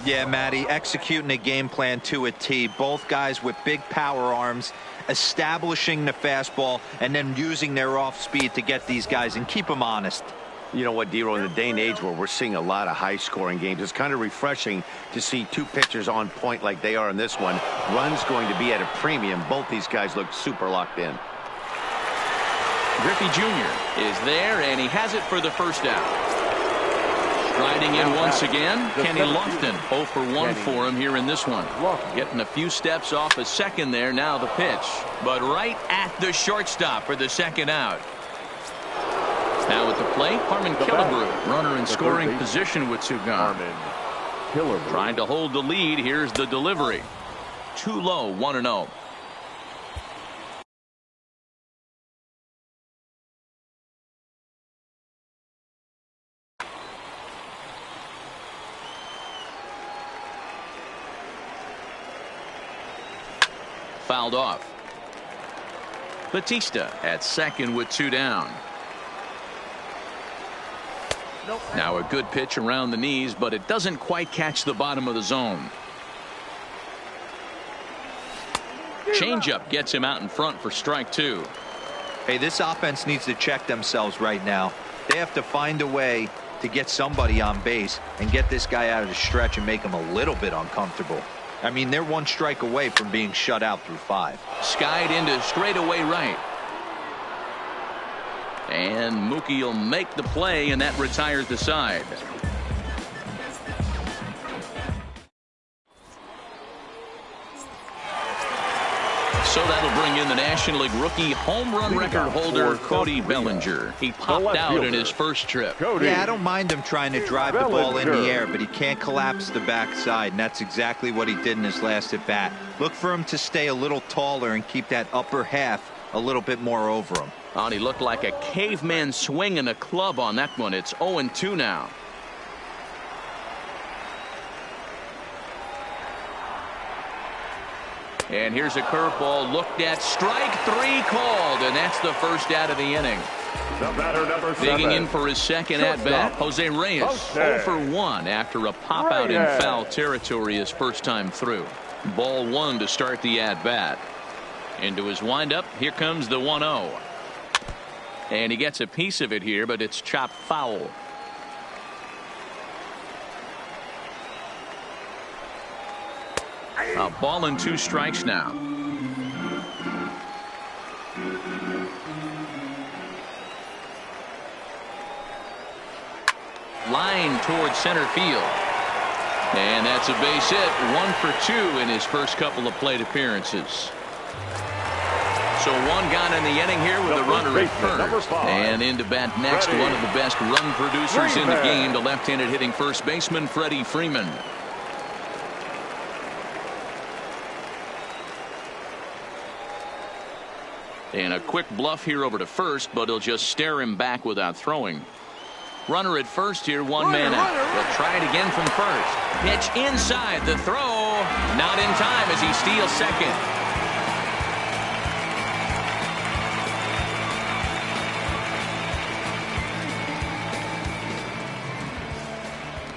Yeah, Matty, executing a game plan to a T. Both guys with big power arms, establishing the fastball, and then using their off speed to get these guys and keep them honest. You know what, Dero, in the day and age where we're seeing a lot of high-scoring games, it's kind of refreshing to see two pitchers on point like they are in this one. Runs going to be at a premium. Both these guys look super locked in. Griffey Jr. is there, and he has it for the first out. Striding in once again, Kenny Lofton. 0 for 1 for him here in this one. Getting a few steps off a second there. Now the pitch, but right at the shortstop for the second out. Now at the plate, Harmon Killebrew, runner in scoring position with two gone. Trying to hold the lead. Here's the delivery. Too low, 1-0. Fouled off. Batista at second with two down. Now a good pitch around the knees, but it doesn't quite catch the bottom of the zone. Changeup gets him out in front for strike two. Hey, this offense needs to check themselves right now. They have to find a way to get somebody on base and get this guy out of the stretch and make him a little bit uncomfortable. I mean, they're one strike away from being shut out through 5. Skied into straightaway right. And Mookie will make the play, and that retires the side. So that'll bring in the National League rookie home run record holder Cody Bellinger. He popped out in his first trip. Yeah, I don't mind him trying to drive the ball in the air, but he can't collapse the backside, and that's exactly what he did in his last at bat. Look for him to stay a little taller and keep that upper half a little bit more over him. Oh, and he looked like a caveman swinging a club on that one. It's 0-2 now. And here's a curveball looked at. Strike 3 called, and that's the first out of the inning. The batter, number 7. Digging in for his second at-bat, Jose Reyes. 0 for 1 after a pop-out in foul territory his first time through. Ball 1 to start the at-bat. Into his windup, here comes the 1-0. And he gets a piece of it here, but it's chopped foul. A ball and 2 strikes now. Line towards center field. And that's a base hit. 1 for 2 in his first couple of plate appearances. So 1 gone in the inning here with a runner at first. And into bat next, one of the best run producers in the game, the left-handed hitting first baseman Freddie Freeman. And a quick bluff here over to first, but he'll just stare him back without throwing. Runner at first here, 1 man out. He'll try it again from first. Pitch inside, the throw not in time as he steals second.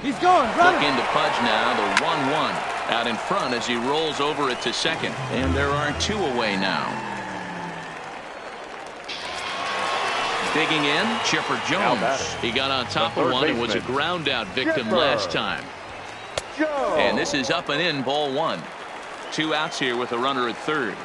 He's going, run. Looking to Pudge now, the 1-1 out in front as he rolls over it to second. And there are 2 away now. Digging in, Chipper Jones. He got on top of one and was a ground out victim last time. And this is up and in, ball 1. 2 outs here with a runner at third.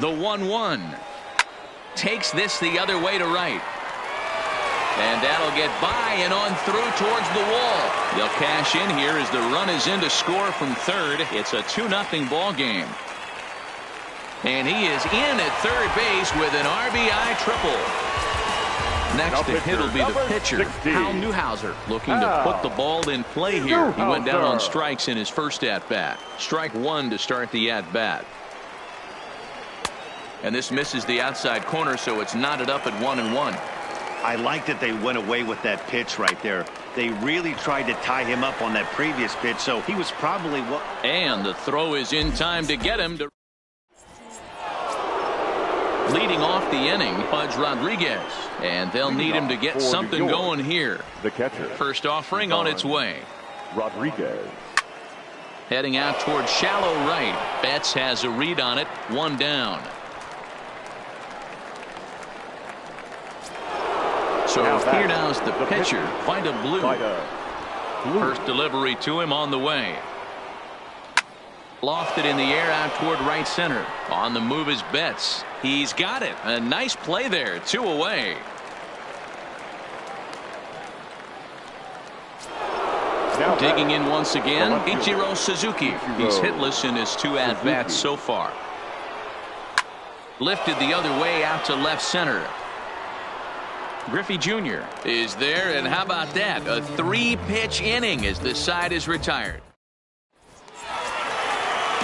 The 1-1 takes this the other way to right. And that'll get by and on through towards the wall. They'll cash in here as the run is in to score from third. It's a 2-0 ball game. And he is in at third base with an RBI triple. Next to hit will be the pitcher, Hal Newhouser, looking to put the ball in play here. He went down on strikes in his first at-bat. Strike one to start the at-bat. And this misses the outside corner, so it's knotted up at 1-1. I like that they went away with that pitch right there. They really tried to tie him up on that previous pitch, so he was probably And the throw is in time to get him to. Leading off the inning, Pudge Rodriguez, and they'll need him to get something going here. The catcher. First offering on its way. Rodriguez. Heading out towards shallow right. Betts has a read on it. One down. So here now's the pitcher, Vida Blue. First delivery to him on the way. Lofted in the air out toward right center. On the move is Betts. He's got it. A nice play there. 2 away. Digging in once again, Ichiro Suzuki. He's hitless in his 2 at-bats so far. Lifted the other way out to left center. Griffey Jr. is there, and how about that? A 3-pitch inning as the side is retired.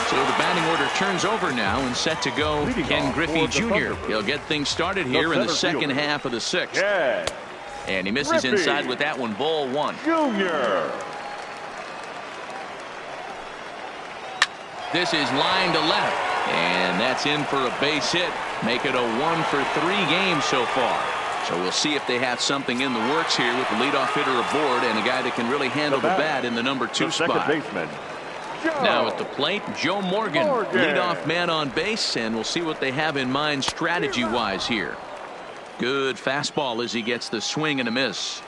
So the batting order turns over now and set to go Ken Griffey Jr. He'll get things started here in the second half of the 6th. And he misses inside with that one, ball 1. Jr. This is line to left, and that's in for a base hit. Make it a 1-for-3 game so far. So we'll see if they have something in the works here with the leadoff hitter aboard and a guy that can really handle the bat in the number 2 spot. Baseman, now at the plate, Joe Morgan, leadoff man on base, and we'll see what they have in mind strategy-wise here. Good fastball as he gets the swing and a miss.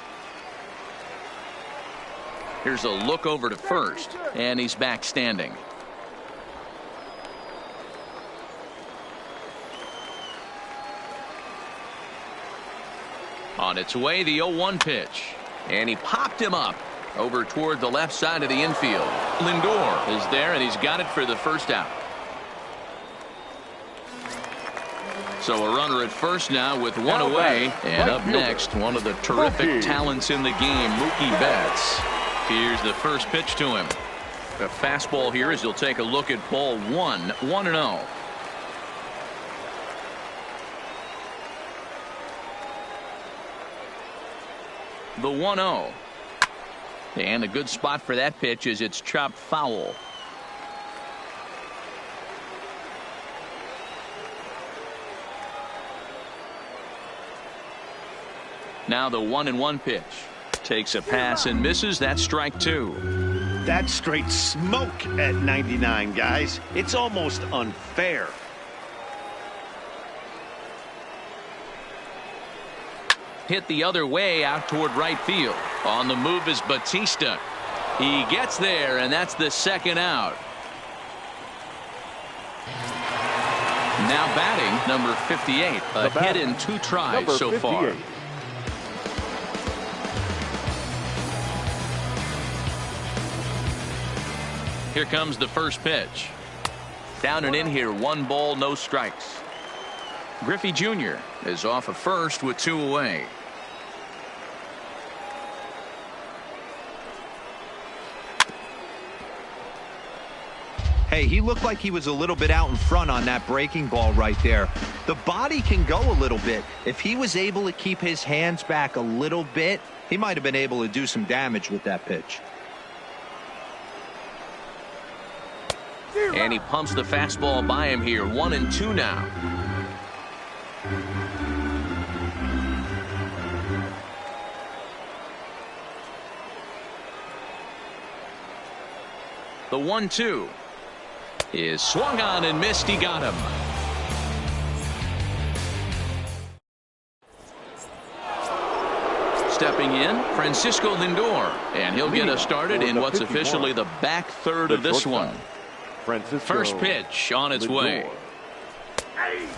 Here's a look over to first, and he's back standing. On its way, the 0-1 pitch. And he popped him up over toward the left side of the infield. Lindor is there, and he's got it for the first out. So a runner at first now with 1 away. And up next, one of the terrific talents in the game, Mookie Betts. Here's the first pitch to him. A fastball here as he'll take a look at ball 1. 1-0. The 1-0. And a good spot for that pitch is it's chopped foul. Now the 1-1 pitch. Takes a pass and misses. That's strike 2. That's straight smoke at 99, guys. It's almost unfair. Hit the other way out toward right field. On the move is Batista. He gets there, and that's the second out. Now batting, number 58. A hit in 2 tries so far. Here comes the first pitch. Down and in here, 1 ball, no strikes. Griffey Jr. is off of first with 2 away. Hey, he looked like he was a little bit out in front on that breaking ball right there. The body can go a little bit. If he was able to keep his hands back a little bit, he might have been able to do some damage with that pitch. And he pumps the fastball by him here. 1-2 now. The 1-2 is swung on and missed. He got him. Stepping in, Francisco Lindor, and he'll get us started in what's officially the back third of this one. First pitch on its way.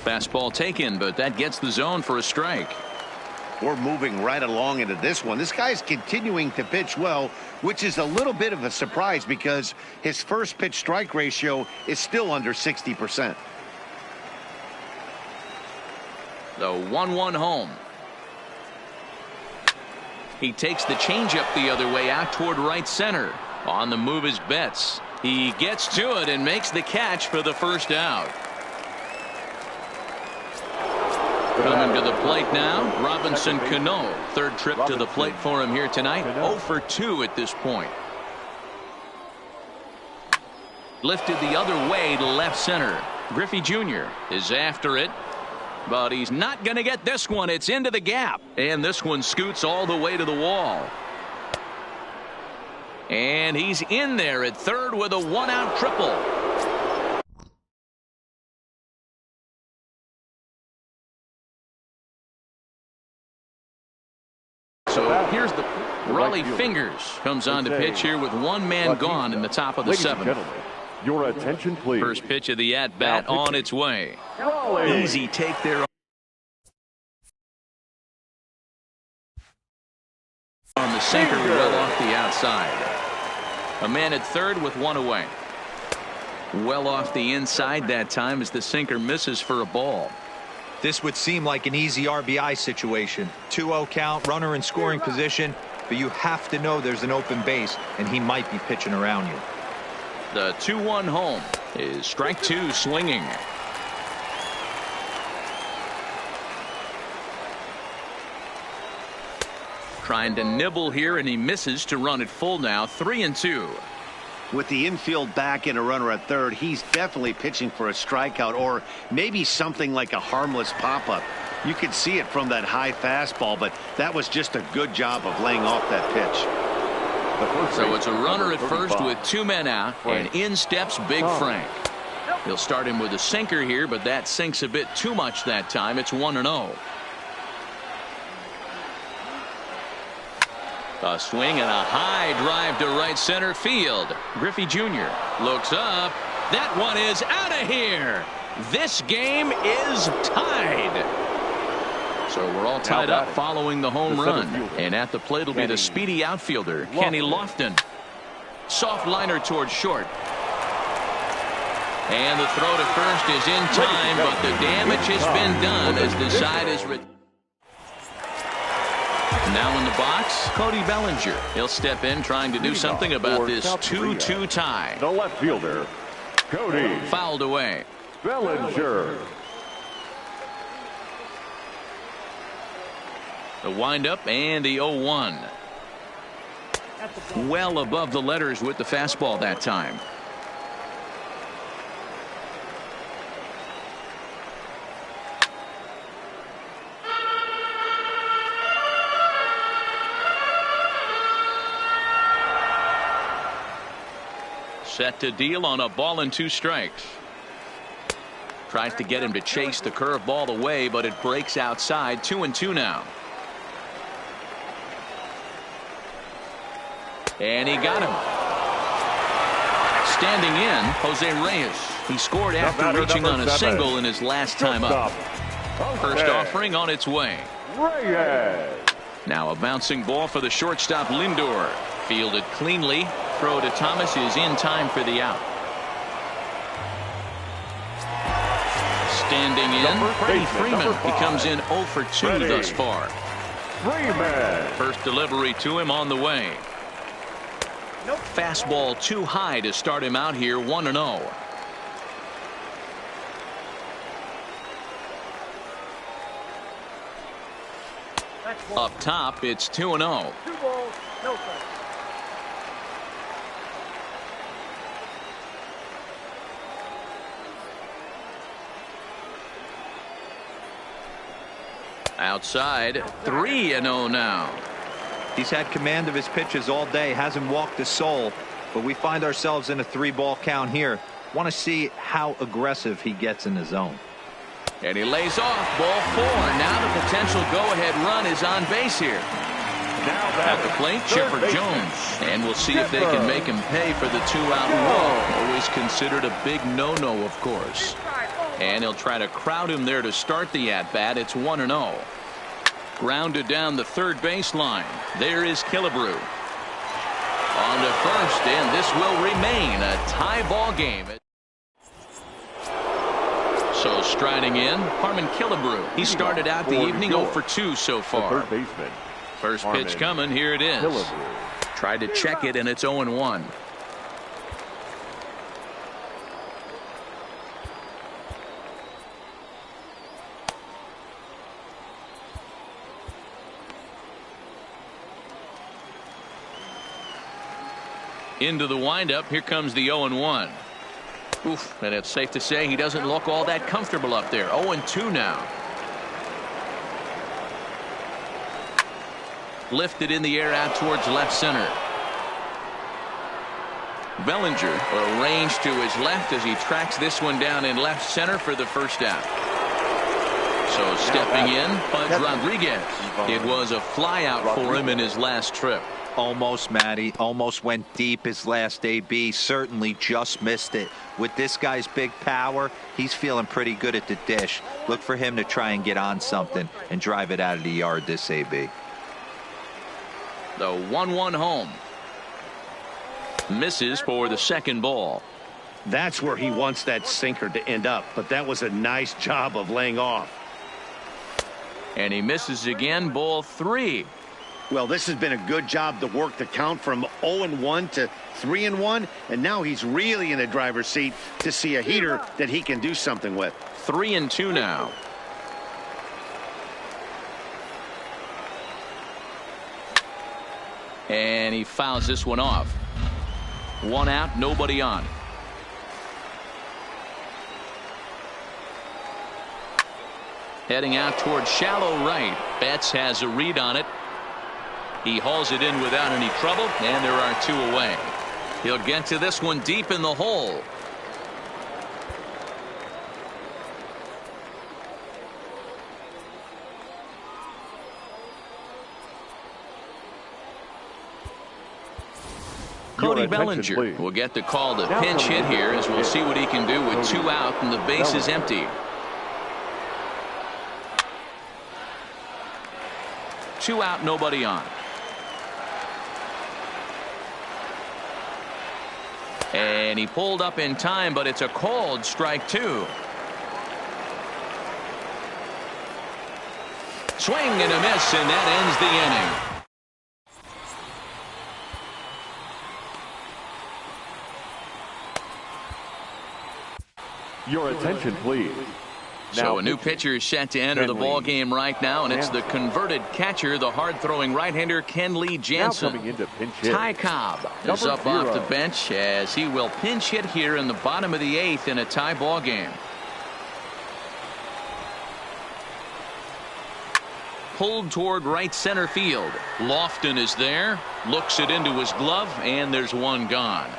Fastball taken, but that gets the zone for a strike. We're moving right along into this one. This guy's continuing to pitch well, which is a little bit of a surprise because his first pitch strike ratio is still under 60%. The 1-1 home. He takes the changeup the other way out toward right center. On the move is Betts. He gets to it and makes the catch for the first out. Coming to the plate now, Robinson Cano. Third trip to the plate for him here tonight. 0 for 2 at this point. Lifted the other way to left center. Griffey Jr. is after it, but he's not going to get this one. It's into the gap, and this one scoots all the way to the wall. And he's in there at third with a one-out triple. So here's the Raleigh Fingers comes on to pitch here with one man gone in the top of the seventh. Your attention, please. First pitch of the at-bat on its way. Easy take there on the sinker, well off the outside. A man at third with one away. Well off the inside that time as the sinker misses for a ball. This would seem like an easy RBI situation. 2-0 count, runner in scoring position, but you have to know there's an open base, and he might be pitching around you. The 2-1 home is strike two swinging. Trying to nibble here, and he misses to run it full now. 3-2. With the infield back and a runner at third, he's definitely pitching for a strikeout or maybe something like a harmless pop-up. You could see it from that high fastball, but that was just a good job of laying off that pitch. So it's a runner at first with two men out, and in steps Big Frank. He'll start him with a sinker here, but that sinks a bit too much that time. It's 1-0. A swing and a high drive to right center field. Griffey Jr. looks up. That one is out of here. This game is tied. So we're all tied up following the home run. And at the plate will be the speedy outfielder, Kenny Lofton. Soft liner towards short. And the throw to first is in time, but the damage has been done as the side is now in the box, Cody Bellinger. He'll step in trying to do something about this 2-2 tie. The left fielder, Cody. Fouled away. Bellinger. The windup and the 0-1. Well above the letters with the fastball that time. Set to deal on a ball and 2 strikes. Tries to get him to chase the curveball away, but it breaks outside. 2-2 now. And he got him. Standing in, Jose Reyes. He scored after reaching on a single in his last time up. First offering on its way. Reyes. Now a bouncing ball for the shortstop Lindor. Fielded cleanly. Throw to Thomas is in time for the out. Standing in, Freddie Freeman. He comes in 0 for 2 thus far. Freeman. First delivery to him on the way. Fastball too high to start him out here. 1-0. Up top, it's 2-0. Outside, 3-0 now. He's had command of his pitches all day, hasn't walked a soul, but we find ourselves in a 3-ball count here. Want to see how aggressive he gets in the zone. And he lays off ball 4. Now the potential go-ahead run is on base here. At the plate, Chipper Jones. And we'll see if they can make him pay for the 2-out rule. Always considered a big no-no, of course. And he'll try to crowd him there to start the at-bat. It's 1-0. Grounded down the third baseline. There is Killebrew. On to first, and this will remain a tie ball game. So striding in, Harmon Killebrew. He started out the evening 0 for 2 so far. The third baseman, First pitch coming. Here it is. Tried to check it, and it's 0-1. Into the windup. Here comes the 0-1. Oof, and it's safe to say he doesn't look all that comfortable up there. 0-2 now. Lifted in the air out towards left center. Bellinger arranged to his left as he tracks this one down in left center for the first out. So stepping in, Pudge Rodriguez. It was a fly out for him in his last trip. Almost, Matty. Almost went deep his last AB. Certainly just missed it. With this guy's big power, he's feeling pretty good at the dish. Look for him to try and get on something and drive it out of the yard this AB. The 1-1 home. Misses for the second ball. That's where he wants that sinker to end up, but that was a nice job of laying off. And he misses again. Ball 3. Well, this has been a good job to work the count from 0-1 to 3-1, and now he's really in the driver's seat to see a heater that he can do something with. 3-2 now. And he fouls this one off. One out, nobody on. Heading out towards shallow right. Betts has a read on it. He hauls it in without any trouble, and there are 2 away. He'll get to this one deep in the hole. Cody Bellinger will get the call to pinch hit here, as we'll see what he can do with 2 out and the base is empty. 2 out, nobody on. And he pulled up in time, but it's a called strike 2. Swing and a miss, and that ends the inning. Your attention, please. So a new pitcher is set to enter the ball game right now, and it's the converted catcher, the hard-throwing right-hander Kenley Jansen. Ty Cobb is up off the bench as he will pinch hit here in the bottom of the 8th in a tie ball game. Pulled toward right center field. Lofton is there, looks it into his glove, and there's one gone.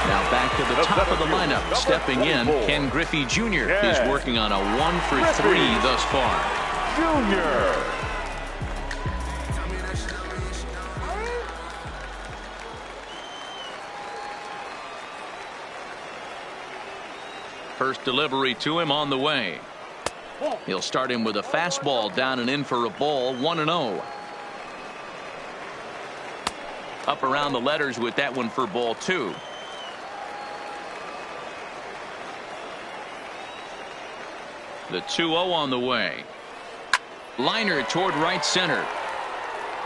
Now back to the top of the lineup. Stepping in, Ken Griffey Jr. is working on a 1-for-3 thus far. Junior. First delivery to him on the way. He'll start him with a fastball down and in for a ball. 1-0. Up around the letters with that one for ball 2. The 2-0 on the way. Liner toward right center.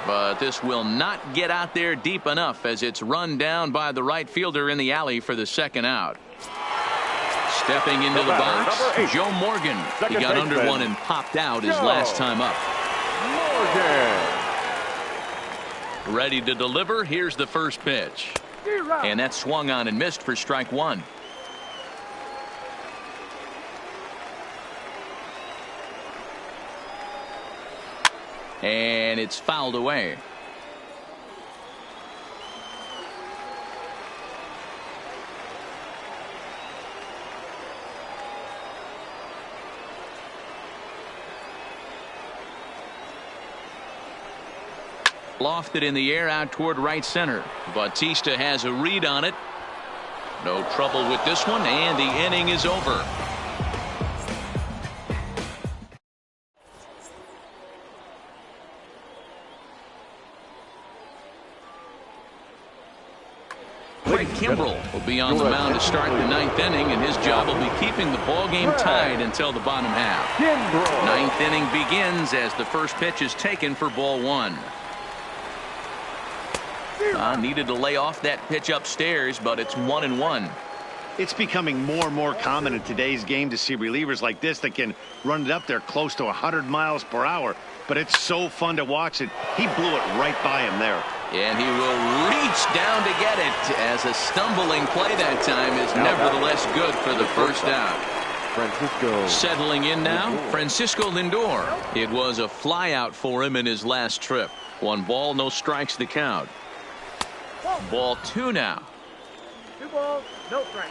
But this will not get out there deep enough as it's run down by the right fielder in the alley for the second out. Stepping into the box, Joe Morgan. He got under one and popped out his last time up. Morgan. Ready to deliver. Here's the first pitch. And that swung on and missed for strike 1. And it's fouled away. Lofted in the air out toward right center. Bautista has a read on it. No trouble with this one, and the inning is over. Mike Kimbrell will be on the mound to start the ninth inning, and his job will be keeping the ball game tied until the bottom half. Ninth inning begins as the first pitch is taken for ball one. Needed to lay off that pitch upstairs, but it's 1-1. It's becoming more and more common in today's game to see relievers like this that can run it up there close to 100 miles per hour. But it's so fun to watch it. He blew it right by him there. And he will reach down to get it, as a stumbling play that time is nevertheless good for the first out. Francisco. Settling in now, Francisco Lindor. It was a flyout for him in his last trip. 1 ball, no strikes the count. Ball 2 now. 2 balls, no strikes.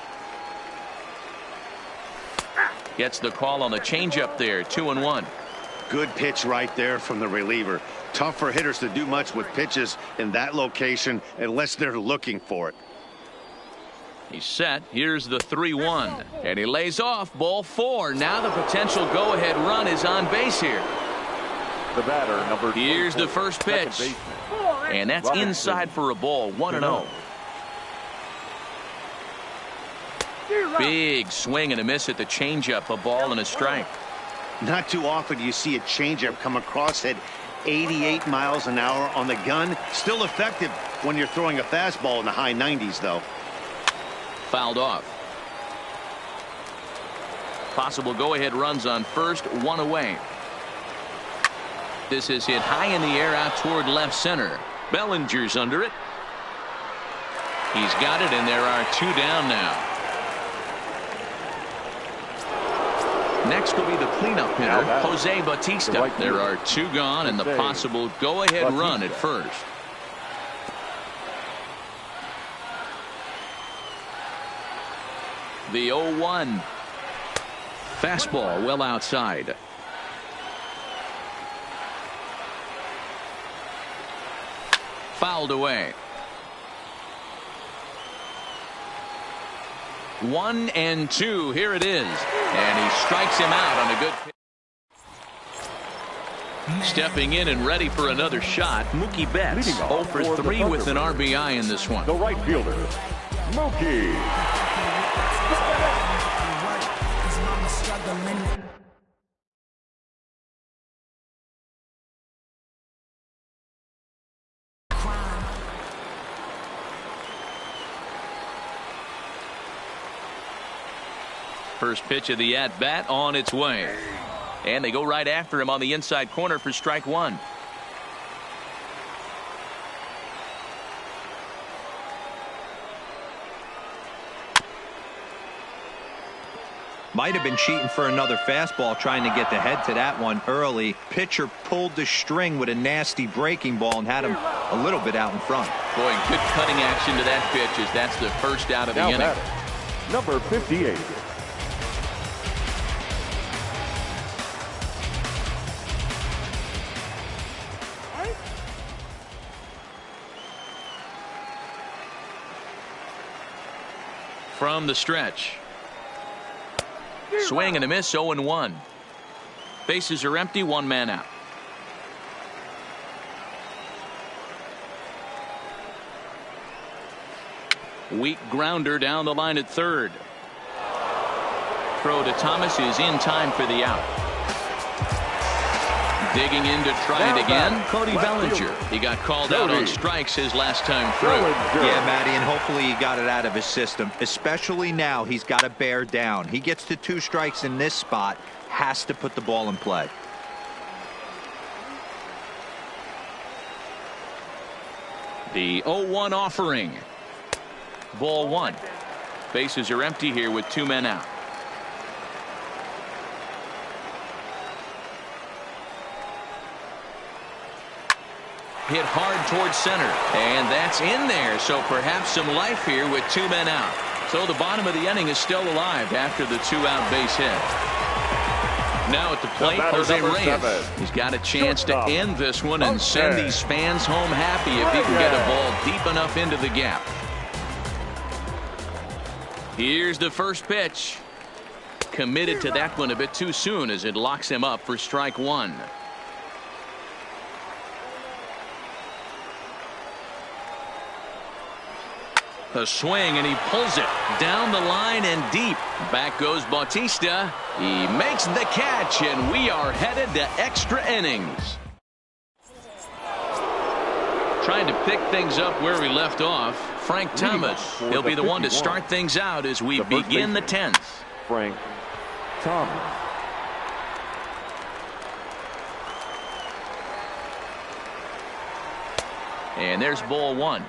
Gets the call on the changeup there, 2-1. Good pitch right there from the reliever. Tough for hitters to do much with pitches in that location unless they're looking for it. He's set. Here's the 3-1. And he lays off. Ball 4. Now the potential go-ahead run is on base here. The batter, number 24. Here's the first pitch. And that's inside for a ball, 1-0. Big swing and a miss at the changeup. A ball and a strike. Not too often do you see a changeup come across at 88 miles an hour on the gun. Still effective when you're throwing a fastball in the high 90s, though. Fouled off. Possible go-ahead runs on first, 1 away. This is hit high in the air out toward left center. Bellinger's under it. He's got it, and there are 2 down now. Next will be the cleanup hitter, Jose Bautista. There are 2 gone, and the possible go-ahead run at first. The 0-1. Fastball well outside. Fouled away. 1-2. Here it is. And he strikes him out on a good pitch. Stepping in and ready for another shot, Mookie Betts. 0 for 3 with an RBI in this one. The right fielder, Mookie. First pitch of the at-bat on its way. And they go right after him on the inside corner for strike 1. Might have been cheating for another fastball, trying to get the head to that one early. Pitcher pulled the string with a nasty breaking ball and had him a little bit out in front. Boy, good cutting action to that pitch, as that's the first out of the inning. Number 58. From the stretch. Swing and a miss, 0-1. Bases are empty, 1 man out. Weak grounder down the line at third. Throw to Thomas is in time for the out. Digging in to try it again, Cody Bellinger. He got called out on strikes his last time through. Yeah, Matty, and hopefully he got it out of his system. Especially now, he's got to bear down. He gets to 2 strikes in this spot, has to put the ball in play. The 0-1 offering. Ball 1. Bases are empty here with 2 men out. Hit hard towards center, and that's in there, so perhaps some life here with 2 men out. So the bottom of the inning is still alive after the 2-out base hit. Now at the plate, Jose Reyes. He's got a chance to end this one and send these fans home happy if he can get a ball deep enough into the gap. Here's the first pitch. Committed to that one a bit too soon as it locks him up for strike 1. A swing, and he pulls it down the line and deep. Back goes Bautista. He makes the catch, and we are headed to extra innings. Trying to pick things up where we left off. Frank Thomas. He'll be the one to start things out as we begin the 10th. Frank Thomas. And there's ball 1.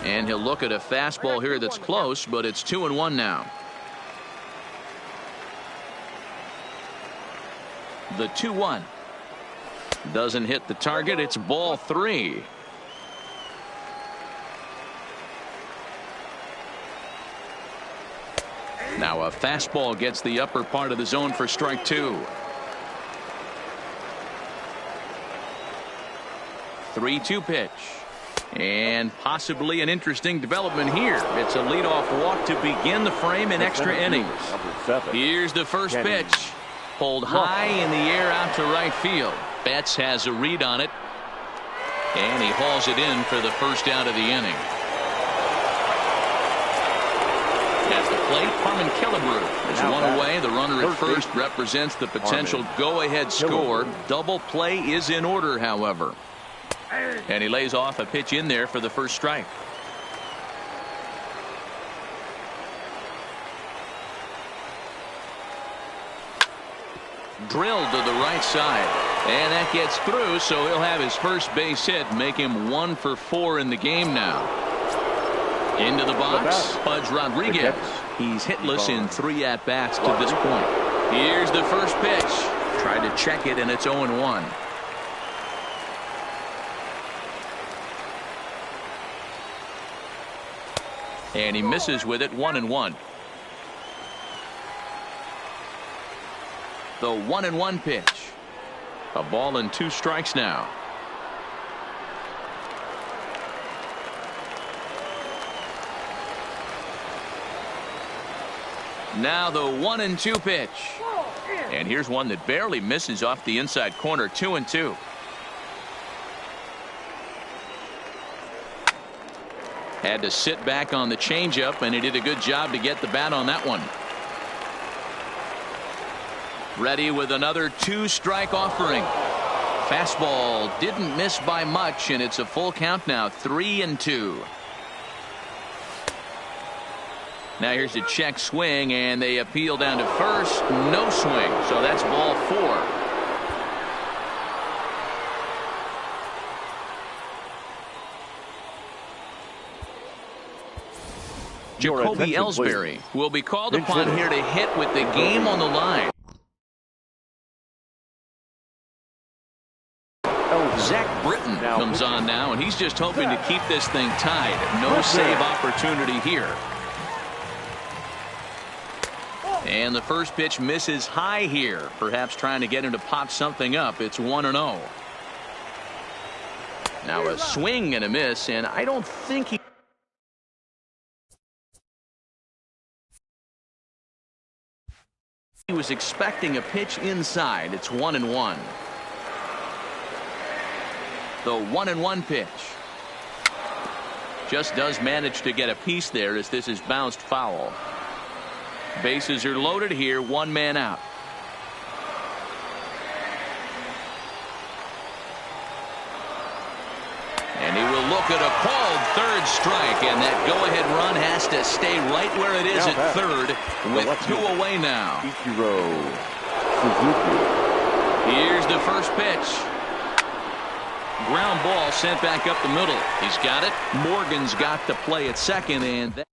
And he'll look at a fastball here that's close, but it's 2-1 now. The 2-1 doesn't hit the target. It's ball 3. Now a fastball gets the upper part of the zone for strike 2. 3-2 pitch. And possibly an interesting development here. It's a leadoff walk to begin the frame in extra innings. Here's the first pitch. Pulled high in the air out to right field. Betts has a read on it. And he hauls it in for the first out of the inning. At the plate, Harmon Killebrew is one away. The runner at first represents the potential go-ahead score. Double play is in order, however. And he lays off a pitch in there for the first strike. Drilled to the right side. And that gets through, so he'll have his first base hit, make him 1 for 4 in the game now. Into the box, Pudge Rodriguez. He's hitless in 3 at-bats to this point. Here's the first pitch. Tried to check it, and it's 0-1. And he misses with it, 1-1. The 1-1 pitch. A ball and 2 strikes now. Now the 1-2 pitch. And here's one that barely misses off the inside corner, 2-2. Had to sit back on the changeup, and he did a good job to get the bat on that one. Ready with another 2-strike offering. Fastball didn't miss by much, and it's a full count now, 3-2. Now here's a check swing, and they appeal down to first. No swing, so that's ball 4. Jacoby Ellsbury will be called upon here to hit with the game on the line. Zach Britton comes on now, and he's just hoping to keep this thing tied. No save opportunity here. And the first pitch misses high here, perhaps trying to get him to pop something up. It's 1-0. Now a swing and a miss, and I don't think he was expecting a pitch inside. It's 1-1. The 1-1 pitch. Just does manage to get a piece there as this is bounced foul. Bases are loaded here, 1 man out. And he will look at a called third strike, and that go-ahead run has to stay right where it is at third with 2 away now. Here's the first pitch. Ground ball sent back up the middle. He's got it. Morgan's got the play at second, and that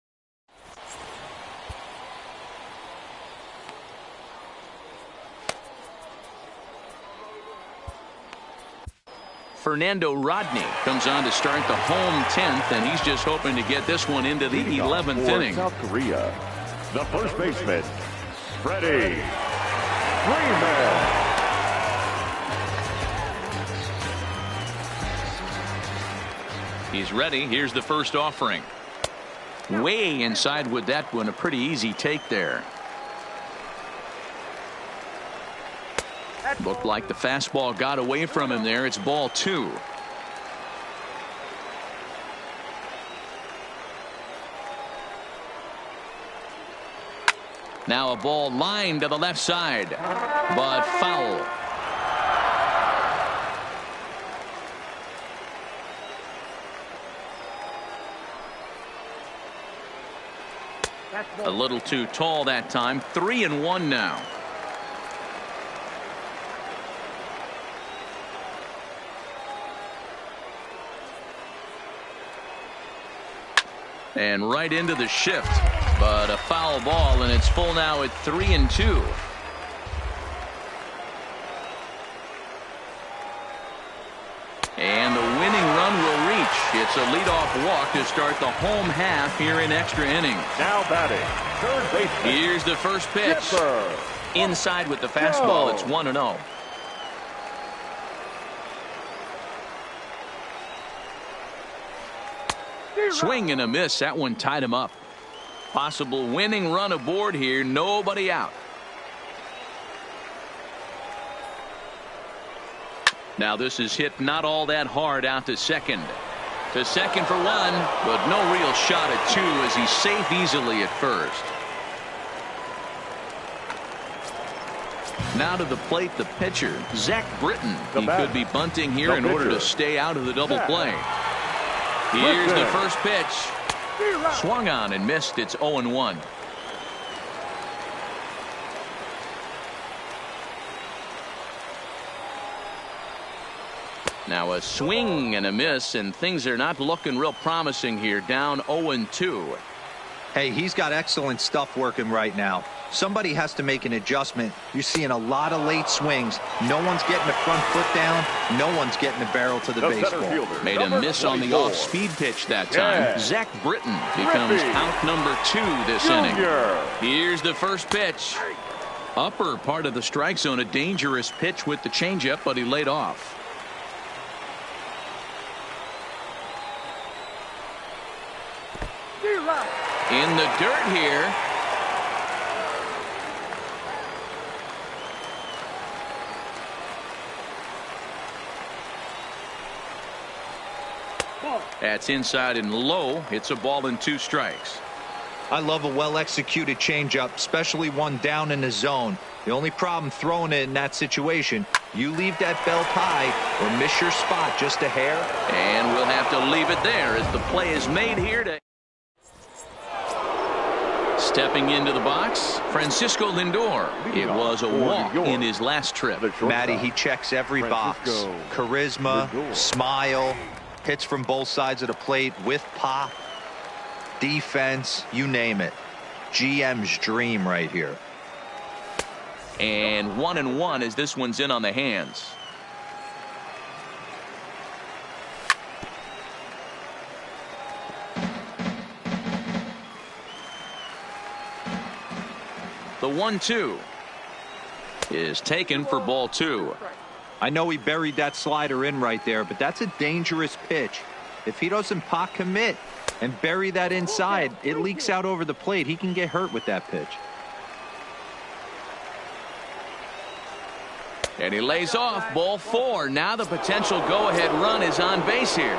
Fernando Rodney comes on to start the home 10th, and he's just hoping to get this one into the 11th inning. South Korea, the first baseman, Freddie Freeman. He's ready. Here's the first offering. Way inside with that one. A pretty easy take there. Looked like the fastball got away from him there. It's ball 2. Now a ball lined to the left side, but foul. A little too tall that time. 3-1 now. And right into the shift, but a foul ball, and it's full now at 3-2. And the winning run will reach. It's a leadoff walk to start the home half here in extra innings. Now batting, third baseman. Here's the first pitch. Skipper. Inside with the fastball. It's 1-0. Swing and a miss. That one tied him up. Possible winning run aboard here. Nobody out. Now this is hit not all that hard out to second. To second for 1, but no real shot at 2 as he's safe easily at first. Now to the plate, the pitcher, Zach Britton. He could be bunting here in order to stay out of the double play. Here's the first pitch. Swung on and missed. It's 0-1. Now a swing and a miss, and things are not looking real promising here. Down 0-2. Hey, he's got excellent stuff working right now. Somebody has to make an adjustment. You're seeing a lot of late swings. No one's getting the front foot down. No one's getting the barrel to the baseball. Made a miss on the off-speed pitch that time. Zach Britton becomes out number 2 this inning. Here's the first pitch. Upper part of the strike zone. A dangerous pitch with the changeup, but he laid off. In the dirt here. That's inside and low. It's a ball and 2 strikes. I love a well-executed changeup, especially one down in the zone. The only problem throwing it in that situation, you leave that belt high or miss your spot just a hair. And we'll have to leave it there as the play is made here to. Stepping into the box, Francisco Lindor. It was a walk in his last trip. Matty, he checks every box. Charisma, smile, hits from both sides of the plate with pop, defense, you name it. GM's dream right here. And 1-1 as this one's in on the hands. The 1-2 is taken for ball 2. I know he buried that slider in right there, but that's a dangerous pitch. If he doesn't pot commit and bury that inside, it leaks out over the plate. He can get hurt with that pitch. And he lays off. Ball 4. Now the potential go-ahead run is on base here.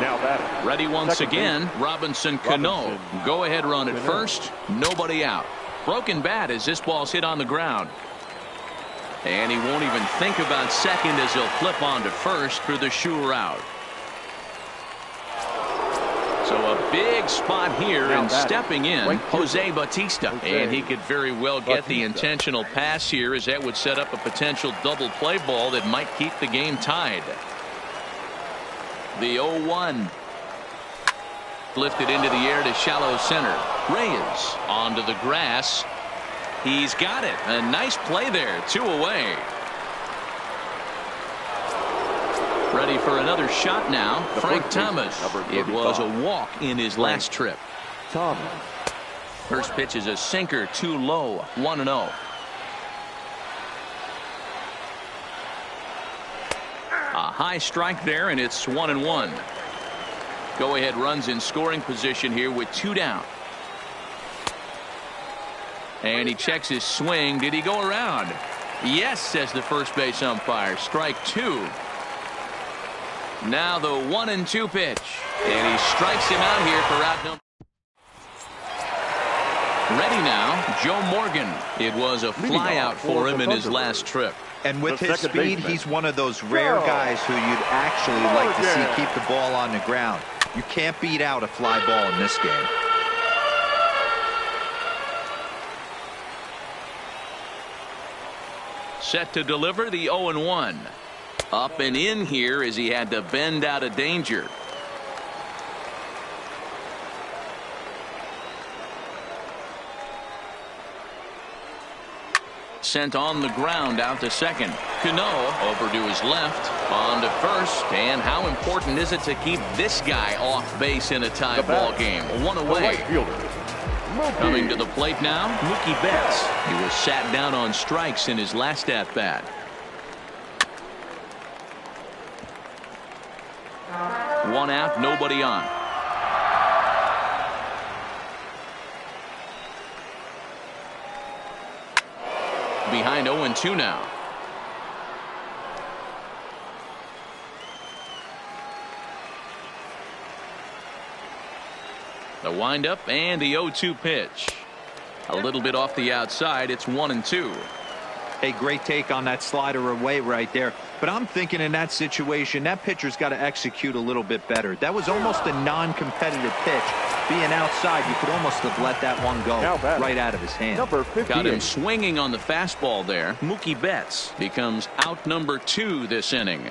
Now batting. Ready once again, Robinson Cano. Go-ahead run at first. Nobody out. Broken bat as this ball's hit on the ground. And he won't even think about second as he'll flip on to first for the sure out. So a big spot here, and stepping in, Jose Bautista. And he could very well get the intentional pass here, as that would set up a potential double play ball that might keep the game tied. The 0-1. Lifted into the air to shallow center. Reyes onto the grass. He's got it. A nice play there. 2 away. Ready for another shot now. Frank Thomas. It was a walk in his last trip. First pitch is a sinker, too low. 1-0. A high strike there, and it's 1-1. Go-ahead runs in scoring position here with 2 down. And he checks his swing. Did he go around? Yes, says the first base umpire. Strike 2. Now the 1-2 pitch. And he strikes him out here for out number. Ready now, Joe Morgan. It was a flyout for him in his last trip. And with his speed, he's one of those rare guys who you'd actually like to see keep the ball on the ground. You can't beat out a fly ball in this game. Set to deliver the 0-1. Up and in here as he had to bend out of danger. Sent on the ground out to second. Cano over to his left. On to first. And how important is it to keep this guy off base in a tie ball game? One away. Coming to the plate now, Mookie Betts. He was sat down on strikes in his last at-bat. One out, nobody on. Behind 0-2 now. The windup and the 0-2 pitch. A little bit off the outside. It's 1-2. A great take on that slider away right there. But I'm thinking in that situation, that pitcher's got to execute a little bit better. That was almost a non-competitive pitch. Being outside, you could almost have let that one go right out of his hand. Got him swinging on the fastball there. Mookie Betts becomes out number 2 this inning.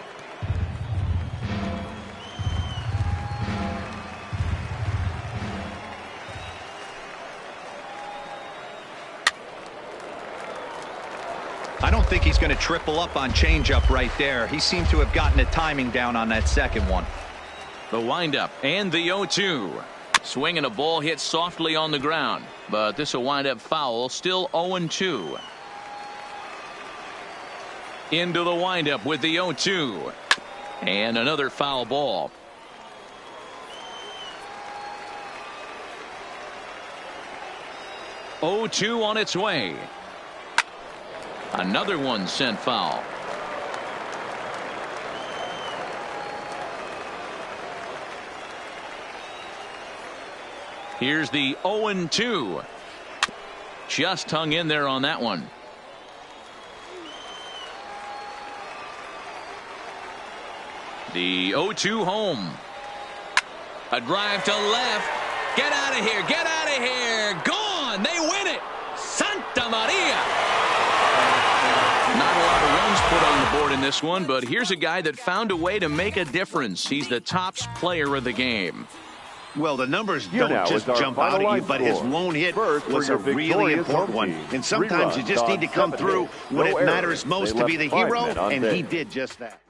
I don't think he's going to triple up on changeup right there. He seemed to have gotten the timing down on that second one. The windup and the 0-2. Swinging a ball hit softly on the ground, but this will wind up foul. Still 0-2. Into the windup with the 0-2. And another foul ball. Oh-2 on its way. Another one sent foul. Here's the 0-2. Just hung in there on that one. The 0-2 home. A drive to left. Get out of here. Get out of here. Gone. They win it. Santa Maria. Not a lot of runs put on the board in this one, but here's a guy that found a way to make a difference. He's the tops player of the game. Well, the numbers don't just jump out at you, but his lone hit was a really important one. And sometimes you just need to come through when it matters most to be the hero, and he did just that.